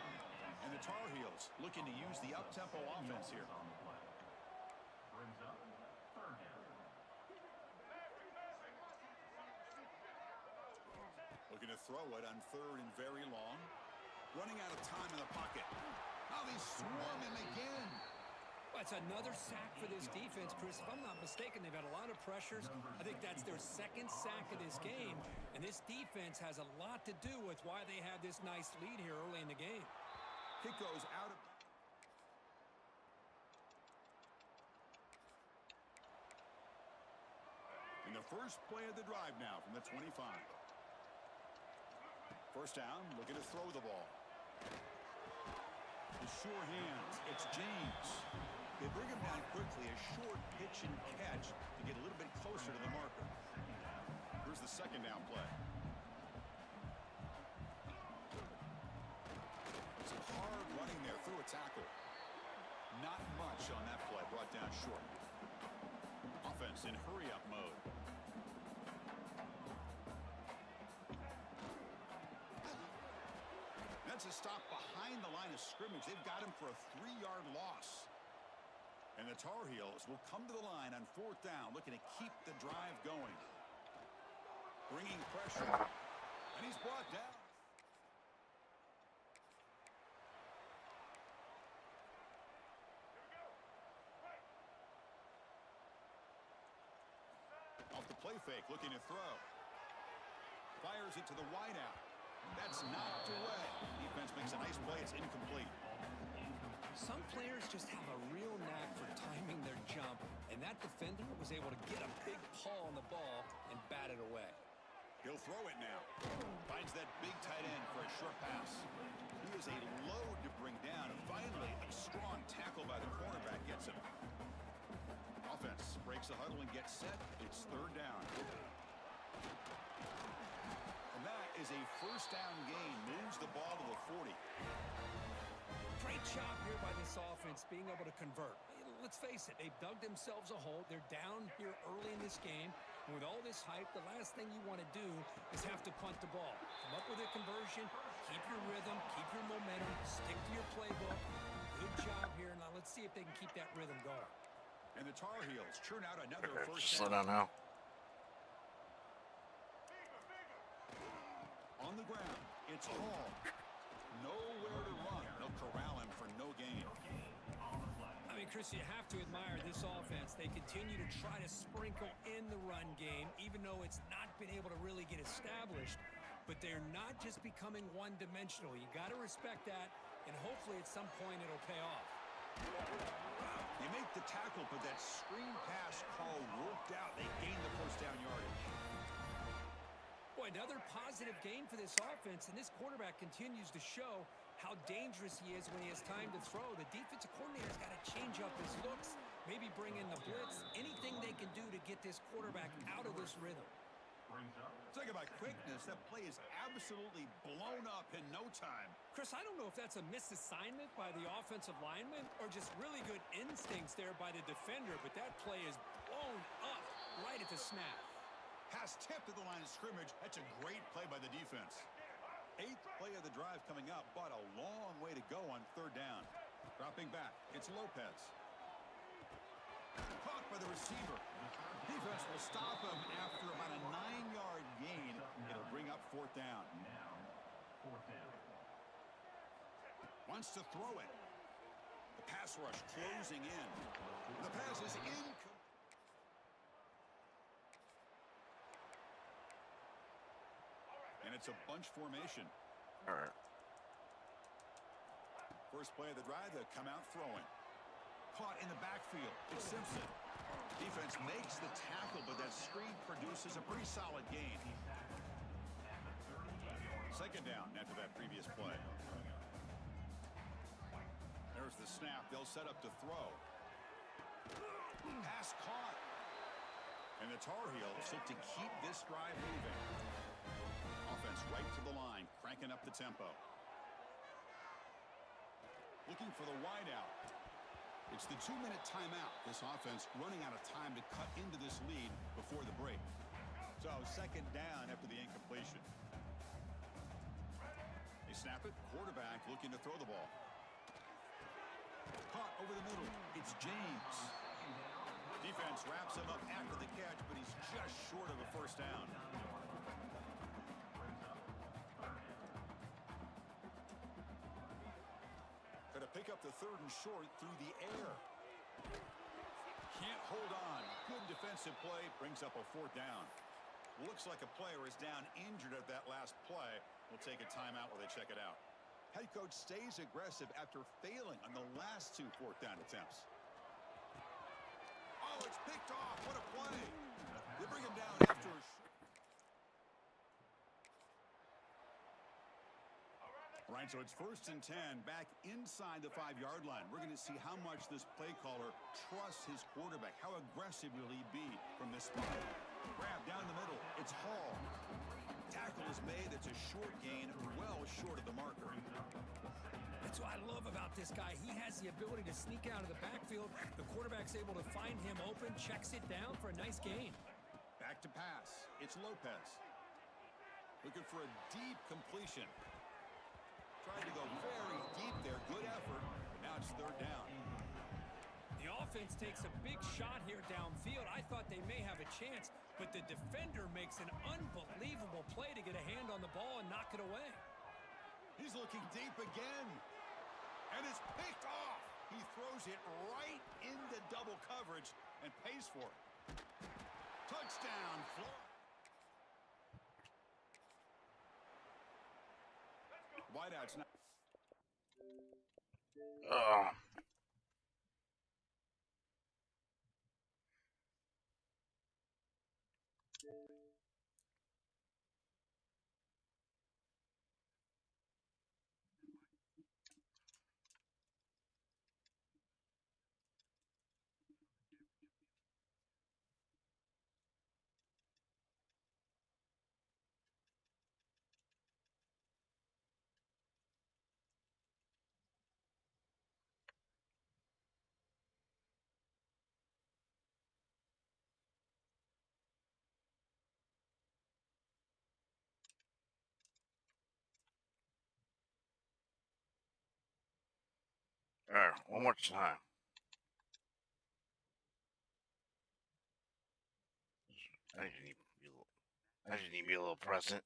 And the Tar Heels looking to use the up-tempo offense here. Brings up 3rd down. Looking to throw it on 3rd and very long. Running out of time in the pocket. Now they swarm him again. That's another sack for this defense, Chris. If I'm not mistaken, they've had a lot of pressures. I think that's their 2nd sack of this game. And this defense has a lot to do with why they have this nice lead here early in the game. Kick goes out of... In the first play of the drive now from the 25. 1st down, looking to throw the ball. The sure hands, it's James. They bring him down quickly, a short pitch and catch to get a little bit closer to the marker. Here's the 2nd down play. Some hard running there through a tackle. Not much on that play, brought down short. Offense in hurry-up mode. That's a stop behind the line of scrimmage. They've got him for a 3-yard loss. And the Tar Heels will come to the line on 4th down, looking to keep the drive going. Bringing pressure. And he's brought down. Off the play fake, looking to throw. Fires throws it to the wideout. That's knocked away. Defense makes a nice play. It's incomplete. Some players just have a real knack for timing their jump, and that defender was able to get a big paw on the ball and bat it away. He'll throw it now. Finds that big tight end for a short pass. He is a load to bring down. And finally, a strong tackle by the cornerback gets him. Offense breaks the huddle and gets set. It's third down. And that is a first down gain. Moves the ball to the 40. Great job here by this offense being able to convert. Let's face it, they've dug themselves a hole. They're down here early in this game. And with all this hype, the last thing you want to do is have to punt the ball. Come up with a conversion, keep your rhythm, keep your momentum, stick to your playbook. Good job here. Now let's see if they can keep that rhythm going. And the Tar Heels churn out another first Just slow down. down now. On the ground, it's Hall. Nowhere to run. They'll corral him for no gain. I mean, Chris, you have to admire this offense. They continue to try to sprinkle in the run game, even though it's not been able to really get established. But they're not just becoming one-dimensional. You got to respect that, and hopefully at some point it'll pay off. They make the tackle, but that screen pass call worked out. They gain the first down yardage. Boy, another positive game for this offense, and this quarterback continues to show how dangerous he is when he has time to throw. The defensive coordinator's got to change up his looks, maybe bring in the blitz, anything they can do to get this quarterback out of this rhythm. Talk about quickness. That play is absolutely blown up in no time. Chris, I don't know if that's a misassignment by the offensive lineman or just really good instincts there by the defender, but that play is blown up right at the snap. Pass tipped to the line of scrimmage. That's a great play by the defense. 8th play of the drive coming up, but a long way to go on third down. Dropping back, it's Lopez. Caught by the receiver. Defense will stop him after about a 9-yard gain. It'll bring up fourth down. Wants to throw it. The pass rush closing in. The pass is incomplete. And it's a bunch formation. All right. First play of the drive, they'll come out throwing. Caught in the backfield. It's Simpson. Defense makes the tackle, but that screen produces a pretty solid gain. Second down after that previous play. There's the snap. They'll set up to throw. Pass caught. And the Tar Heels look to keep this drive moving. Offense right to the line, cranking up the tempo. Looking for the wideout. It's the 2-minute timeout. This offense running out of time to cut into this lead before the break. So second down after the incompletion. They snap it. Quarterback looking to throw the ball. Caught over the middle. It's James. Defense wraps him up after the catch, but he's just short of a first down. Pick up the third and short through the air. Can't hold on. Good defensive play. Brings up a fourth down. Looks like a player is down injured at that last play. We'll take a timeout while they check it out. Head coach stays aggressive after failing on the last 2 fourth down attempts. Oh, it's picked off. What a play. They bring him down after a All right, so it's 1st and 10, back inside the 5-yard line. We're going to see how much this play caller trusts his quarterback. How aggressive will he be from this spot? Grab down the middle. It's Hall. Tackle is made. That's a short gain, well short of the marker. That's what I love about this guy. He has the ability to sneak out of the backfield. The quarterback's able to find him open, checks it down for a nice gain. Back to pass. It's Lopez. Looking for a deep completion. Tried to go very deep there. Good effort. Now it's third down. The offense takes a big shot here downfield. I thought they may have a chance, but the defender makes an unbelievable play to get a hand on the ball and knock it away. He's looking deep again. And it's picked off. He throws it right into double coverage and pays for it. Touchdown, Florida. wideouts now. Ugh. All right, one more time. I just need to be a little, I just need to be a little present.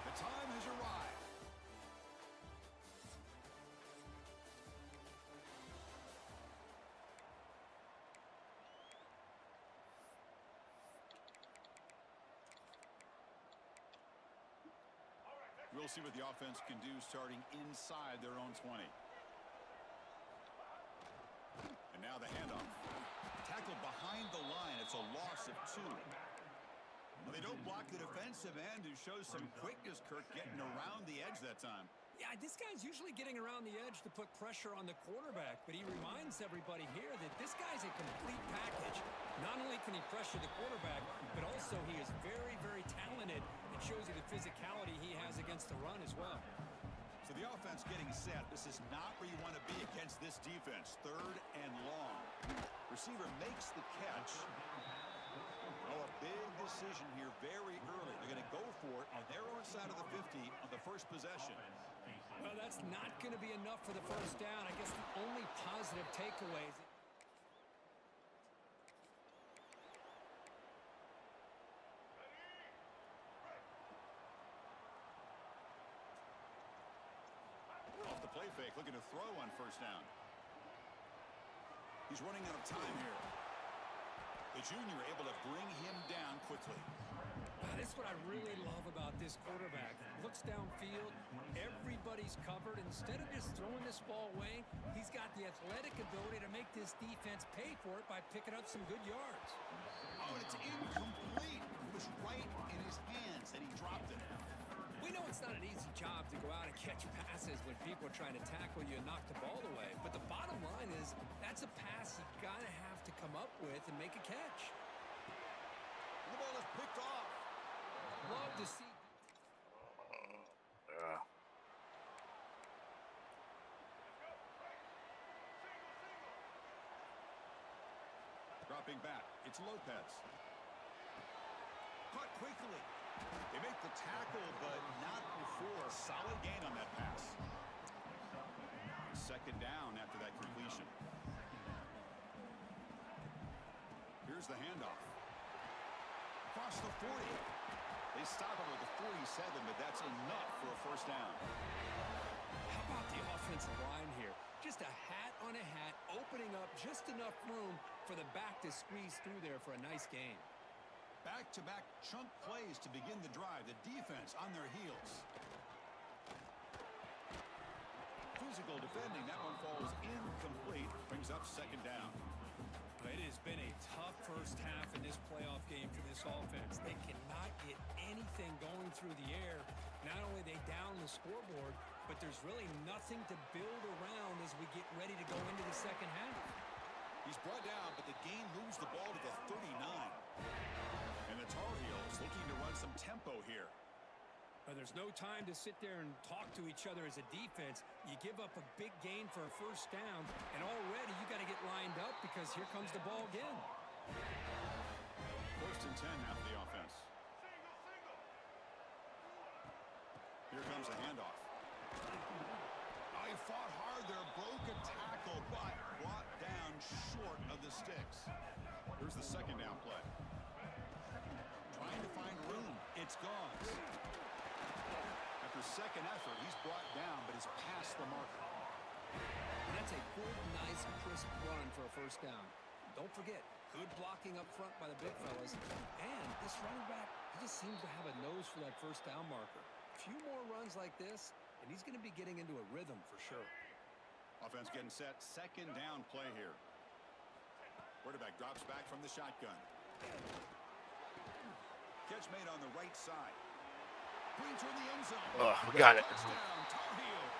The time has arrived. We'll see what the offense can do starting inside their own 20. And now the handoff. Tackled behind the line. It's a loss of 2. Well, they don't block the defensive end, who shows some quickness, Kirk, getting around the edge that time. Yeah, this guy's usually getting around the edge to put pressure on the quarterback, but he reminds everybody here that this guy's a complete package. Not only can he pressure the quarterback, but also he is very, very talented. It shows you the physicality he has against the run as well. So the offense getting set. This is not where you want to be against this defense. 3rd and long. Receiver makes the catch. Oh, a big decision here very early. They're going to go for it on their own side of the 50 on the first possession. Well, that's not going to be enough for the first down. I guess the only positive takeaway is... Off the play fake, looking to throw on first down. He's running out of time here. The junior able to bring him down quickly. This is what I really love about this quarterback. Looks downfield, everybody's covered. Instead of just throwing this ball away, he's got the athletic ability to make this defense pay for it by picking up some good yards. Oh, and it's incomplete. It was right in his hands, and he dropped it. We know it's not an easy job to go out and catch passes when people are trying to tackle you and knock the ball away. But the bottom line is that's a pass you gotta have to come up with and make a catch. The ball is picked off. Love to see. Dropping back, it's Lopez. Caught quickly. They make the tackle, but not before. Solid gain on that pass. 2nd down after that completion. Here's the handoff. Across the 40. They stop him at the 47, but that's enough for a first down. How about the offensive line here? Just a hat on a hat, opening up just enough room for the back to squeeze through there for a nice gain. Back-to-back chunk plays to begin the drive. The defense on their heels. Physical defending. That one falls incomplete. Brings up 2nd down. It has been a tough first half in this playoff game for this offense. They cannot get anything going through the air. Not only are they down the scoreboard, but there's really nothing to build around as we get ready to go into the second half. He's brought down, but the game moves the ball to the 39. And the Tar Heels looking to run some tempo here. There's no time to sit there and talk to each other as a defense. You give up a big gain for a first down, and already you got to get lined up because here comes the ball again. 1st and 10 now for the offense. Here comes a handoff. Oh, he fought hard there, broke a tackle, but brought down short of the sticks. Here's the It's gone. After second effort, he's brought down, but he's past the marker. And that's a good, nice, crisp run for a first down. Don't forget, good blocking up front by the big fellas. And this running back, he just seems to have a nose for that first down marker. A few more runs like this, and he's going to be getting into a rhythm for sure. Offense getting set. Second down play here. Quarterback drops back from the shotgun. Catch made on the right side. Green toward the end zone. Oh, we got it. Touchdown, Tar Heels.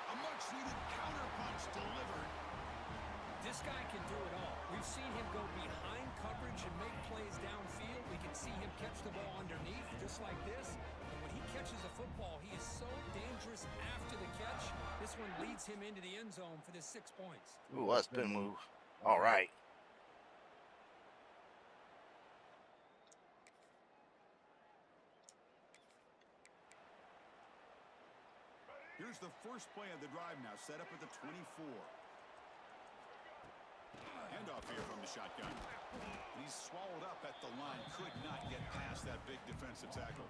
A much-needed counterpunch delivered. This guy can do it all. We've seen him go behind coverage and make plays downfield. We can see him catch the ball underneath, just like this. And when he catches a football, he is so dangerous after the catch. This one leads him into the end zone for the 6 points. Ooh, that's a good move. All right. Here's the first play of the drive now, set up at the 24. Handoff here from the shotgun. He's swallowed up at the line. Could not get past that big defensive tackle.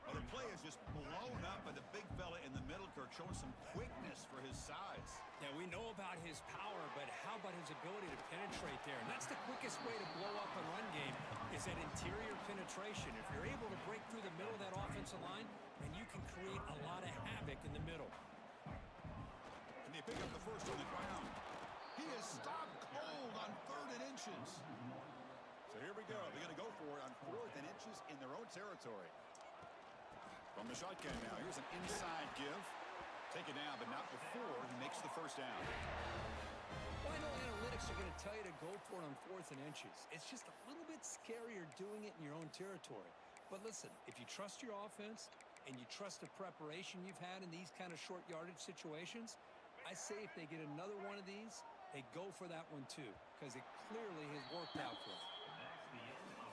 Well, the play is just blown up by the big fella in the middle, Kirk, showing some quickness for his size. Yeah, we know about his power, but how about his ability to penetrate there? And that's the quickest way to blow up a run game is that interior penetration. If you're able to break through the middle of that offensive line, then you can create a lot of havoc in the middle. Can they pick up the first on the ground? He is stopped cold on 3rd and inches. So here we go. They're going to go for it on 4th and inches in their own territory. From the shotgun now. Here's an inside give. Take it down, but not before he makes the first down. Well, I know analytics are going to tell you to go for it on 4th and inches. It's just a little bit scarier doing it in your own territory. But listen, if you trust your offense and you trust the preparation you've had in these kind of short yardage situations, I say if they get another one of these, they go for that one too, because it clearly has worked out for them.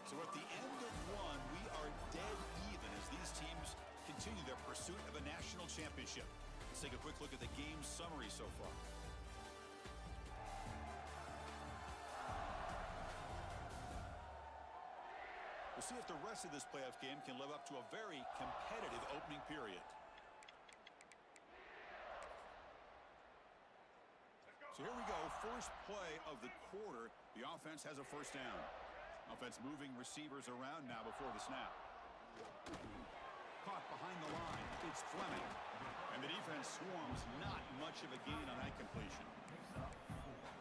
So at the end of one, we are dead even as these teams continue their pursuit of a national championship. Let's take a quick look at the game summary so far. We'll see if the rest of this playoff game can live up to a very competitive opening period. So here we go, first play of the quarter. The offense has a first down. Offense moving receivers around now before the snap. Caught behind the line. It's Fleming. And the defense swarms. Not much of a gain on that completion.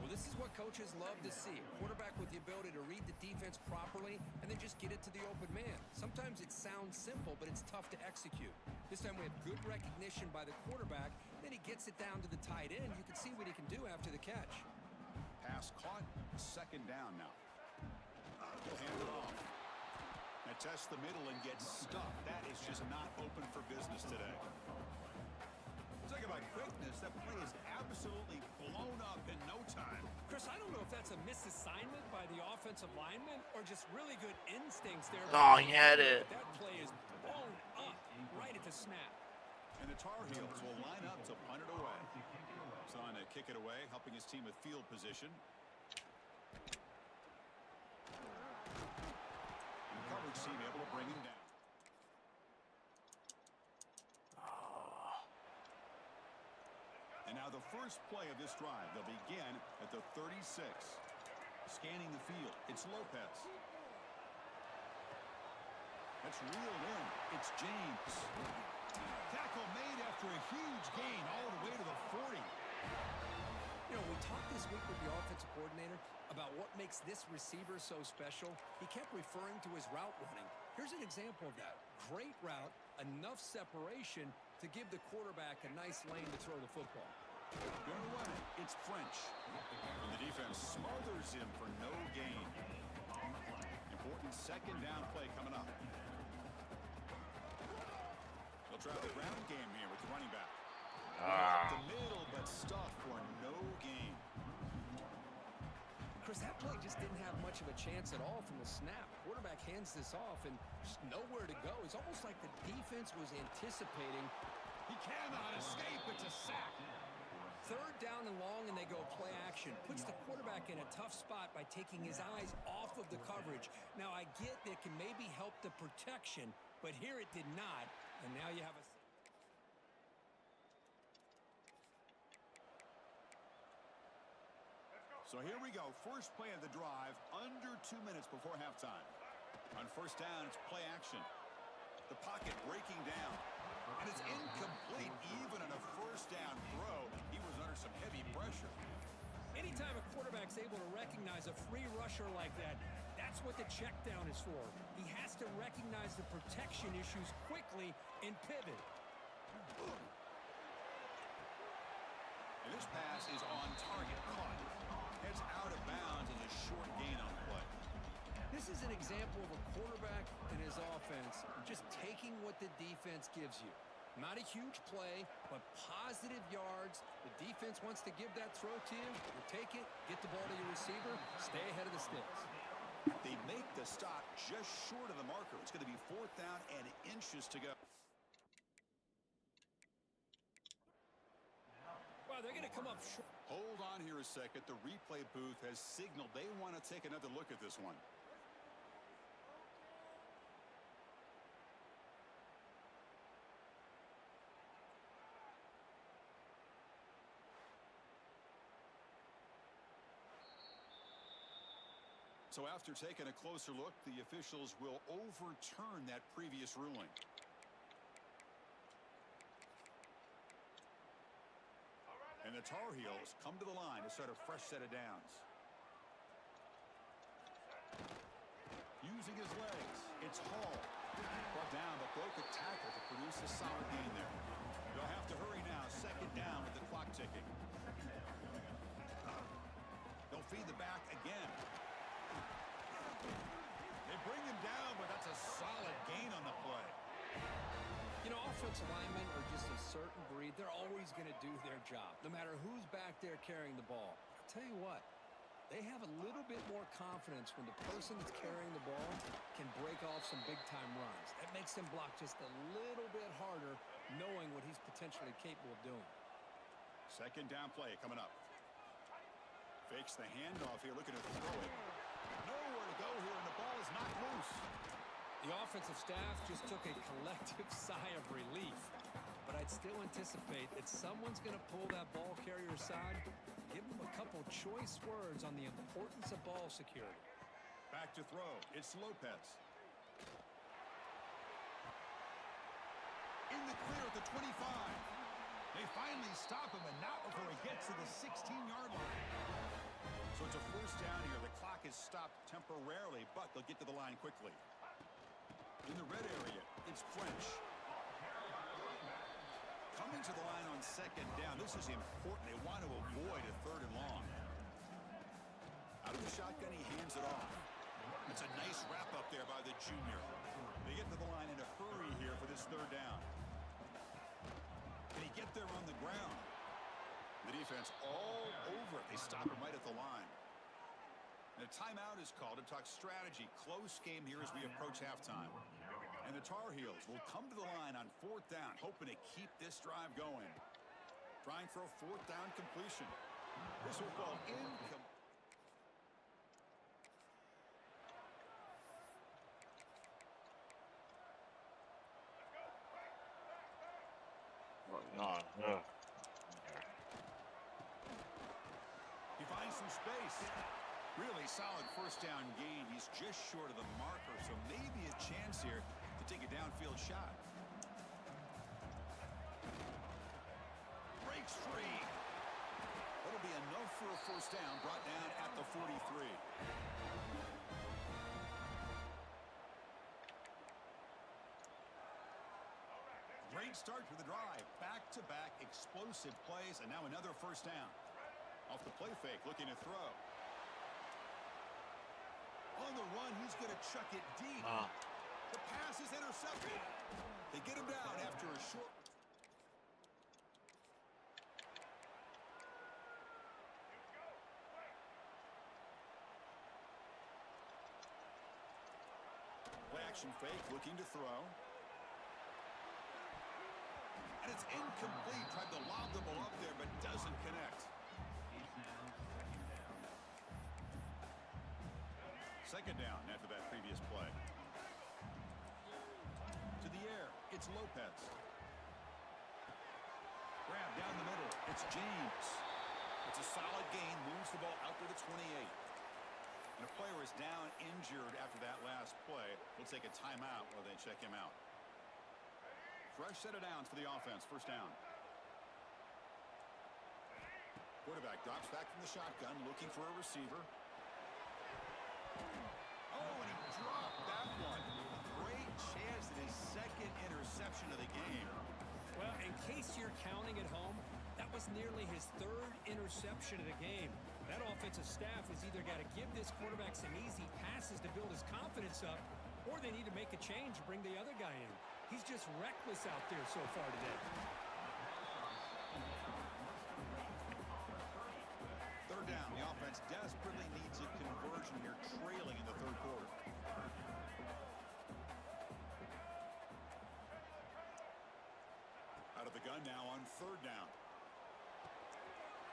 Well, this is what coaches love to see. A quarterback with the ability to read the defense properly and then just get it to the open man. Sometimes it sounds simple, but it's tough to execute. This time we have good recognition by the quarterback. Then he gets it down to the tight end. You can see what he can do after the catch. Pass caught. Second down now. He'll hand it off. Now test the middle and get stuffed. That is just not open for business today. Talk about quickness. That play is absolutely blown up in no time. Chris, I don't know if that's a misassignment by the offensive lineman or just really good instincts there. Oh, he had it. That play is blown up right at the snap. And the Tar Heels will line up to punt it away. He's on to kick it away, helping his team with field position. And the coverage team able to bring him down. And now the first play of this drive, they'll begin at the 36. Scanning the field, it's Lopez. That's reeled in. It's James. Tackle made after a huge gain all the way to the 40. You know, we talked this week with the offensive coordinator about what makes this receiver so special. He kept referring to his route running. Here's an example of that. Great route, enough separation to give the quarterback a nice lane to throw the football. Going to run it. It's French. And the defense smothers him for no gain. Important second down play coming up. They'll try the ground game here with the running back. Up the middle, but stuffed for no gain. Chris, that play just didn't have much of a chance at all from the snap. Quarterback hands this off and just nowhere to go. It's almost like the defense was anticipating. He cannot escape. It's a sack. Third down and long, and they go play action. protection. Puts the quarterback in a tough spot by taking his eyes off of the coverage. Now, I get that can maybe help the protection, but here it did not. And now you have a... So here we go. First play of the drive, under 2 minutes before halftime. On first down, it's play action. The pocket breaking down. And it's incomplete even on a first down throw. He was under some heavy pressure. Anytime a quarterback's able to recognize a free rusher like that, that's what the check down is for. He has to recognize the protection issues quickly and pivot. And this pass is on target, caught. Heads out of bounds as a short gain on play. This is an example of a quarterback and his offense just taking what the defense gives you. Not a huge play, but positive yards. The defense wants to give that throw to you. You take it, get the ball to your receiver, stay ahead of the sticks. They make the stop just short of the marker. It's going to be 4th down and inches to go. Wow, they're going to come up short. Hold on here a second. The replay booth has signaled they want to take another look at this one. So after taking a closer look, the officials will overturn that previous ruling. And the Tar Heels come to the line to start a fresh set of downs. Using his legs, it's Hall. Brought down, but broke a tackle to produce a solid gain there. They'll have to hurry now. 2nd down with the clock ticking. They'll feed the back again. They bring him down, but that's a solid gain on the play. You know, offensive linemen are just a certain breed. They're always going to do their job, no matter who's back there carrying the ball. I'll tell you what, they have a little bit more confidence when the person that's carrying the ball can break off some big-time runs. That makes them block just a little bit harder, knowing what he's potentially capable of doing. 2nd down play coming up. Fakes the handoff here, looking to throw it. Nowhere to go here, and the ball is knocked loose. The offensive staff just took a collective sigh of relief. But I'd still anticipate that someone's going to pull that ball carrier aside, give him a couple choice words on the importance of ball security. Back to throw. It's Lopez. In the clear at the 25. They finally stop him, and not before he gets to the 16-yard line. So it's a first down here. The clock is stopped temporarily, but they'll get to the line quickly. In the red area, it's French. Coming to the line on 2nd down. This is important. They want to avoid a 3rd and long. Out of the shotgun, he hands it off. It's a nice wrap up there by the junior. They get to the line in a hurry here for this 3rd down. Can he get there on the ground? The defense all over it. They stop him right at the line. And a timeout is called to talk strategy. Close game here as we approach halftime. And the Tar Heels will come to the line on 4th down, hoping to keep this drive going. Trying for a 4th down completion. This will fall incomplete. He finds some space. Really solid first down gain. He's just short of the marker, so maybe a chance here to take a downfield shot. Breaks free. That'll be enough for a first down, brought down at the 43. Great start to the drive. Back-to-back explosive plays, and now another first down. Off the play fake, looking to throw. On the run, he's going to chuck it deep. The pass is intercepted. They get him down after a short... Play action fake, looking to throw. And it's incomplete. Tried to lob the ball up there, but doesn't connect. Second down after that previous play. To the air, it's Lopez. Grab down the middle, it's James. It's a solid gain, moves the ball out to the 28. And a player is down injured after that last play. We'll take a timeout while they check him out. Fresh set of downs for the offense, first down. Quarterback drops back from the shotgun, looking for a receiver. Oh, and he dropped that one. Great chance at his second interception of the game. Well, in case you're counting at home, that was nearly his third interception of the game. That offensive staff has either got to give this quarterback some easy passes to build his confidence up, or they need to make a change and bring the other guy in. He's just reckless out there so far today. Third down, the offense desperately needs a conversion here, trailing in the third quarter. Out of the gun now on third down.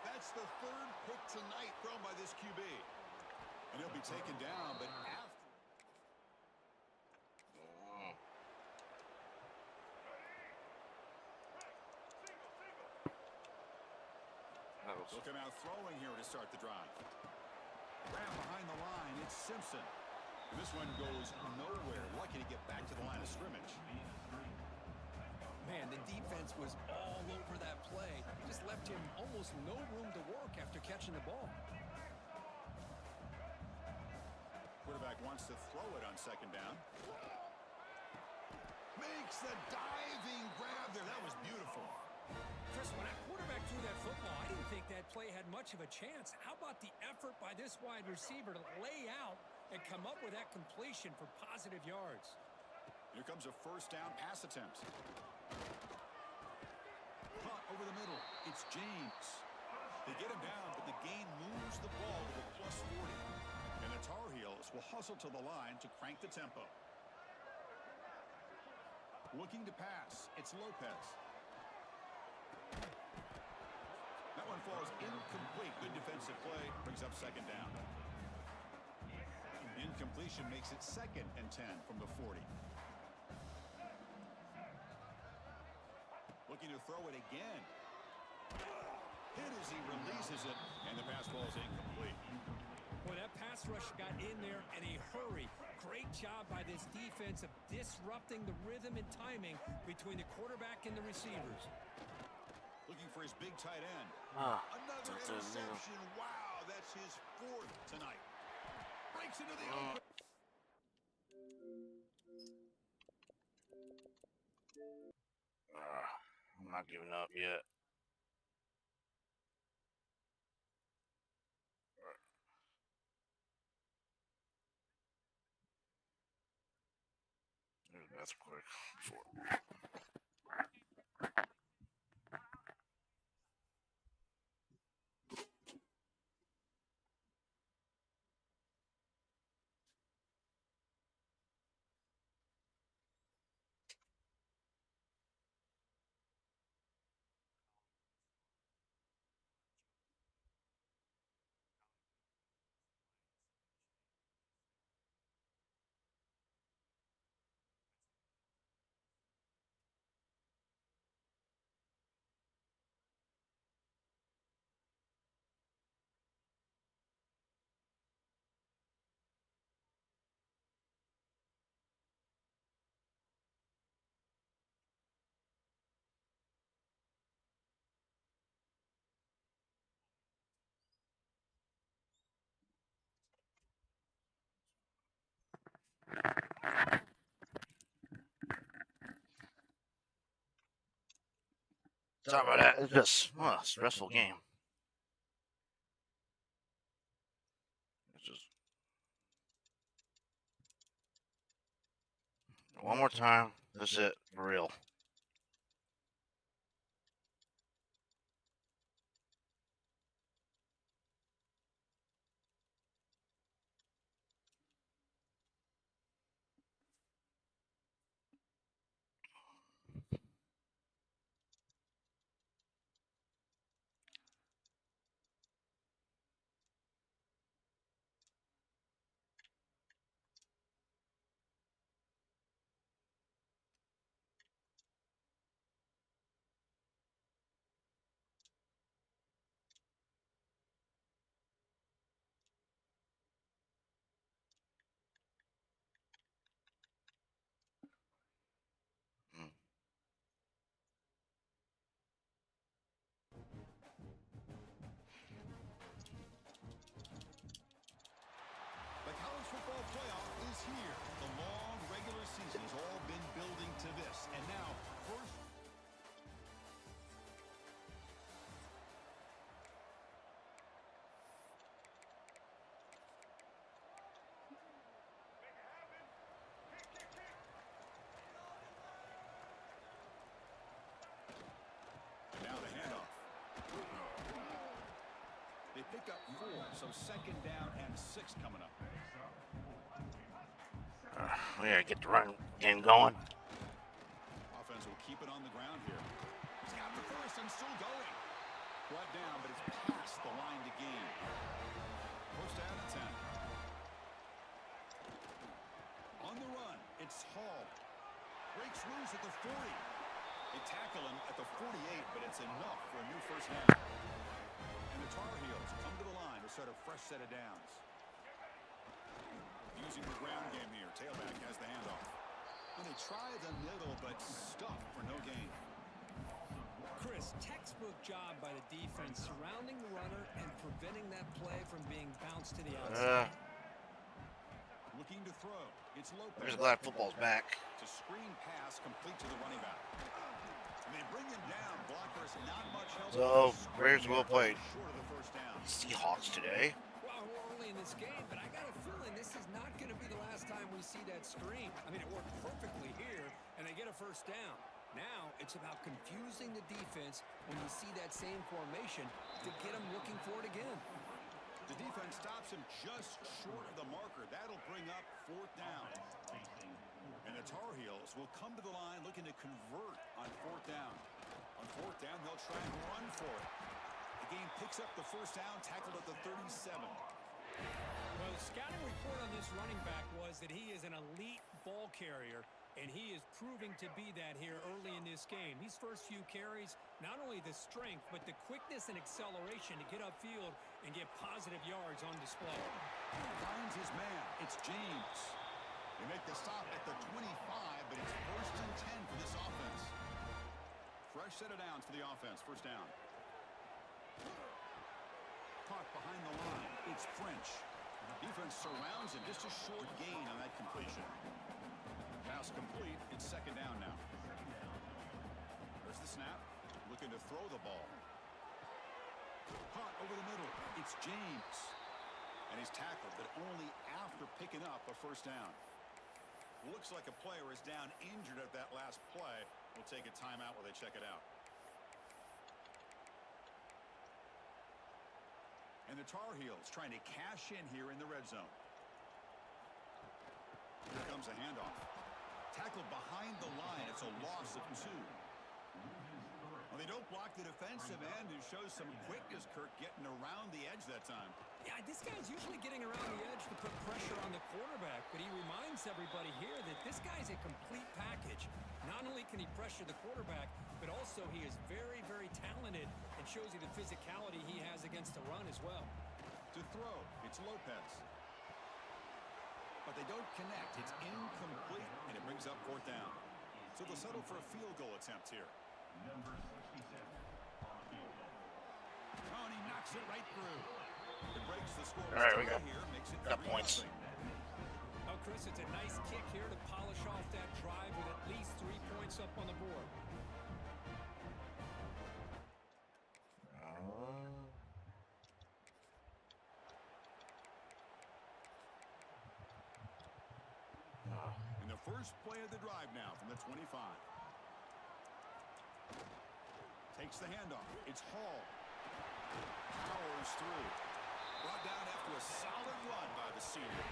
That's the third pick tonight thrown by this QB. And he'll be taken down, but after... They'll come out throwing here to start the drive. Grab behind the line, it's Simpson. And this one goes nowhere. Lucky to get back to the line of scrimmage. Man, the defense was all over that play. Just left him almost no room to work after catching the ball. Quarterback wants to throw it on second down. Makes the diving grab there. That was beautiful. Chris, when that quarterback threw that football, I didn't think that play had much of a chance. How about the effort by this wide receiver to lay out and come up with that completion for positive yards? Here comes a first down pass attempt. Punt over the middle. It's James. They get him down, but the gain moves the ball to the plus 40. And the Tar Heels will hustle to the line to crank the tempo. Looking to pass. It's Lopez. That one falls incomplete. Good defensive play. Brings up second down. Incompletion makes it 2nd and 10 from the 40. Looking to throw it again. Hit as he releases it, and the pass ball is incomplete. Boy, that pass rush got in there in a hurry. Great job by this defense of disrupting the rhythm and timing between the quarterback and the receivers. Looking for his big tight end. Another that's a interception. Wow, that's his 4th tonight. Breaks into the open. I'm not giving up yet. That's quick. Before. Sorry about that. It's just a stressful game. It's just one more time. That's it. For real. here. The long regular season has all been building to this. And now, first... Now the handoff. They pick up 4, so second down and 6 coming up. We gotta get the run game going. Offense will keep it on the ground here. He's got the first and still going. Brought down, but it's past the line to gain. First down and 10. On the run, it's Hall. Breaks loose at the 40. They tackle him at the 48, but it's enough for a new first down. And the Tar Heels come to the line to start a fresh set of downs. Using the ground game here. Tailback has the handoff. And they try the middle, but stuck for no gain. Chris, textbook job by the defense surrounding the runner and preventing that play from being bounced to the outside. Looking to throw. It's Lopez. I'm just glad football's back. To screen pass complete to the running back. And they bring him down. Blockers not much help. So, Bears well played. Short of the first down. Seahawks today. Well, we're early in this game, but I got a feeling this is not going to be the last time we see that screen. I mean, it worked perfectly here, and they get a first down. Now, it's about confusing the defense when you see that same formation to get them looking for it again. The defense stops him just short of the marker. That'll bring up fourth down. And the Tar Heels will come to the line looking to convert on fourth down. On fourth down, they'll try and run for it. The game picks up the first down, tackled at the 37. Well, the scouting report on this running back was that he is an elite ball carrier, and he is proving to be that here early in this game. These first few carries, not only the strength, but the quickness and acceleration to get upfield and get positive yards on display. Finds his man. It's James. They make the stop at the 25, but it's first and 10 for this offense. Fresh set of downs for the offense. First down. Caught behind the line. It's French. Defense surrounds him. Just a short gain on that completion. Pass complete. It's second down now. There's the snap. Looking to throw the ball. Caught over the middle. It's James. And he's tackled, but only after picking up a first down. Looks like a player is down injured at that last play. We'll take a timeout while they check it out. And the Tar Heels trying to cash in here in the red zone. Here comes a handoff. Tackled behind the line. It's a loss of 2. Well, they don't block the defensive end, who shows some quickness, Kirk, getting around the edge that time. Yeah, this guy's usually getting around the edge to put pressure on the quarterback, but he reminds everybody here that this guy's a complete package. Not only can he pressure the quarterback, but also he is very, very talented and shows you the physicality he has against the run as well. To throw, it's Lopez. But they don't connect. It's incomplete, and it brings up fourth down. So they'll settle for a field goal attempt here. Number 67 on the field goal. Oh, and he knocks it right through. It breaks the score. All right, we got here, makes it got points. 3-0. Oh, Chris, it's a nice kick here to polish off that drive with at least 3 points up on the board. And the first play of the drive now from the 25. Takes the handoff. It's Hall. Powers through. Brought down after a solid run by the senior.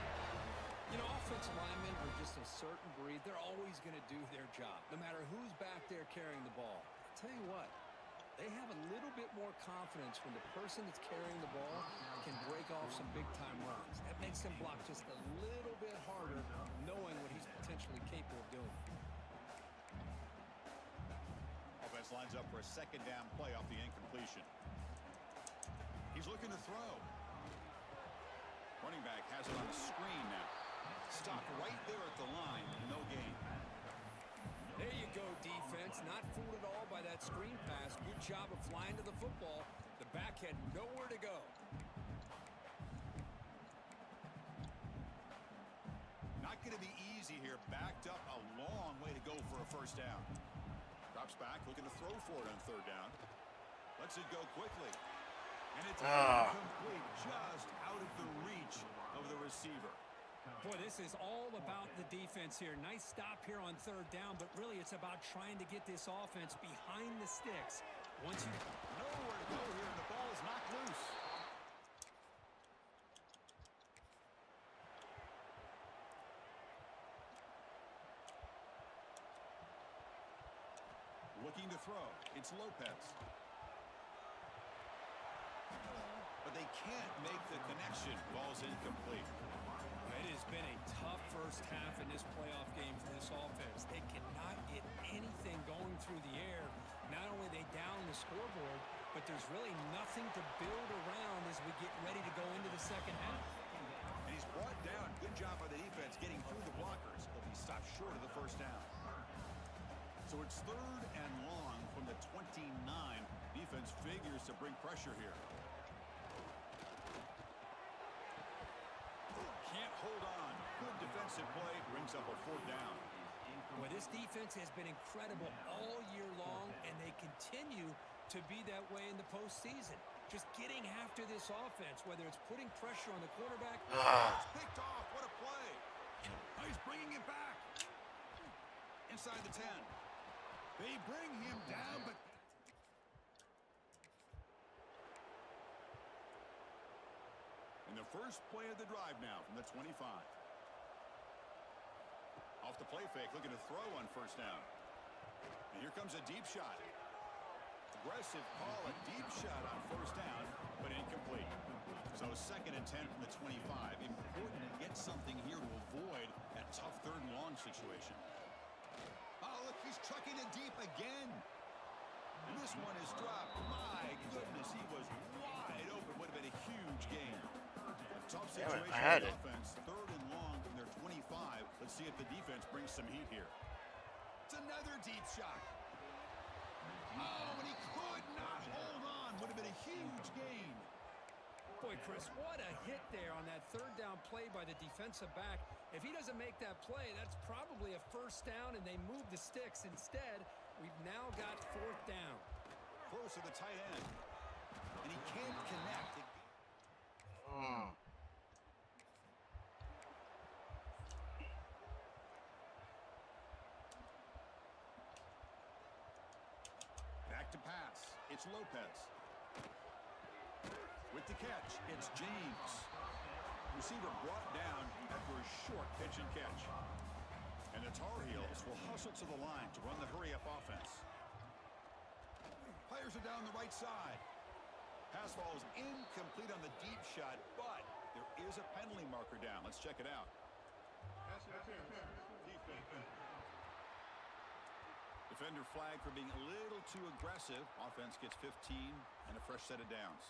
You know, offensive linemen are just a certain breed. They're always going to do their job, no matter who's back there carrying the ball. I'll tell you what, they have a little bit more confidence when the person that's carrying the ball can break off some big-time runs. That makes them block just a little bit harder, knowing what he's potentially capable of doing. Offense lines up for a second down play off the incompletion. He's looking to throw. Running back has it on the screen now. Stopped right there at the line. No gain. There you go, defense. Not fooled at all by that screen pass. Good job of flying to the football. The back had nowhere to go. Not going to be easy here. Backed up a long way to go for a first down. Drops back, looking to throw for it on third down. Lets it go quickly. And it's incomplete, just out of the reach of the receiver. Boy, this is all about the defense here. Nice stop here on third down, but really it's about trying to get this offense behind the sticks. Once you nowhere to go here, and the ball is knocked loose. Looking to throw. It's Lopez. But they can't make the connection. Ball's incomplete. It has been a tough first half in this playoff game for this offense. They cannot get anything going through the air. Not only are they down the scoreboard, but there's really nothing to build around as we get ready to go into the second half. And he's brought down. Good job by the defense getting through the blockers. But he stopped short of the first down. So it's third and long from the 29. Defense figures to bring pressure here. Can't hold on. Good defensive play. Brings up a fourth down. Well, this defense has been incredible all year long, and they continue to be that way in the postseason. Just getting after this offense, whether it's putting pressure on the quarterback. It's picked off. What a play. Oh, he's bringing it back. Inside the 10. They bring him down, but... And the first play of the drive now from the 25. Off the play fake, looking to throw on first down. And here comes a deep shot. Aggressive call, a deep shot on first down, but incomplete. So second and 10 from the 25. Important to get something here to avoid that tough third and long situation. Oh, look, he's trucking it deep again. And this one is dropped. My goodness, he was wide open. Would have been a huge game. A tough situation I had for the it. offense. Third and long from their 25. Let's see if the defense brings some heat here. It's another deep shot. Oh, and he could not hold on. Would have been a huge gain. Boy, Chris, what a hit there on that third down play by the defensive back. If he doesn't make that play, that's probably a first down, and they move the sticks. Instead, we've now got fourth down. Close to the tight end. And he can't connect. Back to pass. It's Lopez. With the catch, it's James. Receiver brought down after a short pitch and catch. And the Tar Heels will hustle to the line to run the hurry-up offense. Players are down the right side. Pass ball is incomplete on the deep shot, but there is a penalty marker down. Let's check it out. Defender flag for being a little too aggressive. Offense gets 15 and a fresh set of downs.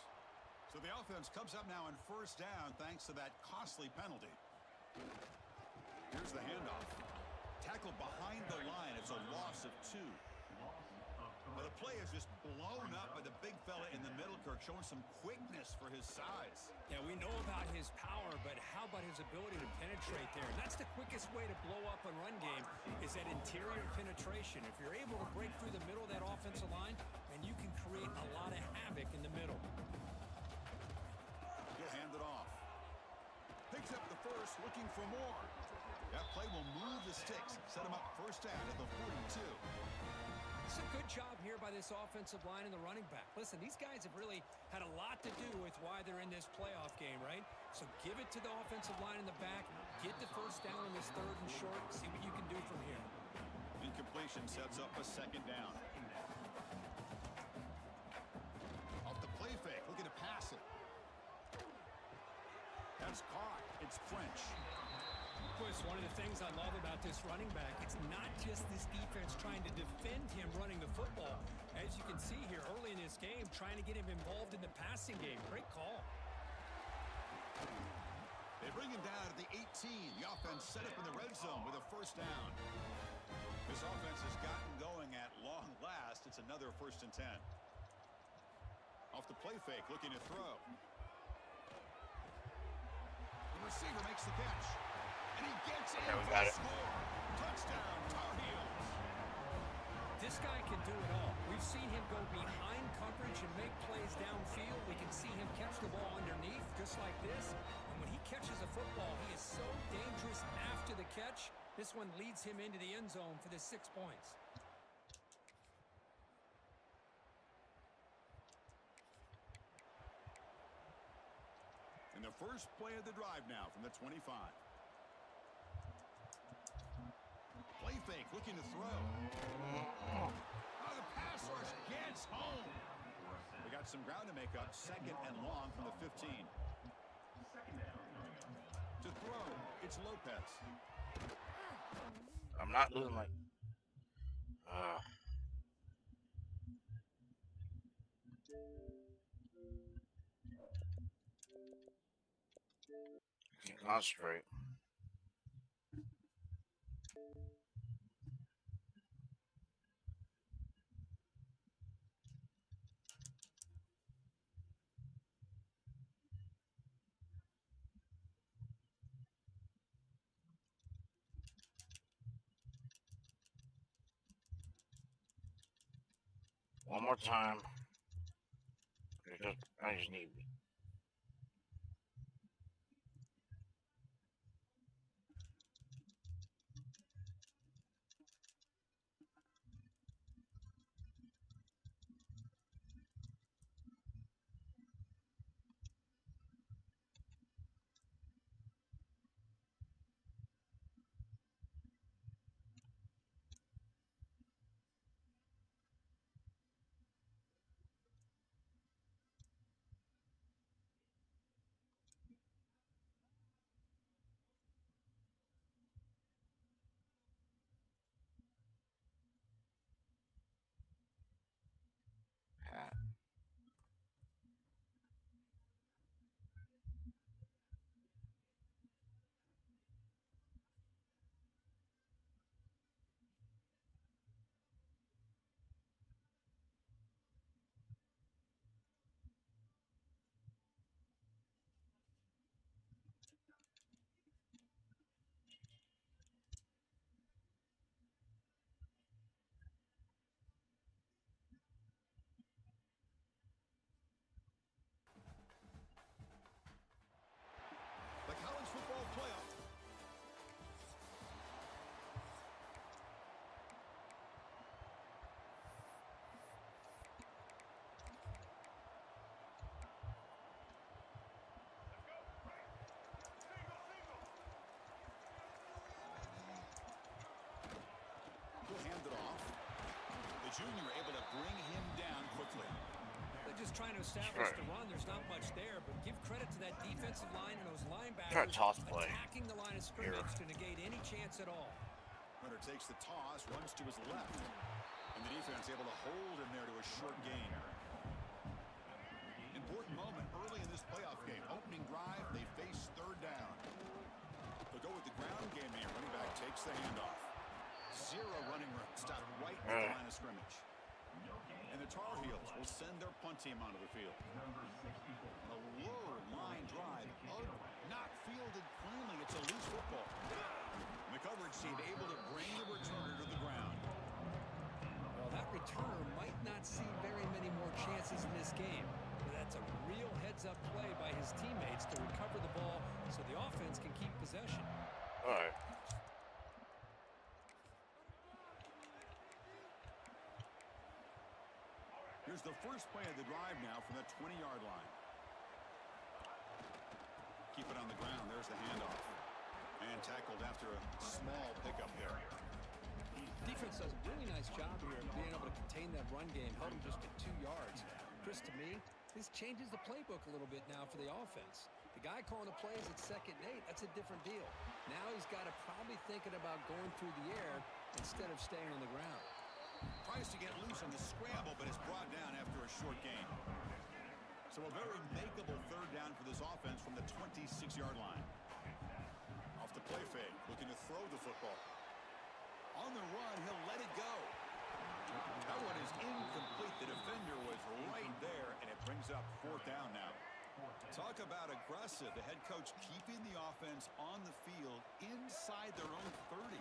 So the offense comes up now on first down thanks to that costly penalty. Here's the handoff. Tackled behind the line. It's a loss of 2. But the play is just blown up by the big fella in the middle, Kirk, showing some quickness for his size. Yeah, we know about his power, but how about his ability to penetrate there? And that's the quickest way to blow up a run game is that interior penetration. If you're able to break through the middle of that offensive line, and you can create a lot of havoc in the middle. He'll hand it off. Picks up the first, looking for more. That play will move the sticks, set him up first down at the 42. It's a good job here by this offensive line and the running back. Listen, these guys have really had a lot to do with why they're in this playoff game, right? So give it to the offensive line in the back. Get the first down on this third and short. See what you can do from here. Incompletion sets up a second down. Off the play fake, looking to pass it. That's caught. It's French. Chris, one of the things I love about this running back, it's not just this defense trying to defend him running the football. As you can see here early in this game, trying to get him involved in the passing game. Great call. They bring him down at the 18. The offense set up in the red zone with a first down. This offense has gotten going at long last. It's another first and 10. Off the play fake, looking to throw. The receiver makes the catch. And he gets it Okay, we got it. Touchdown, Tar Heels. This guy can do it all. We've seen him go behind coverage and make plays downfield. We can see him catch the ball underneath just like this. And when he catches a football, he is so dangerous after the catch. This one leads him into the end zone for the 6 points. And the first play of the drive now from the 25. Play fake, looking to throw. Oh, the pass rush gets home. We got some ground to make up. 2nd and long from the 15. To throw, it's Lopez. I'm not losing like. Can't concentrate. One more time. I just need. The college football playoff. He'll hand it off. The junior able to bring him down quickly. They're just trying to establish the run. There's not much there, but give credit to that defensive line and those linebackers attacking the line of scrimmage to negate any chance at all. Hunter takes the toss, runs to his left. And the defense able to hold him there to a short gain. Important moment early in this playoff game. Opening drive, they face 3rd down. They'll go with the ground game here. Running back takes the handoff. 0 running room. Stop right at the line of scrimmage. And the Tar Heels will send their punt team onto the field. A low line drive. Not fielded cleanly. It's a loose football. And the coverage team able to bring the returner to the ground. Well, that returner might not see very many more chances in this game. But that's a real heads-up play by his teammates to recover the ball so the offense can keep possession. All right. Here's the first play of the drive now from the 20-yard line. Keep it on the ground. There's the handoff. And tackled after a small pickup there. Defense does a really nice job here of being able to contain that run game, held him just at 2 yards. Chris, to me, this changes the playbook a little bit now for the offense. The guy calling the plays at 2nd and 8, that's a different deal. Now he's got to probably thinking about going through the air instead of staying on the ground. Tries to get loose on the scramble, but is brought down after a short gain. So a very makeable 3rd down for this offense from the 26-yard line. Off the play fake, looking to throw the football. On the run, he'll let it go. That one is incomplete. The defender was right there, and it brings up 4th down now. Talk about aggressive. The head coach keeping the offense on the field inside their own 30.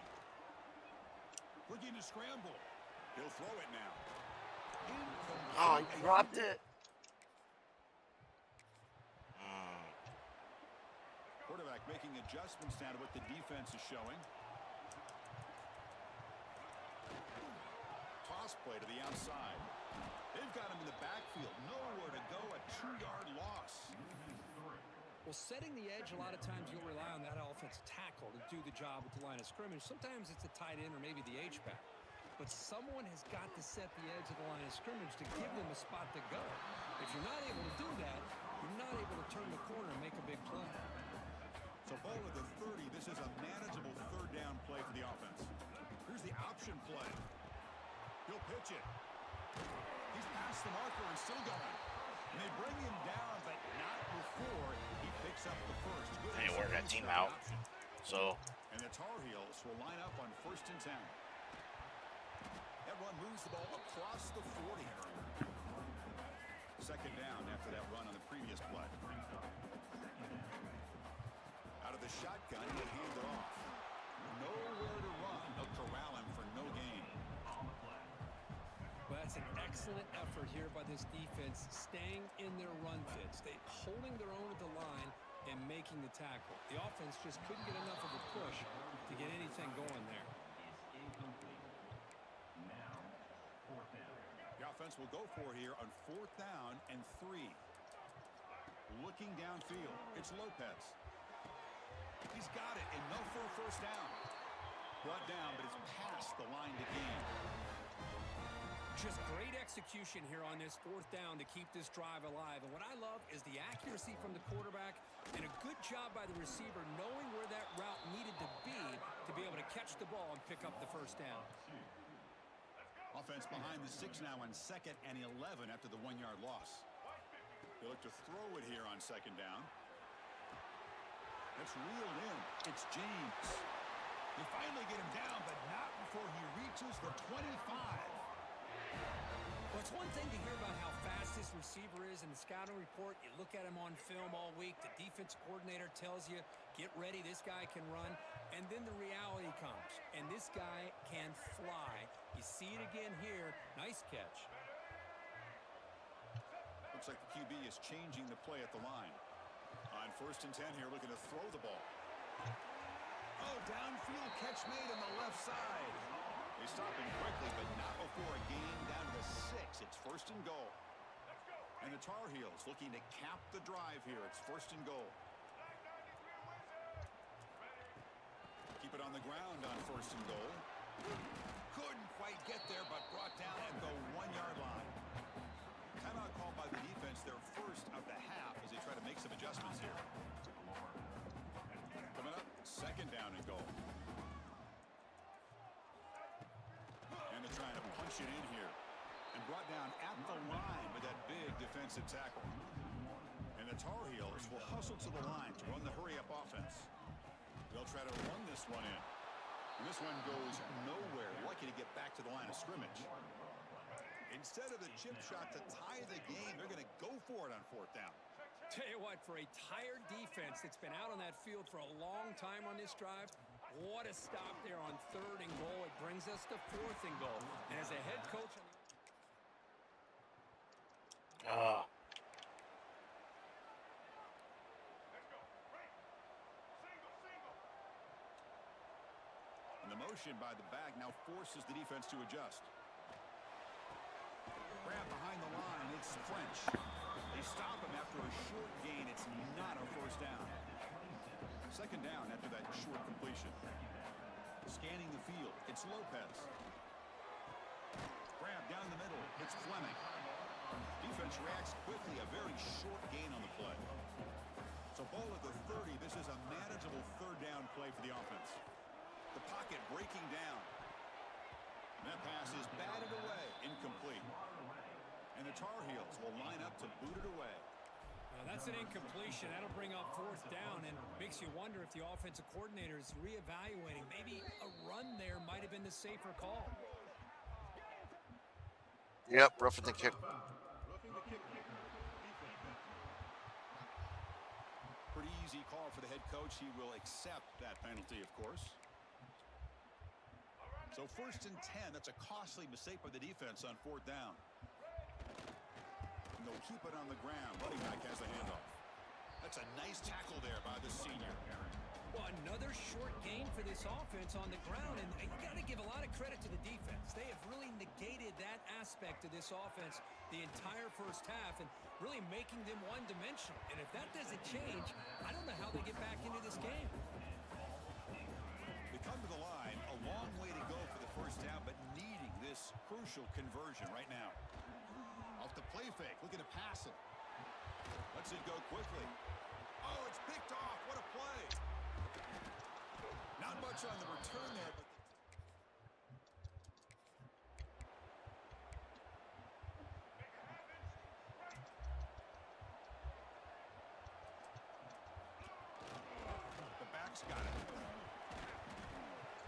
Looking to scramble. He'll throw it now. Oh, he dropped it. Quarterback making adjustments now to what the defense is showing. Toss play to the outside. They've got him in the backfield. Nowhere to go. A 2-yard loss. Well, setting the edge, a lot of times you'll rely on that offensive tackle to do the job at the line of scrimmage. Sometimes it's a tight end or maybe the H-back. But someone has got to set the edge of the line of scrimmage to give them a spot to go. If you're not able to do that, you're not able to turn the corner and make a big play. So ball at the 30. This is a manageable third down play for the offense. Here's the option play. He'll pitch it. He's past the marker and still going. And they bring him down, but not before he picks up the first. Good They wear that team execution out. option. So And the Tar Heels will line up on 1st and 10. That run moves the ball across the 40. Second down after that run on the previous play. Out of the shotgun, he'll hand it off. Nowhere to run. They'll corral him for no gain. Well, that's an excellent effort here by this defense, staying in their run fits. They holding their own at the line and making the tackle. The offense just couldn't get enough of a push to get anything going there. The offense will go for it here on 4th down and 3. Looking downfield, it's Lopez. He's got it, and no for a first down. Brought down, but it's past the line to gain. Just great execution here on this 4th down to keep this drive alive. And what I love is the accuracy from the quarterback and a good job by the receiver knowing where that route needed to be able to catch the ball and pick up the first down. Offense behind the 6 now on 2nd and 11 after the 1-yard loss. They look to throw it here on 2nd down. That's reeled in. It's James. They finally get him down, but not before he reaches the 25. Well, it's one thing to hear about how fast this receiver is in the scouting report. You look at him on film all week. The defense coordinator tells you, get ready, this guy can run. And then the reality comes, and this guy can fly. You see it again here. Nice catch. Looks like the QB is changing the play at the line. On 1st and 10 here, looking to throw the ball. Oh, downfield catch made on the left side. They stop him quickly, but not before a gain down to the 6. It's 1st and goal. And the Tar Heels looking to cap the drive here. It's 1st and goal. Keep it on the ground on 1st and goal. Couldn't quite get there, but brought down at the 1-yard line. Timeout called by the defense, their first of the half, as they try to make some adjustments here. Coming up, 2nd down and goal. And they're trying to punch it in here. And brought down at the line with that big defensive tackle. And the Tar Heels will hustle to the line to run the hurry-up offense. They'll try to run this one in. And this one goes nowhere. Lucky to get back to the line of scrimmage. Instead of the chip shot to tie the game, they're going to go for it on 4th down. Tell you what, for a tired defense that's been out on that field for a long time on this drive, what a stop there on 3rd and goal. It brings us to 4th and goal. And as a head coach... And the motion by the back now forces the defense to adjust. Grab behind the line, it's French. They stop him after a short gain. It's not a first down. 2nd down after that short completion. Scanning the field, it's Lopez. Grab down the middle, it's Fleming. Defense reacts quickly, a very short gain on the play. So ball at the 30, this is a manageable 3rd down play for the offense. The pocket breaking down. And that pass is batted away, incomplete. And the Tar Heels will line up to boot it away. Well, that's an incompletion. That'll bring up 4th down and makes you wonder if the offensive coordinator is reevaluating. Maybe a run there might have been the safer call. Yep, roughing the kick. pretty easy call for the head coach. He will accept that penalty, of course. So 1st and 10. That's a costly mistake by the defense on 4th down. And they'll keep it on the ground. Running back has the handoff. That's a nice tackle there by the senior. Well, another short gain for this offense on the ground, and you got to give a lot of credit to the defense. They have really negated that aspect of this offense the entire first half and really making them one-dimensional. And if that doesn't change, I don't know how they get back into this game. They come to the line, a long way to go for the first down, but needing this crucial conversion right now. Off the play fake, looking to pass it. Lets it go quickly. Oh, it's picked off. What a play. Not much on the return there, but the back's got it.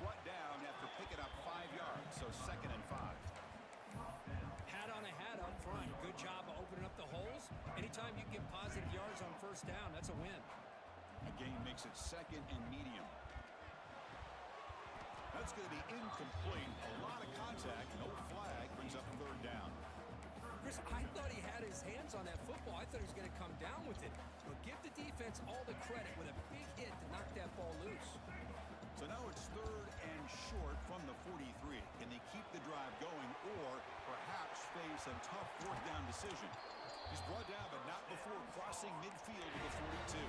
Brought down after picking up 5 yards, so 2nd and 5. Hat on a hat up front. Good job of opening up the holes. Anytime you get positive yards on first down, that's a win. A gain makes it 2nd and medium. That's going to be incomplete. A lot of contact. No flag. Brings up 3rd down. Chris, I thought he had his hands on that football. I thought he was going to come down with it. But give the defense all the credit with a big hit to knock that ball loose. So now it's 3rd and short from the 43. Can they keep the drive going or perhaps face a tough 4th down decision? He's brought down, but not before crossing midfield to the 42.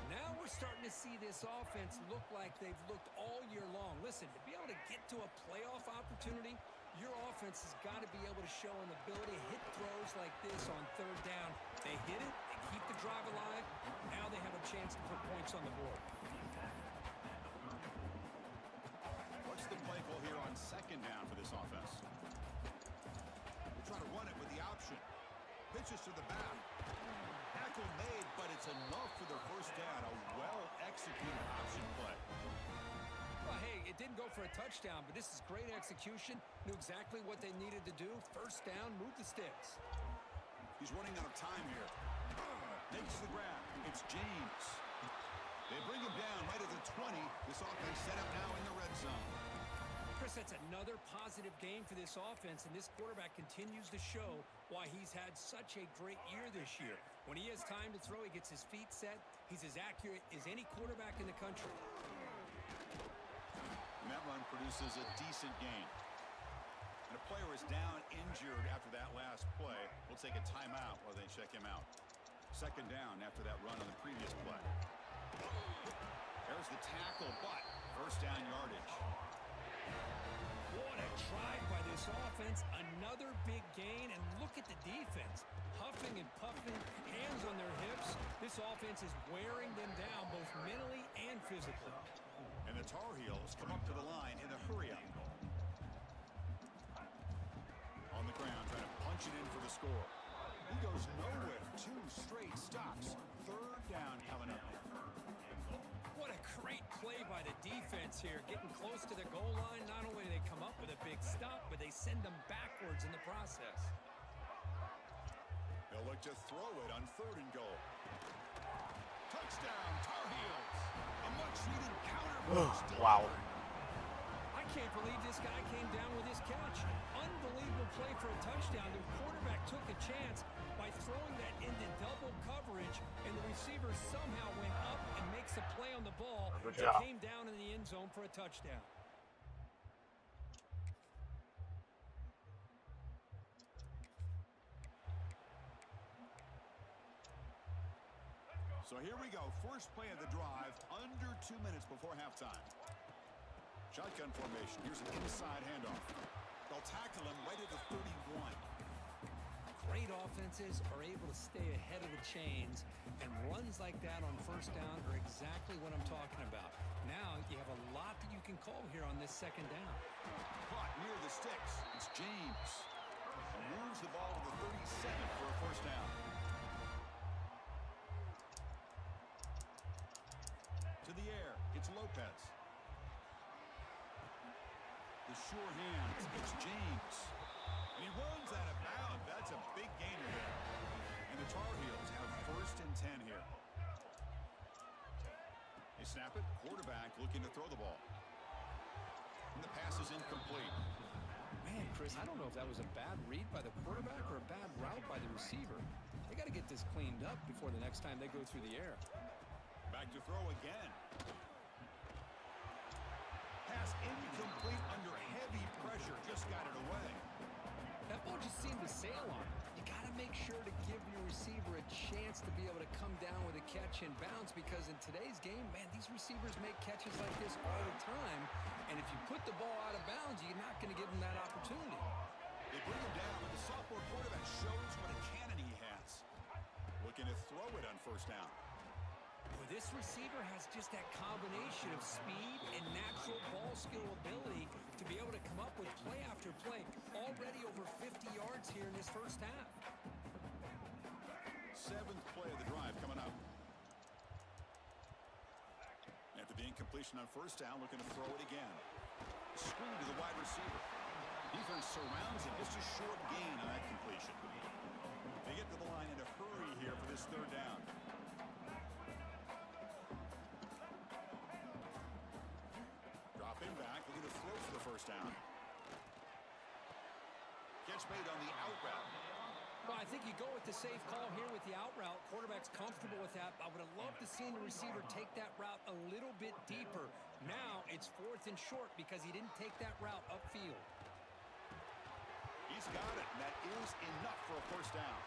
Now we're starting to see this offense look like they've looked all year long. Listen, to be able to get to a playoff opportunity, your offense has got to be able to show an ability to hit throws like this on 3rd down. They hit it, they keep the drive alive. Now they have a chance to put points on the board. What's the play call here on 2nd down for this offense? They're trying to run it with the option. Pitches to the back. Tackle made, but it's enough for their first down. A well-executed option play. Well, hey, it didn't go for a touchdown, but this is great execution. Knew exactly what they needed to do. First down, move the sticks. He's running out of time here. Makes the grab. It's James. They bring him down right at the 20. This offense set up now in the red zone. Chris, that's another positive game for this offense, and this quarterback continues to show why he's had such a great year this year. When he has time to throw, he gets his feet set. He's as accurate as any quarterback in the country. And that run produces a decent gain. And a player is down injured after that last play. We'll take a timeout while they check him out. 2nd down after that run on the previous play. There's the tackle, but first down yardage. What a drive by this offense. Another big gain, and look at the defense. Huffing and puffing, hands on their hips. This offense is wearing them down both mentally and physically. And the Tar Heels come up to the line in a hurry-up. On the ground, trying to punch it in for the score. He goes nowhere. 2 straight stops. 3rd down coming up. What a great play by the defense here. Getting close to the goal line, not only do they come up with a big stop, but they send them backwards in the process. They'll look to throw it on 3rd and goal. Touchdown, Tar Heels. A much-needed counter punch. Wow. I can't believe this guy came down with his catch. Unbelievable play for a touchdown. The quarterback took a chance by throwing that into double coverage, and the receiver somehow went up and makes a play on the ball. Good It job. came down in the end zone for a touchdown. So here we go. First play of the drive, under 2 minutes before halftime. Shotgun formation. Here's an inside handoff. They'll tackle him right at the 31. Great offenses are able to stay ahead of the chains, and runs like that on first down are exactly what I'm talking about. Now you have a lot that you can call here on this 2nd down. Caught near the sticks. It's James. Moves the ball to the 37 for a first down. To the air. It's Lopez. The sure hands. It's James. And he runs out of bounds. That's a big gainer there. And the Tar Heels have 1st and 10 here. They snap it. Quarterback looking to throw the ball. And the pass is incomplete. Man, Chris, I don't know if that was a bad read by the quarterback or a bad route by the receiver. They got to get this cleaned up before the next time they go through the air. Back to throw again. Pass incomplete under heavy pressure. Just got it away. That ball just seemed to sail on him. You got to make sure to give your receiver a chance to be able to come down with a catch and bounce, because in today's game, man, these receivers make catches like this all the time. And if you put the ball out of bounds, you're not going to give them that opportunity. They bring him down, but the sophomore quarterback shows what a cannon he has. Looking to throw it on first down. Well, this receiver has just that combination of speed and natural ball skill ability to be able to come up with play after play. Already over 50 yards here in this first half. 7th play of the drive coming up. After the incompletion on first down, looking to throw it again. Screen to the wide receiver. Defense surrounds him. Just a short gain on that completion. They get to the line in a hurry here for this 3rd down. Dropping back, looking to throw for the first down. Catch made on the out route. Well, I think you go with the safe call here with the out route. Quarterback's comfortable with that. I would have loved to see the receiver take that route a little bit deeper. Now it's 4th and short because he didn't take that route upfield. He's got it, and that is enough for a first down.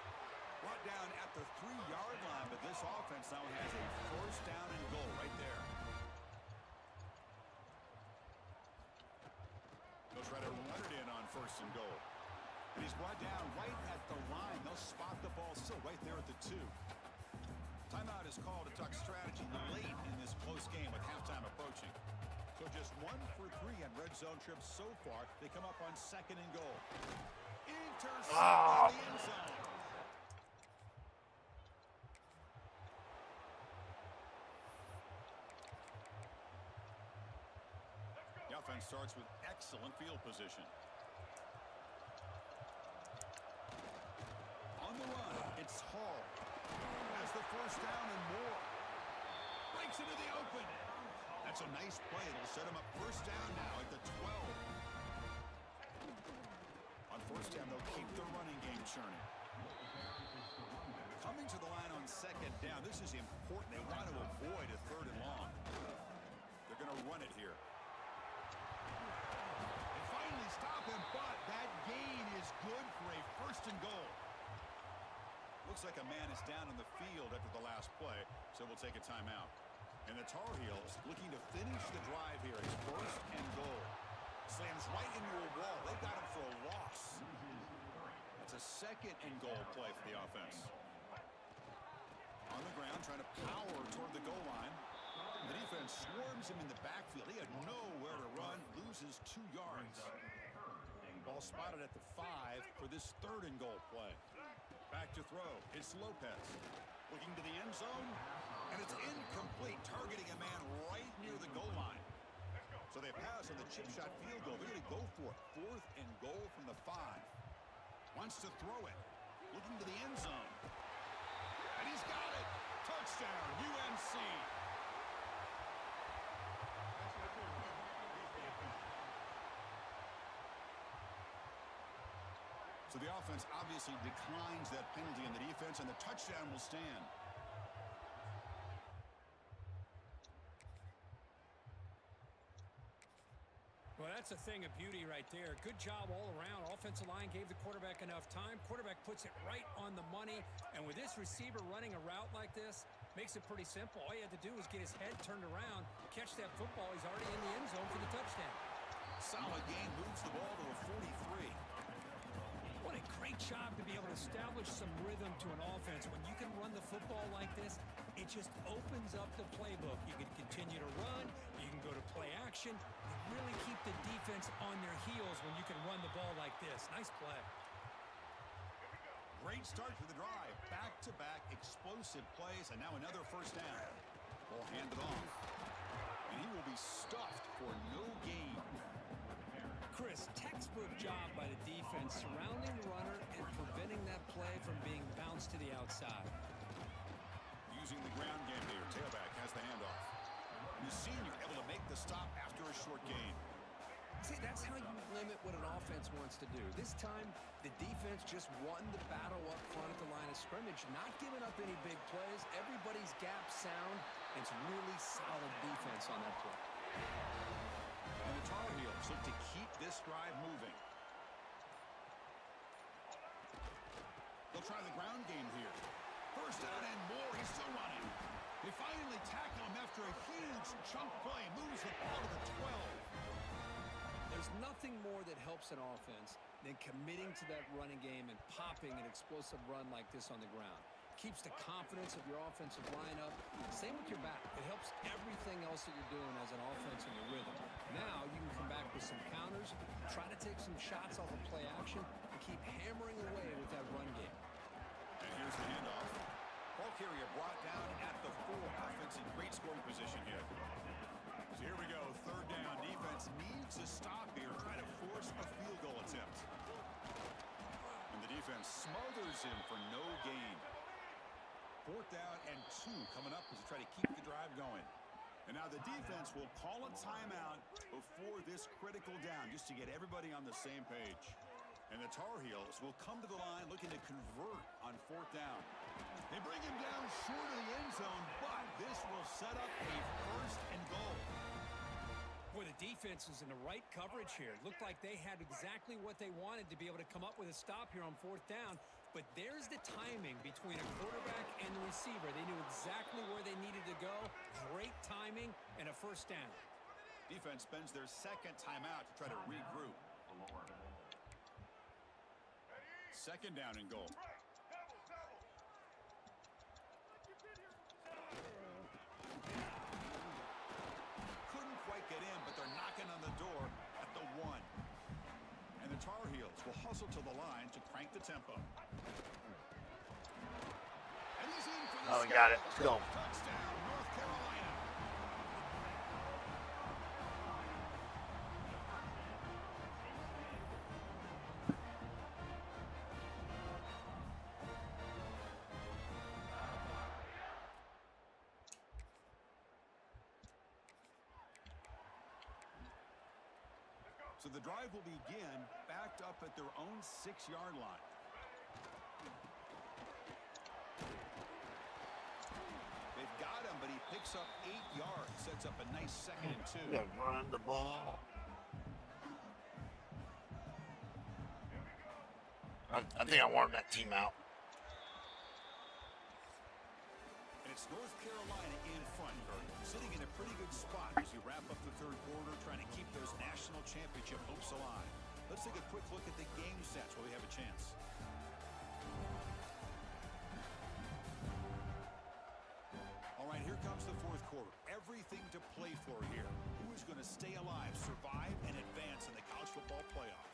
Brought down at the 3-yard line, but this offense now has a first down and goal right there. They'll try to run it in on first and goal. And he's brought down right at the line. They'll spot the ball still right there at the 2. Timeout is called to talk strategy late in this close game with halftime approaching. So just 1 for 3 on red zone trips so far. They come up on 2nd and goal. Intercept in the end zone. The offense starts with excellent field position. On the run, it's Hall. Has the first down and more. Breaks into the open. That's a nice play. It'll set him up first down now at the 12. On first down, they'll keep the running game churning. Coming to the line on 2nd down. This is important. They want to avoid a 3rd and long. They're going to run it here. They finally stop him, but that gain is good for a first and goal. Looks like a man is down on the field after the last play, so we'll take a timeout. And the Tar Heels looking to finish the drive here. It's first and goal. Slams right into a wall. They got him for a loss. It's a 2nd and goal play for the offense. On the ground, trying to power toward the goal line. The defense swarms him in the backfield. He had nowhere to run, loses 2 yards. Ball spotted at the 5 for this 3rd and goal play. Back to throw. It's Lopez. Looking to the end zone. And it's incomplete, targeting a man right near the goal line. So they pass on the chip shot field goal. They're going to go for it. 4th and goal from the 5. Wants to throw it. Looking to the end zone. And he's got it. Touchdown, UNC. So the offense obviously declines that penalty in the defense, and the touchdown will stand. Well, that's a thing of beauty right there. Good job all around. Offensive line gave the quarterback enough time. Quarterback puts it right on the money. And with this receiver running a route like this, makes it pretty simple. All you had to do was get his head turned around, catch that football. He's already in the end zone for the touchdown. Solid gain, moves the ball to a 43. What a great job to be able to establish some rhythm to an offense. When you can run the football like this, it just opens up the playbook. You can continue to run. You can go to play action. You really keep the defense on their heels when you can run the ball like this. Nice play. Great start to the drive. Back-to-back explosive plays, and now another first down. Ball handed off. And he will be stuffed for no gain. Chris, textbook job by the defense surrounding the runner and preventing that play from being bounced to the outside. Using the ground game here. Tailback has the handoff. the senior able to make the stop after a short gain. See, that's how you limit what an offense wants to do. This time, the defense just won the battle up front at the line of scrimmage, not giving up any big plays. Everybody's gap sound. It's really solid defense on that play. And the Tar Heels look to keep this drive moving. They'll try the ground game here. First down and more. He's still running. They finally tackle him after a huge chunk play. Moves the ball to the 12. There's nothing more that helps an offense than committing to that running game and popping an explosive run like this on the ground. Keeps the confidence of your offensive line up. Same with your back. It helps everything else that you're doing as an offense in your rhythm. Now you can come back with some counters, try to take some shots off of play action, and keep hammering away with that run game. And here's the handoff. Ball carrier brought down at the 4. Offense in great scoring position here. So here we go. Third down. Defense needs to stop here. Try to force a field goal attempt. And the defense smothers him for no gain. Fourth down and 2 coming up as they try to keep the drive going. And now the defense will call a timeout before this critical down just to get everybody on the same page. And the Tar Heels will come to the line looking to convert on fourth down. They bring him down short of the end zone, but this will set up a first and goal. Boy, the defense is in the right coverage here. Looked like they had exactly what they wanted to be able to come up with a stop here on fourth down. But there's the timing between a quarterback and the receiver. They knew exactly where they needed to go. Great timing and a first down. Defense spends their second timeout to try to regroup. Second down and goal. Couldn't quite get in, but they're knocking on the door at the 1. And the Tar Heels will hustle to the line to crank the tempo. And he's in for the Oh, we got it. Let's go. touchdown, North Carolina. So the drive will begin backed up at their own 6-yard line. They've got him, but he picks up 8 yards, sets up a nice 2nd and 2. Yeah, run the ball. I think I warmed that team out. And it's North Carolina in front, Kurt, sitting in a pretty good spot as you wrap up the third quarter, trying to keep those national championship hopes alive. Let's take a quick look at the game stats while we have a chance. All right, here comes the fourth quarter. Everything to play for here. Who is going to stay alive, survive, and advance in the college football playoff?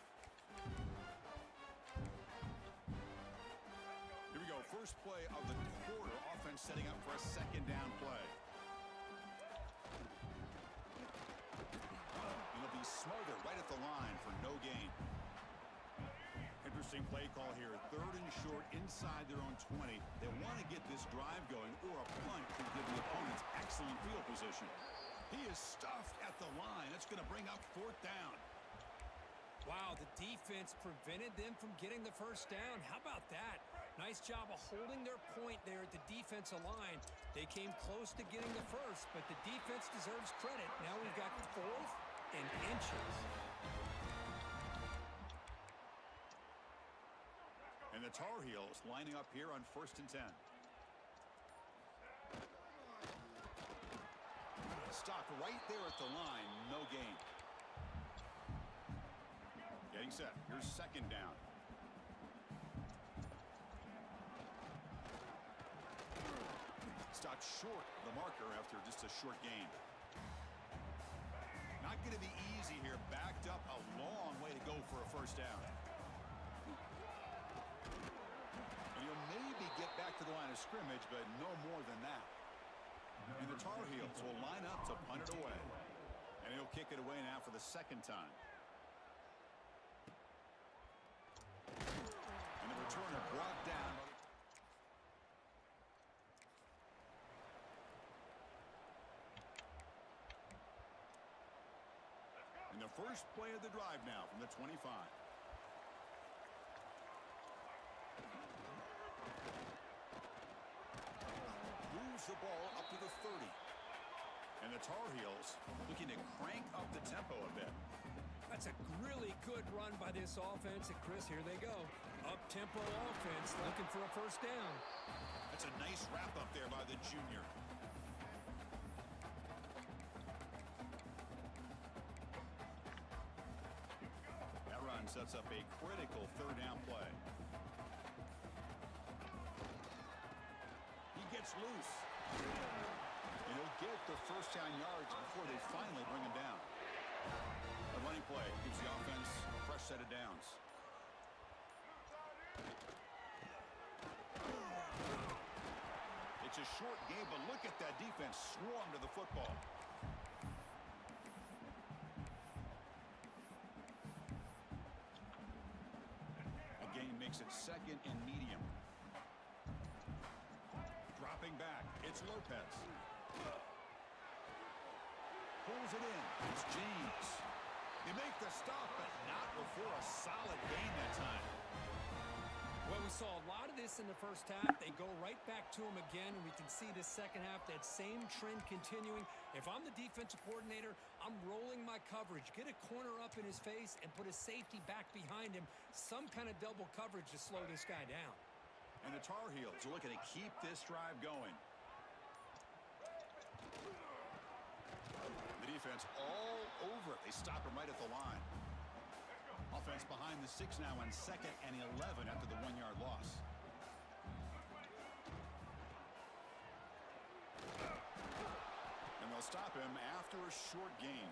Here we go. First play of the quarter. Offense setting up for a second down play. And it'll be Smothered right at the line for no gain. Interesting play call here. Third and short inside their own 20. They want to get this drive going, or a punt could give the opponents excellent field position. He is stuffed at the line. That's going to bring up fourth down. Wow, the defense prevented them from getting the first down. How about that? Nice job of holding their point there at the defensive line. They came close to getting the first, but the defense deserves credit. Now we've got fourth and inches. And the Tar Heels lining up here on 1st and 10. Stopped right there at the line. No gain. Getting set. Here's second down. Stopped short of the marker after just a short gain. Not going to be easy here. Backed up a long way to go for a first down. And he'll maybe get back to the line of scrimmage, but no more than that. And the Tar Heels will line up to punt it away. And he'll kick it away now for the second time. And the returner brought down. First play of the drive now from the 25. Moves the ball up to the 30. And the Tar Heels looking to crank up the tempo a bit. That's a really good run by this offense. And Chris, here they go. Up-tempo offense looking for a first down. That's a nice wrap up there by the junior. That run sets up a critical third down play. He gets loose. And he'll get the first down yards before they finally bring him down. A running play gives the offense a fresh set of downs. It's a short game, but look at that defense swarm to the football. A game makes it second and medium. Dropping back, it's Lopez. Pulls it in, it's James. They make the stop, but not before a solid gain that time. Well, we saw a lot of this in the first half. They go right back to him again, and we can see the second half, that same trend continuing. If I'm the defensive coordinator, I'm rolling my coverage. Get a corner up in his face and put a safety back behind him. Some kind of double coverage to slow this guy down. And the Tar Heels are looking to keep this drive going. The defense all over it. They stop him right at the line. Offense behind the 6 now on 2nd and 11 after the 1-yard loss. And they'll stop him after a short gain.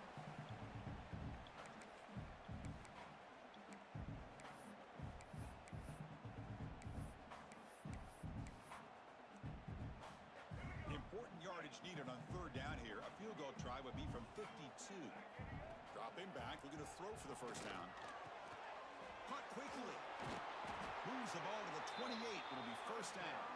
Important yardage needed on third down here. A field goal try would be from 52. Dropping back, looking to throw for the first down. Caught quickly. Moves the ball to the 28. It'll be first down.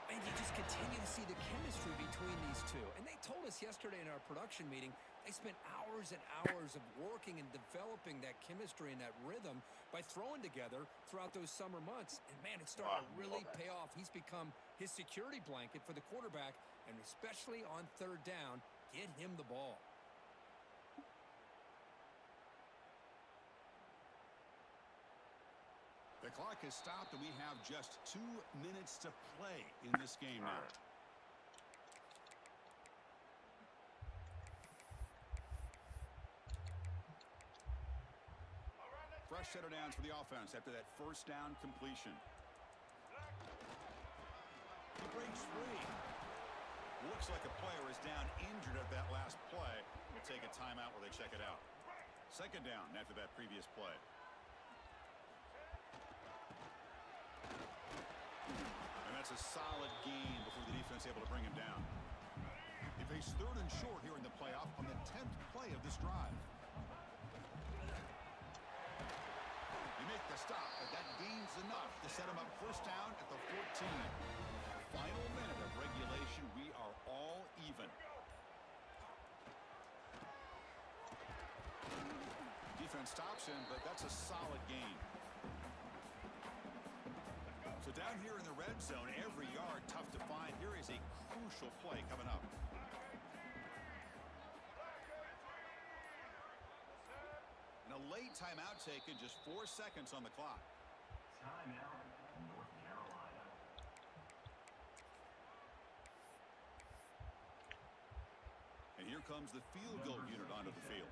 And you just continue to see the chemistry between these two. And they told us yesterday in our production meeting, they spent hours and hours of working and developing that chemistry and that rhythm by throwing together throughout those summer months. And, man, it's starting to really pay off. He's become his security blanket for the quarterback, and especially on third down, get him the ball. The clock has stopped, and we have just 2 minutes to play in this game now. Fresh set of downs for the offense after that first down completion. He breaks free. Looks like a player is down injured at that last play. We'll take a timeout while they check it out. Second down after that previous play. And that's a solid gain before the defense able to bring him down. They face third and short here in the playoff on the 10th play of this drive. They make the stop, but that gains enough to set him up first down at the 14. Final minute of regulation. We are all even. Defense stops him, but that's a solid gain. So down here in the red zone, every yard tough to find. Here is a crucial play coming up. And a late timeout taken, just 4 seconds on the clock. Timeout, North Carolina. And here comes the field goal unit onto the field.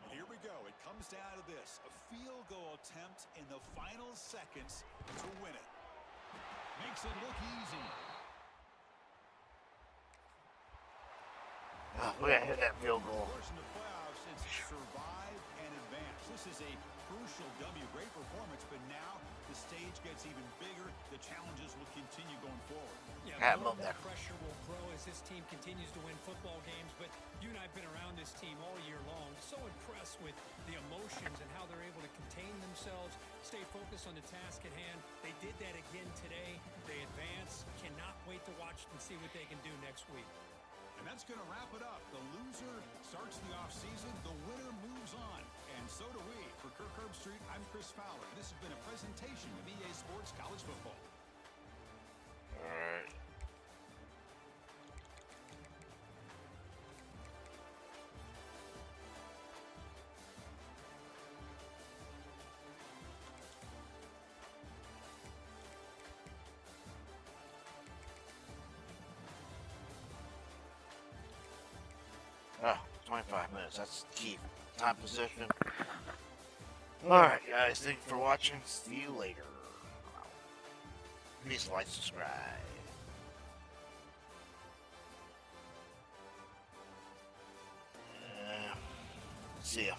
And here we go. It comes down to this. A field goal attempt in the final seconds to win it. Makes it look easy. We gotta hit that field goal. Of course, in the playoffs, it's survive and advance. This is a crucial W. Great performance, but now the stage gets even bigger. The challenges will continue going forward. Yeah, I more love of that that. pressure will grow as this team continues to win football games. But you and I have been around this team all year long. So impressed with the emotions and how they're able to contain themselves, stay focused on the task at hand. They did that again today. They advance. Cannot wait to watch and see what they can do next week. And that's going to wrap it up. The loser starts the offseason. The winner moves on. And so do we. For Kirk Herbstreit, I'm Chris Fowler. This has been a presentation of EA Sports College Football. All right. Oh, 25 minutes. That's the key time position. Alright, guys. Thank you for watching. See you later. Please like, subscribe. See ya.